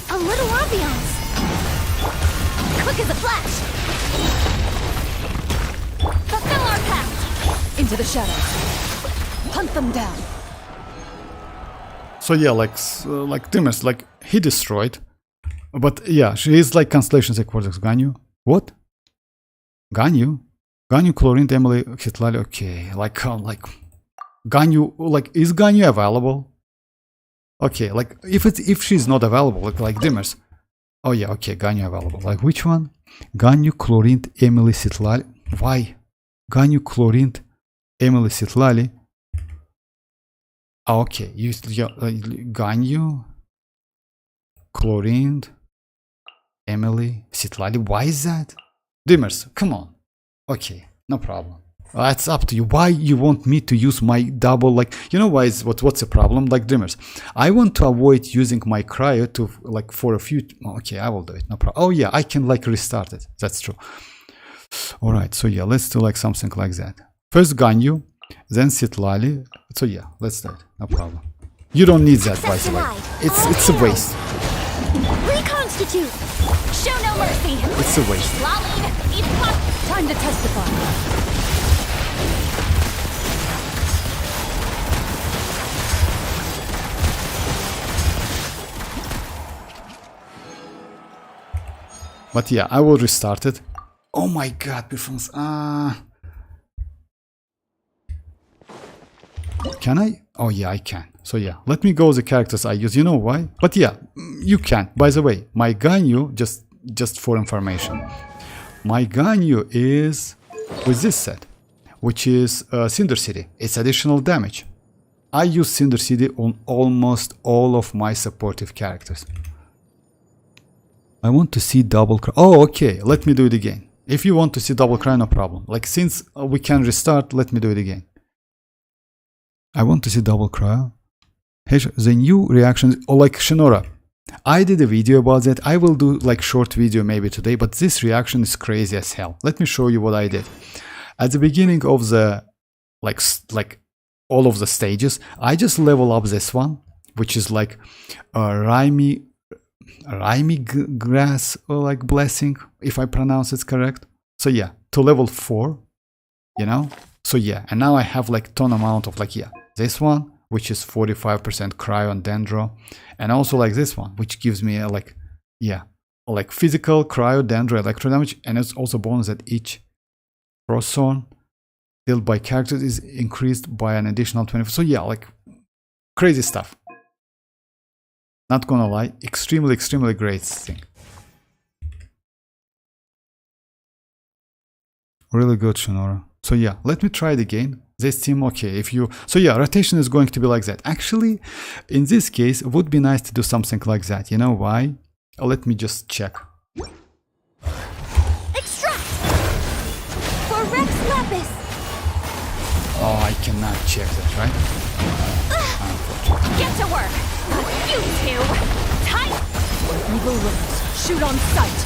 A little ambiance. Quick as a flash. Fulfill our pact! Into the shadows. Hunt them down. So yeah, like Timmers, like he destroyed. But yeah, she is like Constellation Cortex. Ganyu? What? Ganyu? Ganyu, Chlorine, Emily, Citlali. Okay, like Ganyu, like is Ganyu available? Okay, like if she's not available, like Dimmers. Oh yeah, okay, Ganyu available. Like which one? Ganyu, Chlorine, Emily, Citlali. Why? Ganyu, Chlorine, Emily, Citlali. Oh, okay, Ganyu, Chlorine, Emily, Citlali. Why is that? Dimmers, come on. Okay, no problem. That's up to you. Why you want me to use my double, like, you know why is what's the problem? Like Dimmers, I want to avoid using my cryo to like for a few. Okay, I will do it, no problem. Oh yeah, I can like restart it. That's true. All right, so yeah, let's do like something like that. First Ganyu, then Citlali. So yeah, let's do it, no problem. You don't need that, by the way. It's a waste. Reconstitute. Show no mercy! It's a waste. Lumine, eat pop! Time to testify. But yeah, I will restart it. Oh my god, performance. Can I? Oh yeah, I can. So yeah, let me go with the characters I use. You know why? But yeah, you can. By the way, my Ganyu, just for information, my Ganyu is with this set, which is Cinder City. It's additional damage. I use Cinder City on almost all of my supportive characters. I want to see double cry. Oh, okay. Let me do it again. If you want to see double cry, no problem. Like since we can restart, let me do it again. I want to see double cry. Hey, the new reactions, or like Shinora. I did a video about that. I will do like short video maybe today, but this reaction is crazy as hell. Let me show you what I did. At the beginning of the like all of the stages, I just level up this one, which is like Raimi grass or like blessing, if I pronounce it correct. So yeah, to level 4, you know. So yeah, and now I have like ton amount of like, yeah, this one, which is 45% cryo on Dendro, and also like this one, which gives me a like, yeah, like physical cryo Dendro electro damage, and it's also bonus that each frost zone dealt by characters is increased by an additional 20. So yeah, like crazy stuff. Not gonna lie, extremely great thing. Really good, Shinora. So yeah, let me try it again. This team, okay, if you... So yeah, rotation is going to be like that. Actually, in this case, it would be nice to do something like that. You know why? Let me just check. Extract. For Rex Lapis. Oh, I cannot check that, right? Get to work! You two! Tight! Evil looks. Shoot on sight.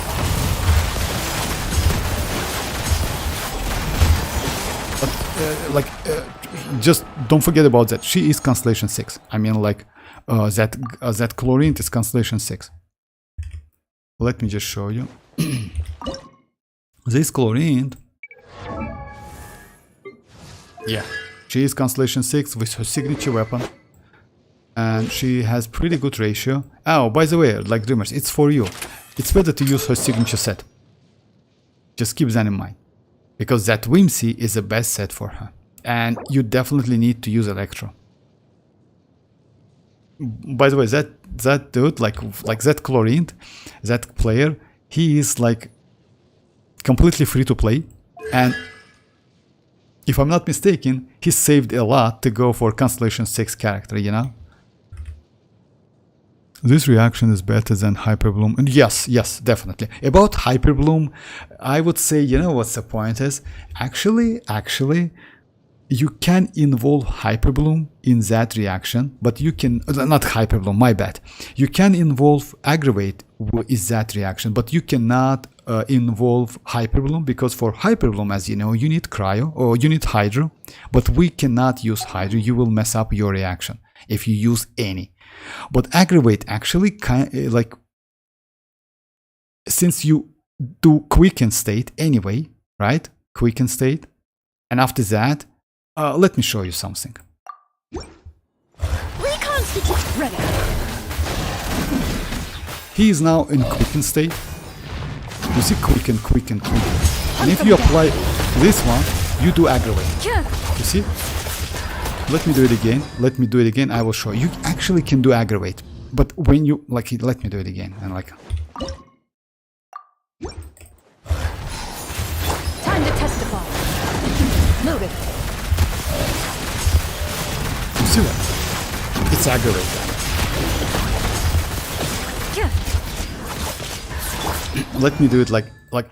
Just don't forget about that. She is Constellation 6. I mean, like, that Chlorine is Constellation 6. Let me just show you. This Chlorine... Yeah, she is Constellation 6 with her signature weapon. And she has pretty good ratio. Oh, by the way, like Dreamers, it's for you. It's better to use her signature set. Just keep that in mind. Because that Whimsy is the best set for her. And you definitely need to use Electro. by the way, that dude, like that chlorine, that player, he is like completely free to play, and if I'm not mistaken, he saved a lot to go for Constellation 6 character, you know? This reaction is better than Hyperbloom. And yes, definitely. About Hyperbloom, I would say, you know what's the point is? Actually, you can involve Hyperbloom in that reaction, but you can, not Hyperbloom, my bad. You can involve Aggravate is that reaction, but you cannot involve Hyperbloom, because for Hyperbloom, as you know, you need Cryo or you need Hydro, but we cannot use Hydro. You will mess up your reaction if you use any. But Aggravate actually like, since you do Quicken State anyway, right? Quicken State, and after that, let me show you something. Reconstitute. Ready. He is now in Quicken State. You see Quicken. And if you apply this one, you do Aggravate. You see? Let me do it again. I will show you. You actually can do Aggravate. But when you, like, let me do it again. And like... Time to testify. Noted. You see that? It's Aggravate. Let me do it like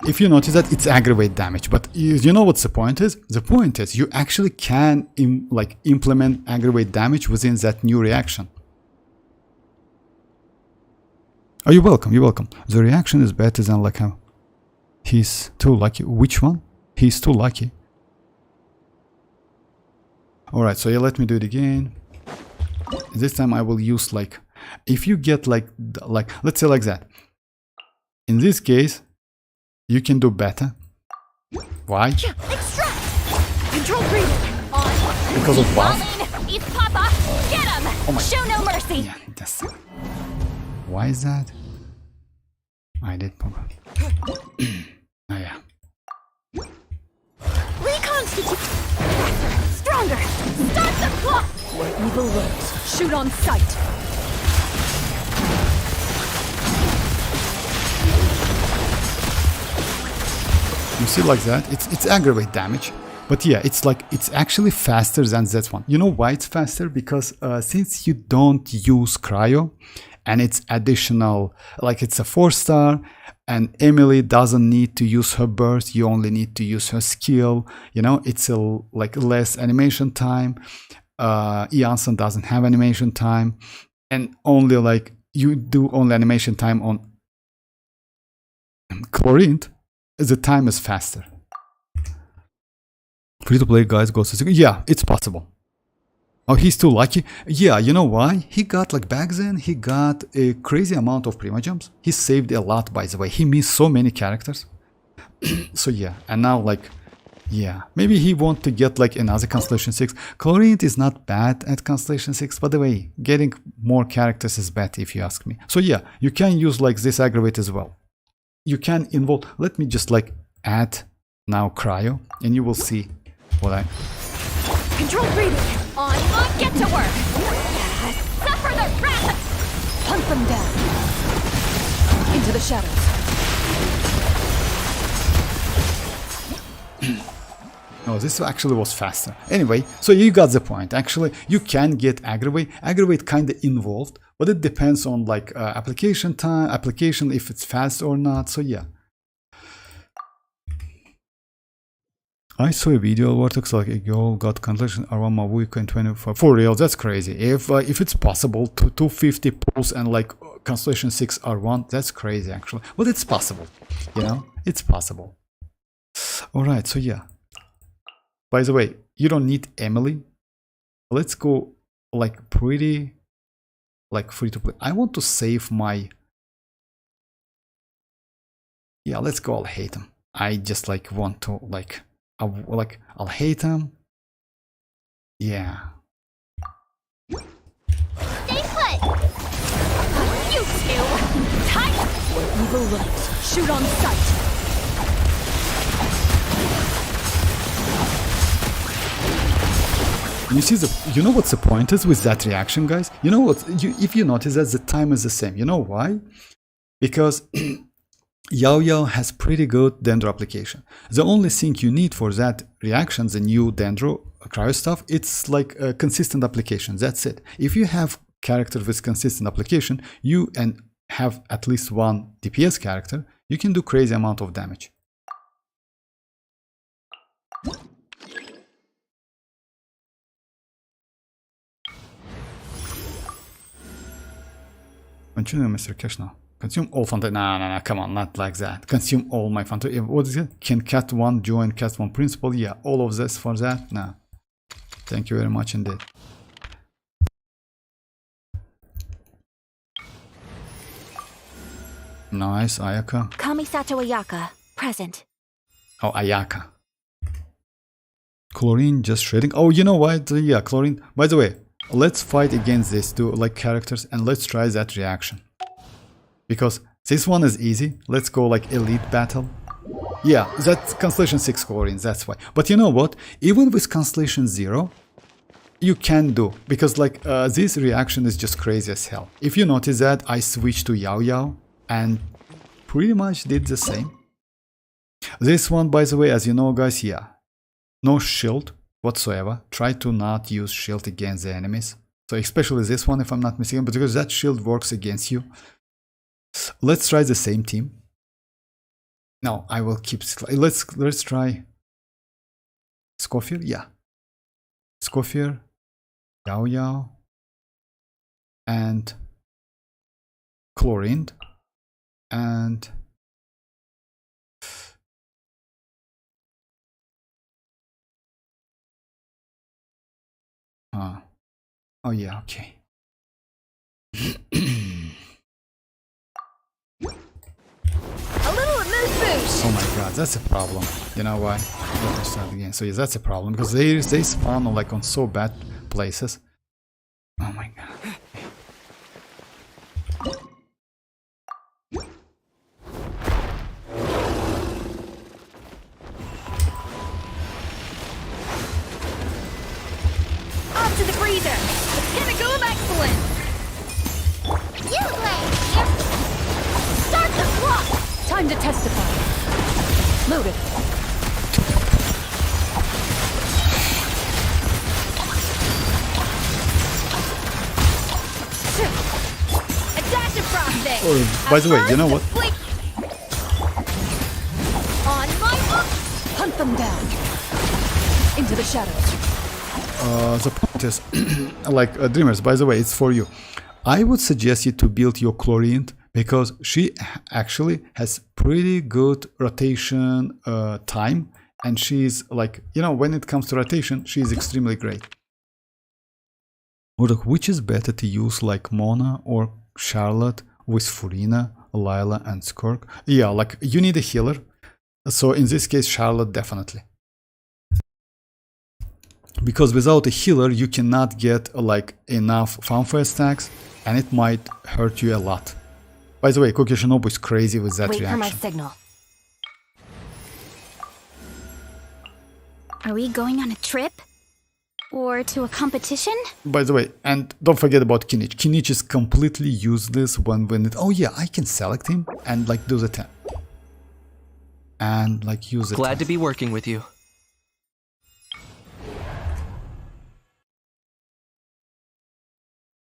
if you notice that it's Aggravate damage, but you know what's the point is? The point is you actually can implement Aggravate damage within that new reaction. Oh, you're welcome. The reaction is better than like how he's too lucky. Which one? He's too lucky. Alright, so yeah, let me do it again. This time I will use like, if you get like let's say like that. In this case, you can do better. Why? Extract! Control breathing! On! Because of buff? Eat Papa! Get him! Oh my... Show no mercy! Yeah, that's... Why is that? I did Papa. Oh yeah. Reconstitute! Stronger! Start the clock! Where evil lurks, shoot on sight. You see like that? It's Aggravate damage. But yeah, it's like, it's actually faster than that one. You know why it's faster? Because since you don't use Cryo, and it's additional, like it's a 4-star, and Emily doesn't need to use her burst, you only need to use her skill, you know, it's like less animation time. Iansan doesn't have animation time, and only like, you do only animation time on Chlorine, the time is faster. Free to play guys goes to... Yeah, it's possible. Oh, he's too lucky. Yeah, you know why? He got, like, back then, he got a crazy amount of primogems. He saved a lot, by the way. He missed so many characters. So yeah, and now, like, yeah, maybe he want to get, like, another Constellation 6. Chlorine is not bad at Constellation 6. By the way, getting more characters is better, if you ask me. So yeah, you can use, like, this Aggravate as well. You can involve... Let me just, like, add now Cryo, and you will see what I... Control breathing! On! Get to work! Suffer the wrath! Hunt them down. Into the shadows. Oh, this actually was faster. Anyway, so you got the point. Actually, you can get Aggravate. Aggravate kind of involved, but it depends on like application time, if it's fast or not. So yeah. I saw a video where it looks like a girl got constellation around mavuika in 24. For real, that's crazy. If it's possible to 250 pulls and like Constellation 6 R1, that's crazy actually. But it's possible, you know, it's possible. Alright, so yeah. By the way, you don't need Emily. Let's go like pretty like free to play. I want to save my... Yeah, let's go. I'll hate him. I just like want to like... I'll hate him. Yeah. Stay put! You two! Tight! Where evil lurks, shoot on sight. And you see you know what's the point is with that reaction, guys? You know what? If you notice that the time is the same. You know why? Because Yao Yao has pretty good Dendro application. The only thing you need for that reaction, the new Dendro Cryo stuff, it's like a consistent application. That's it. If you have character with consistent application, you and have at least one DPS character, you can do crazy amount of damage. Continue, Mr. Kachina. Consume all Fanta. No, come on, not like that. Consume all my Fanta. What is it? Can cat one join cat one principle? Yeah, all of this for that? No. Thank you very much indeed. Nice, Ayaka. Kamisato Ayaka, present. Oh, Ayaka. Chlorine just shredding. Oh, you know what? Yeah, chlorine. By the way, let's fight against these two like characters and let's try that reaction. Because this one is easy. Let's go like elite battle. Yeah, that's Constellation 6 chlorine, that's why. But you know what? Even with Constellation 0, you can do. Because like this reaction is just crazy as hell. If you notice that, I switched to Yao Yao and pretty much did the same. This one, by the way, as you know, guys, yeah, no shield whatsoever. Try to not use shield against the enemies. So especially this one, if I'm not mistaken, because that shield works against you. Let's try the same team. No, I will keep. Let's try Scofier. Yeah, Scofier, Yao Yao, and Chlorine. And oh yeah, okay. Oh my god, that's a problem. You know why? Let me start again. So yeah, that's a problem because they spawn on like on so bad places. Oh my god. Up to the freezer! The pinnacle of excellence! You play! Start the clock! Time to testify. Loaded. A dash of frosting! Oh, by the way, you know what? On my hook! Hunt them down. Into the shadows. The point is, like Dreamers, by the way, it's for you. I would suggest you to build your Chlorine because she actually has pretty good rotation time, and she's like, you know, when it comes to rotation, she's extremely great. Which is better to use, like Mona or Charlotte with Furina, Lila, and Skirk? Yeah, like you need a healer, so in this case, Charlotte definitely. Because without a healer, you cannot get like enough fanfare stacks, and it might hurt you a lot. By the way, Koki Shinobu is crazy with that Wait reaction. for my signal. Are we going on a trip? Or to a competition? By the way, and don't forget about Kinich. Kinich is completely useless when it... Oh yeah, I can select him and like do the 10. And like use it. Glad to be working with you.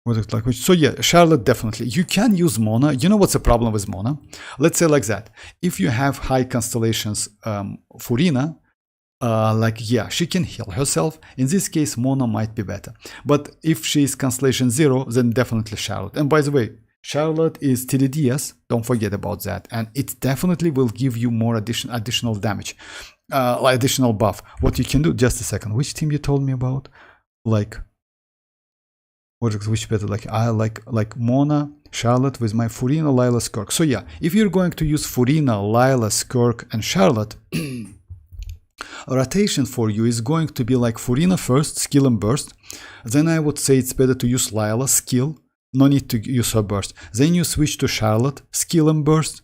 What it like? So yeah, Charlotte definitely. You can use Mona. You know what's the problem with Mona? Let's say like that. If you have high constellations, Furina, like yeah, she can heal herself. In this case, Mona might be better. But if she's constellation 0, then definitely Charlotte. And by the way, Charlotte is TDDS. Don't forget about that. And it definitely will give you more additional damage, additional buff. What you can do? Just a second. Which team you told me about? Like. Which better? Like I like Mona, Charlotte with my Furina, Lila, Skirk. So yeah, if you're going to use Furina, Lila, Skirk, and Charlotte, rotation for you is going to be like Furina first, skill and burst. Then I would say it's better to use Lila, skill, no need to use her burst. Then you switch to Charlotte, skill and burst.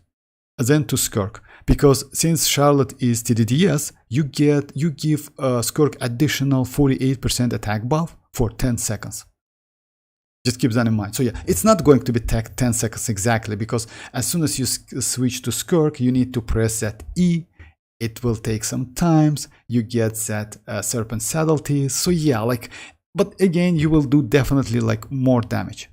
then to Skirk, because since Charlotte is TDDS, you give Skirk additional 48% attack buff for 10 seconds. Just keep that in mind. So yeah, it's not going to be 10 seconds exactly, because as soon as you switch to Skirk, you need to press that E. It will take some times. You get that Serpent Saddleteeth. So yeah, like, but again, you will do definitely like more damage.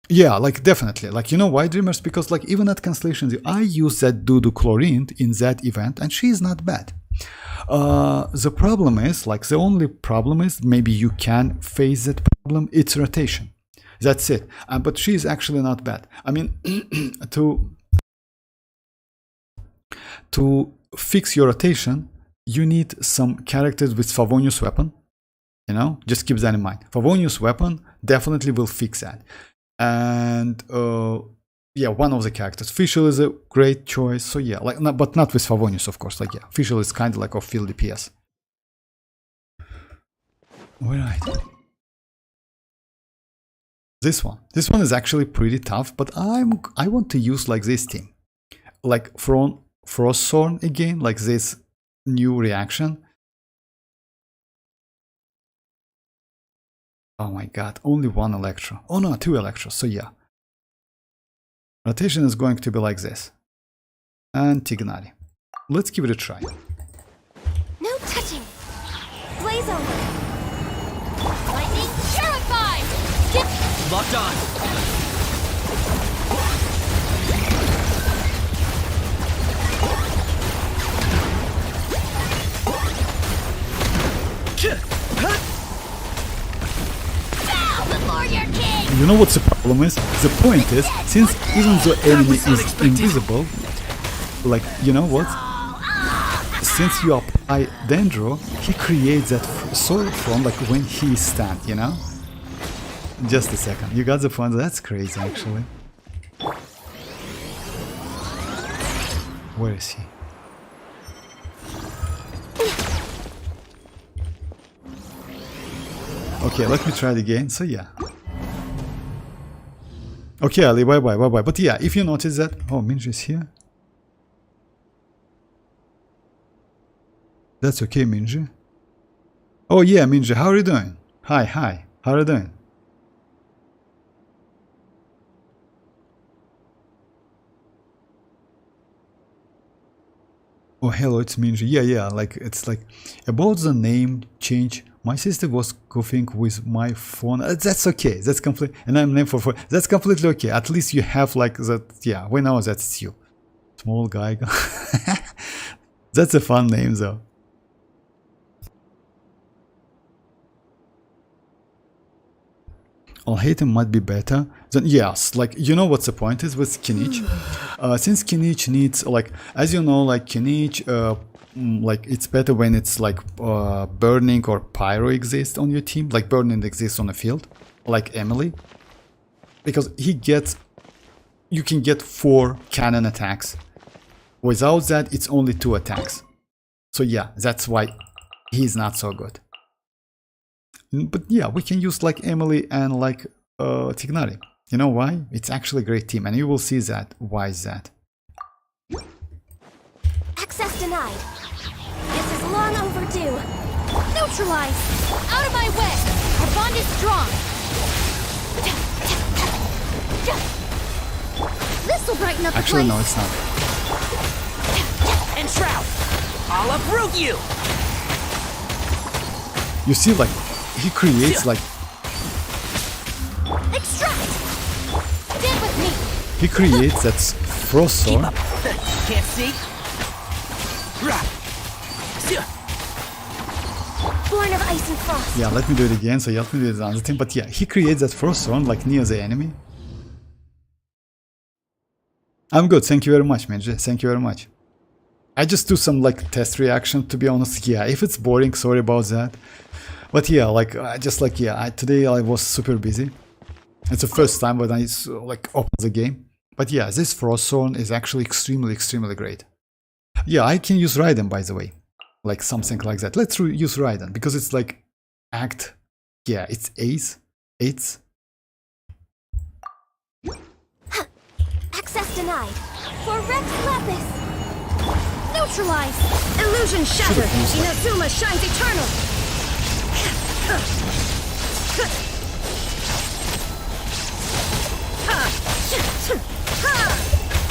Yeah, like definitely. Like, you know why, Dreamers? Because like even at Constellations, I use that Dudu Chlorine in that event and she is not bad. The problem is, like the only problem is, maybe you can face that problem, it's rotation. That's it. But she is actually not bad. I mean, to fix your rotation, you need some characters with Favonius weapon. You know, just keep that in mind. Favonius weapon definitely will fix that. And yeah, one of the characters. Fischl is a great choice. So yeah, like, but not with Favonius, of course. Like yeah, Fischl is kind of like a field DPS. All right. This one is actually pretty tough, but I want to use like this team, like from Frostthorn again, like this new reaction. Oh my god, only one Electro. Oh no, 2 Electros, so yeah. Rotation is going to be like this. And Tignari. Let's give it a try. No touching. Blaze over. Lightning purified. Locked on. You know what's the problem is? The point is, since even though enemy is invisible, like, you know what? Since you apply Dendro, he creates that sword form like when he stands, you know? Just a second, you got the point? That's crazy actually. Where is he? Okay, let me try it again. So yeah. Okay, Ali, bye bye. But yeah, if you notice that, oh, Minji is here. That's okay, Minji. Oh yeah, Minji, how are you doing? Hi, how are you doing? Oh, hello, it's Minji. Yeah, like, it's like, about the name change, my sister was coughing with my phone. That's okay, that's complete, and I'm named for phone. That's completely okay. At least you have like that, yeah, we know that's you. Small guy. That's a fun name though. Alhaitham might be better. Then yes, like, you know what's the point is with Kinich. Since Kinich needs, like, as you know, like Kinich, like it's better when it's like burning or pyro exists on your team, like burning exists on the field, like Emily, because he gets, you can get 4 cannon attacks. Without that, it's only 2 attacks. So yeah, that's why he's not so good. But yeah, we can use like Emily and like Tignari. You know why? It's actually a great team, and you will see that. Why is that? Access denied. This is long overdue. Neutralize! Out of my way! Our bond is strong! This will brighten up the Actually, place. no, it's not. And Shroud! I'll uproot you! You see, like, he creates like... Extract! Stand with me! He creates that frost sword. Can't see? Born of ice and frost. Yeah, let me do it again, so you help me do the other thing. But yeah, he creates that frost sword like near the enemy. I'm good, thank you very much, Minji. Thank you very much. I just do some like test reaction, to be honest. Yeah, if it's boring, sorry about that. But yeah, like, today I was super busy. It's the first time when I like open the game. But yeah, this Frost Sword is actually extremely great. Yeah, I can use Raiden, by the way. Like something like that. Let's use Raiden, because it's like it's Ace It's Access denied. For Rex Lapis. Neutralize! Illusion shattered! used that. Inazuma shines eternal!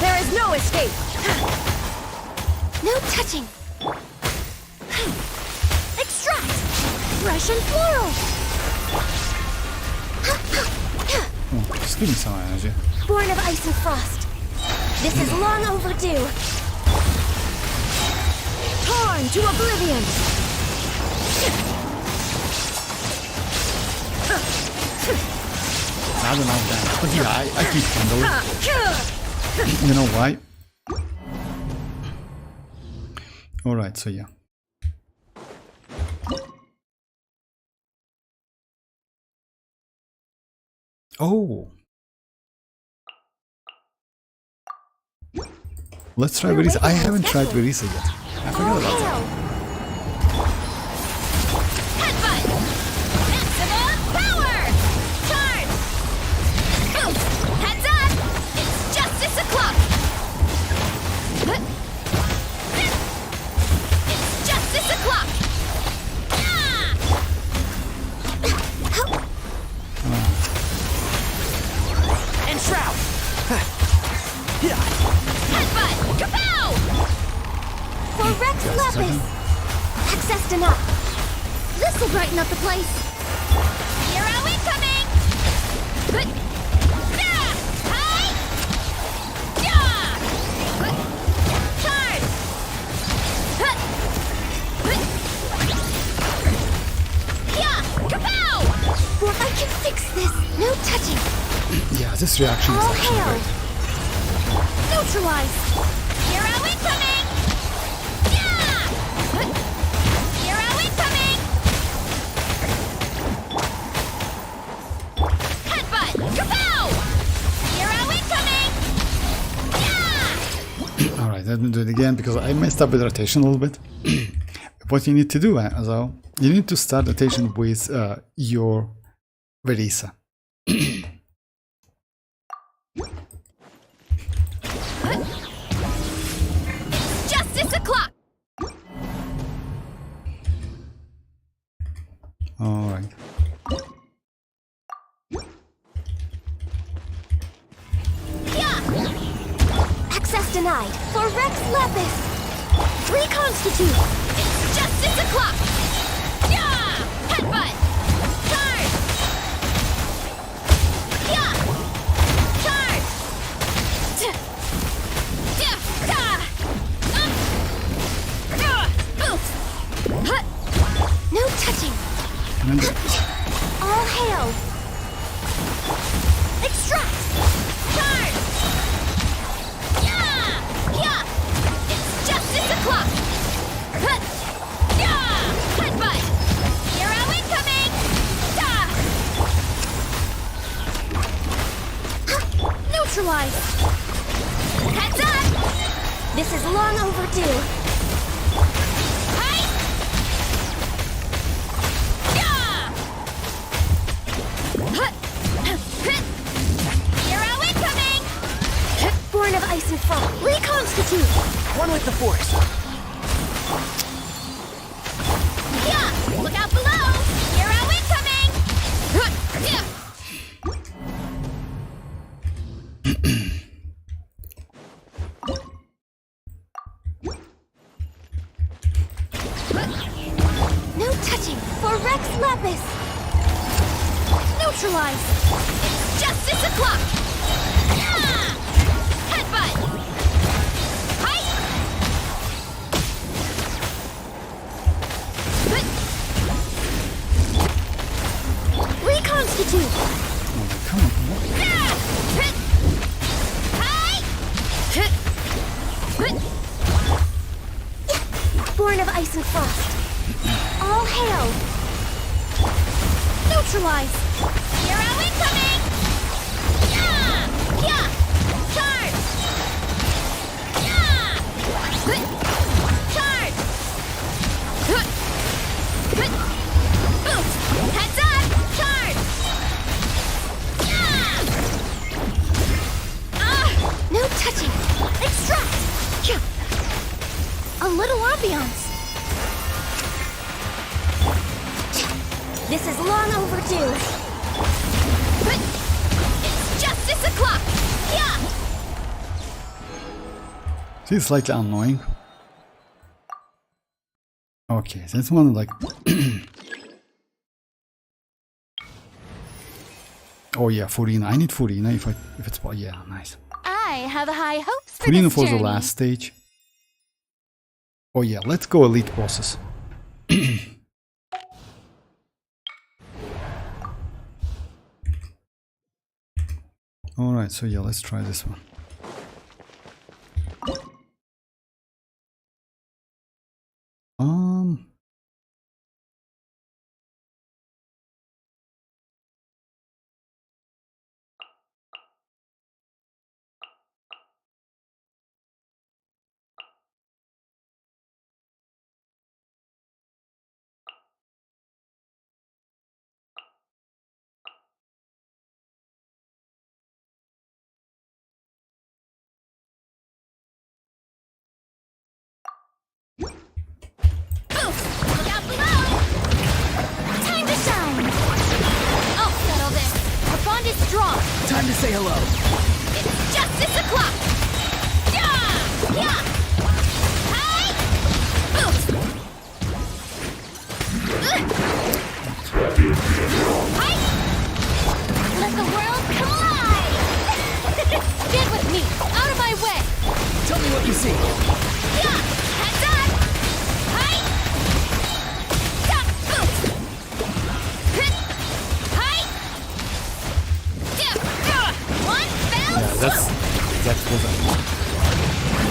There is no escape! No touching. Extract. Fresh and floral. oh, just give me some energy. Born of ice and frost. This is long overdue. Torn to oblivion! I don't know that. But yeah, I keep handling. You know why? Alright, so yeah. Oh! Let's try Varesa. I haven't tried Varesa yet. I forgot about that. Headbutt. Maximum power. Charge. Boost. Heads up. It's justice o'clock. It's justice o'clock. And shroud. Headbutt. Kapow. For Rex Lapis. Access denied. This'll brighten up the place. Hero incoming. Good. Yeah. Hi. Yeah. Good. Charge. Huh. Good. Yeah. Kapow. For I can fix this. No touching. Yeah, this reaction is All actually hail. great. Neutralize. Hero incoming. Yeah. Good. Hero incoming. Headbutt. Kapow. Hero incoming. Yeah. Alright, let me do it again because I messed up with rotation a little bit. What you need to do, so you need to start rotation with your Varesa. Justice o'clock. Alright. Yeah. Access denied. For Rex Lapis. Reconstitute. It's justice o'clock. Yeah. Headbutt. Charge. Yeah. Charge. No touching. All hail. Extract. Charge. Yeah. Yeah. It's justice o'clock. Yeah. Headbutt. Hero incoming. Neutralize. Heads up. This is long overdue. Hi. Yeah. Hero incoming. Born of ice and frost. Reconstitute. One with the force. Yeah. Look out below. Hero incoming. Yeah. No touching. For Rex Lapis. Neutralize. It's justice o'clock. Yeah. Headbutt. Hi. Reconstitute. Oh my, come on. Yeah. Hi. Born of ice and frost. All hail. Neutralize. Hero incoming. Yeah. Yeah. Charge. Yeah. Charge. Boost. Heads up. Charge. Long overdue. But it's justice o'clock. Yeah. She's slightly annoying. Okay, that's one like. Oh yeah, Furina. I need Furina if it's yeah, nice. I have high hopes for Furina this for journey. the last stage. Oh yeah, let's go elite bosses. Alright, so yeah, let's try this one. Look out below! Time to shine! I'll settle this. Our bond is strong. Time to say hello. It's justice o'clock! Yeah! Yeah! Hey! Hey! Let the world collide! Get with me! Out of my way! Tell me what you see. Yeah! Heads up! Hey! Stop! Hey! One fell That's what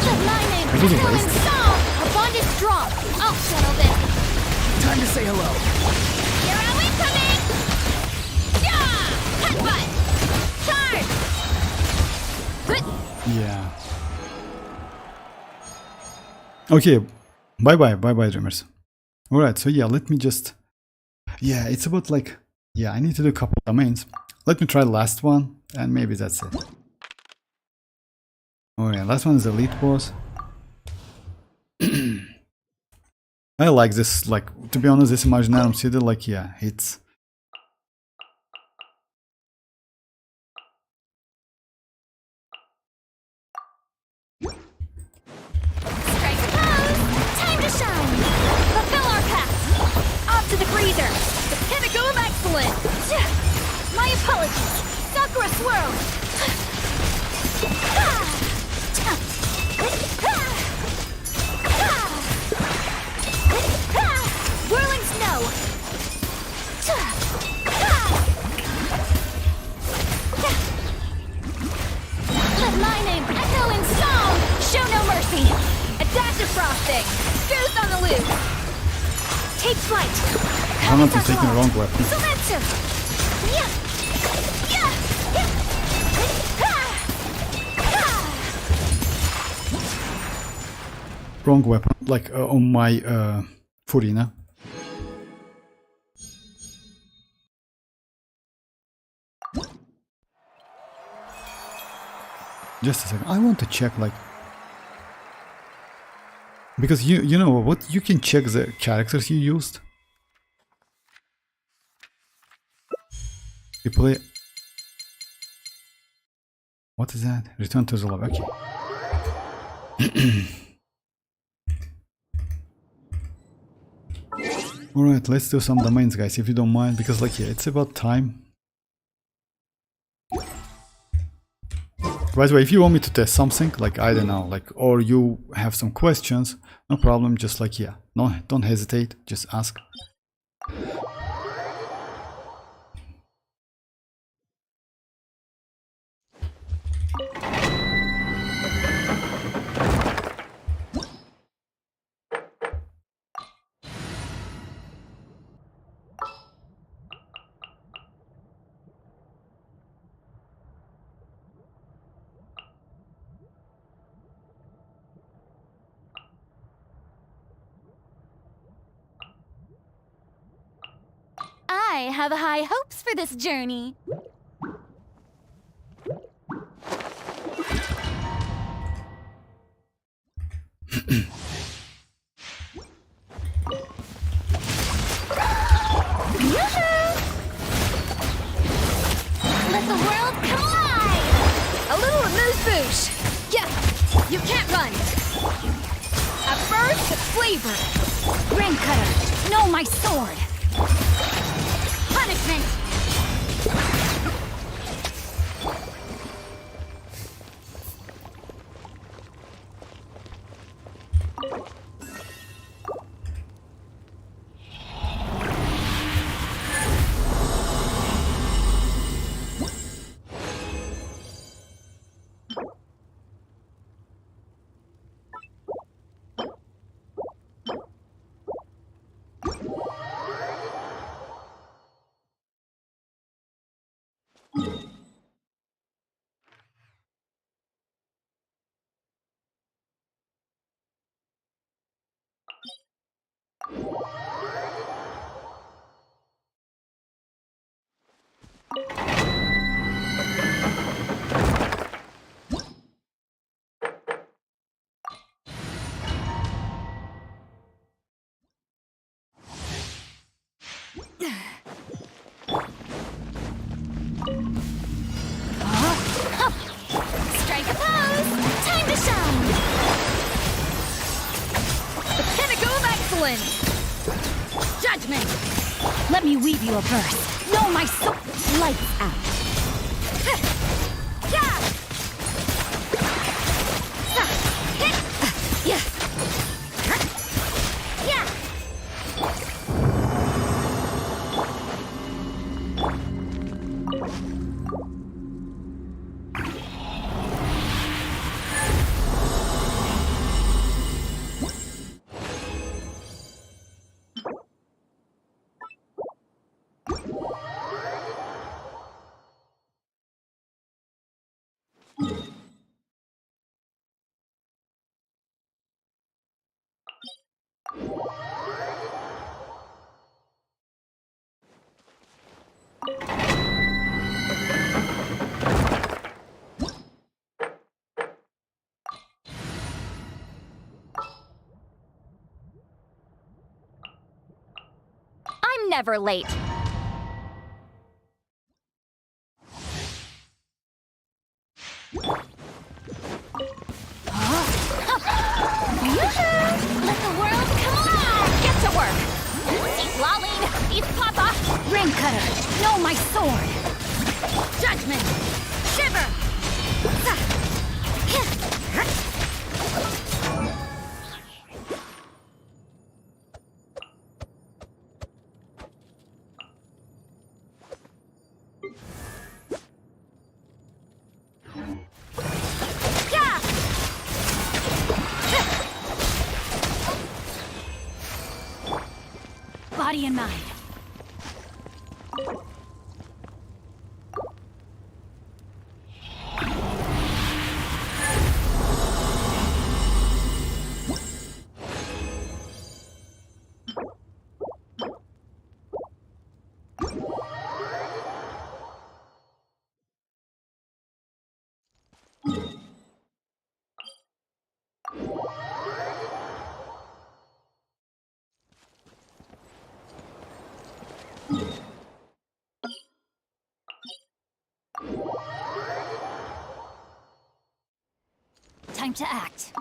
The line I didn't still waste in it. song! Our bond is strong! I'll settle this! Time to say hello. You're our incoming! Yeah! Headbutt! Charge! Good! Yeah. Okay, bye, dreamers. Alright, so yeah, let me just... Yeah, it's about like... Yeah, I need to do a couple of domains. Let me try the last one, and maybe that's it. Alright, last one is elite boss. I like this, like, to be honest, this Imaginarum City, like, yeah, it's... Strike pose! Time to shine! Fulfill our path! Off to the freezer! The pinnacle of excellence! My apologies! Sakura swirl! Whirling snow! Let my name echo in song! Show no mercy! A dash of frosting! Goose on the loose! Take flight! I'm not taking the wrong weapon. Sumetsu! Yeah! Yeah! Wrong weapon, like on my Furina. Just a second, I want to check like... Because you know what, you can check the characters you used. You play... What is that? Return to the lab, okay. Alright, let's do some domains, guys, if you don't mind, because like, yeah, it's about time. By the way, if you want me to test something, like, I don't know, like, or you have some questions, no problem, just like, yeah, no, don't hesitate, just ask. I have high hopes for this journey. Yoo-hoo! swoosh! Yeah! You can't run! A burst of flavor! Ring cutter! Know my sword! Punishment! Strike a pose! Time to shine! The pinnacle of excellence! Judgment! Let me weave you a verse. Know my soul! Lights out! Yeah! Yeah! Yeah! I'm never late. Let the world come alive! Get to work! Citlali, eat papa! Ring cutter, know my sword! Judgment! Shiver! Body and mind. Time to act.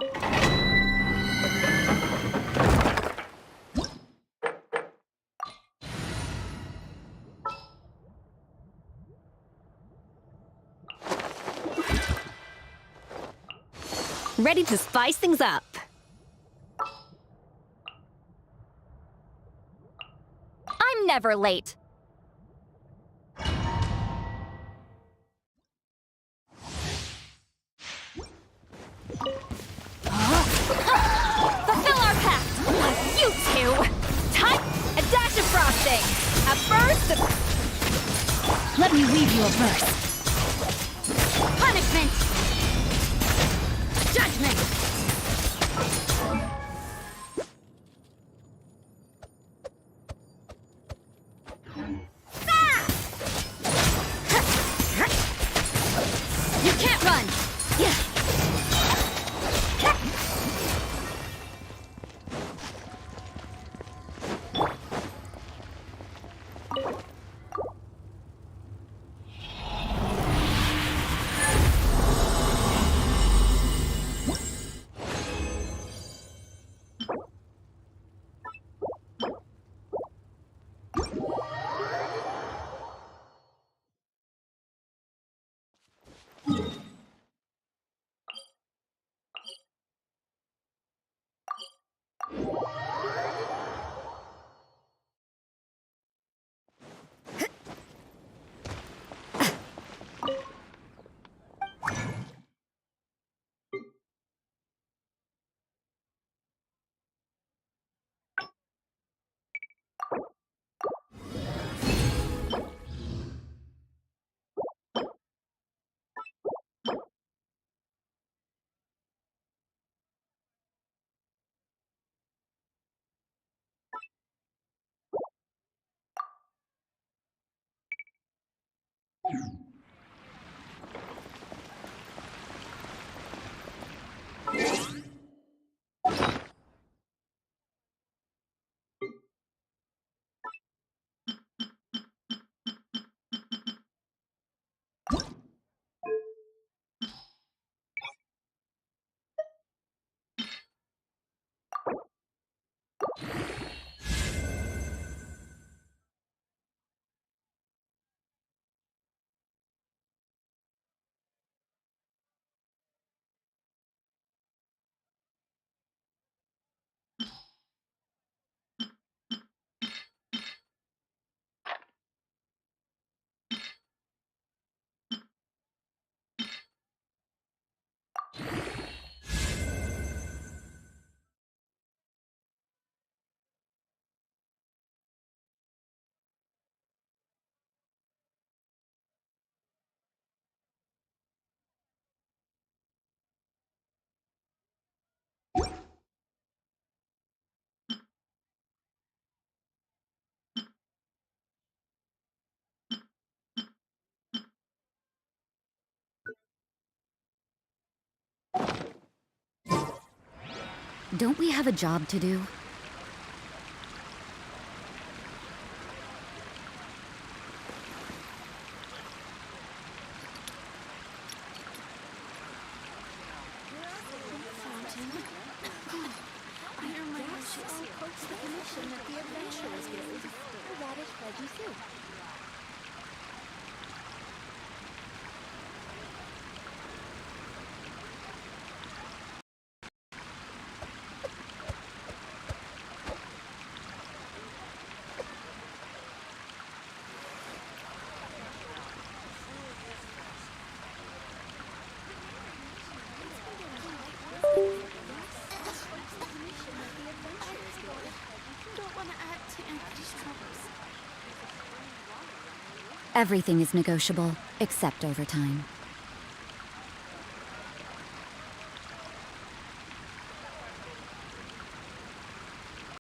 Ready to spice things up. I'm never late. Fulfill our pact! You two! Time! A dash of frosting! A burst of... Let me weave you a verse. Punishment! Judgment! You can't run! Yeah. Don't we have a job to do? Everything is negotiable, except overtime.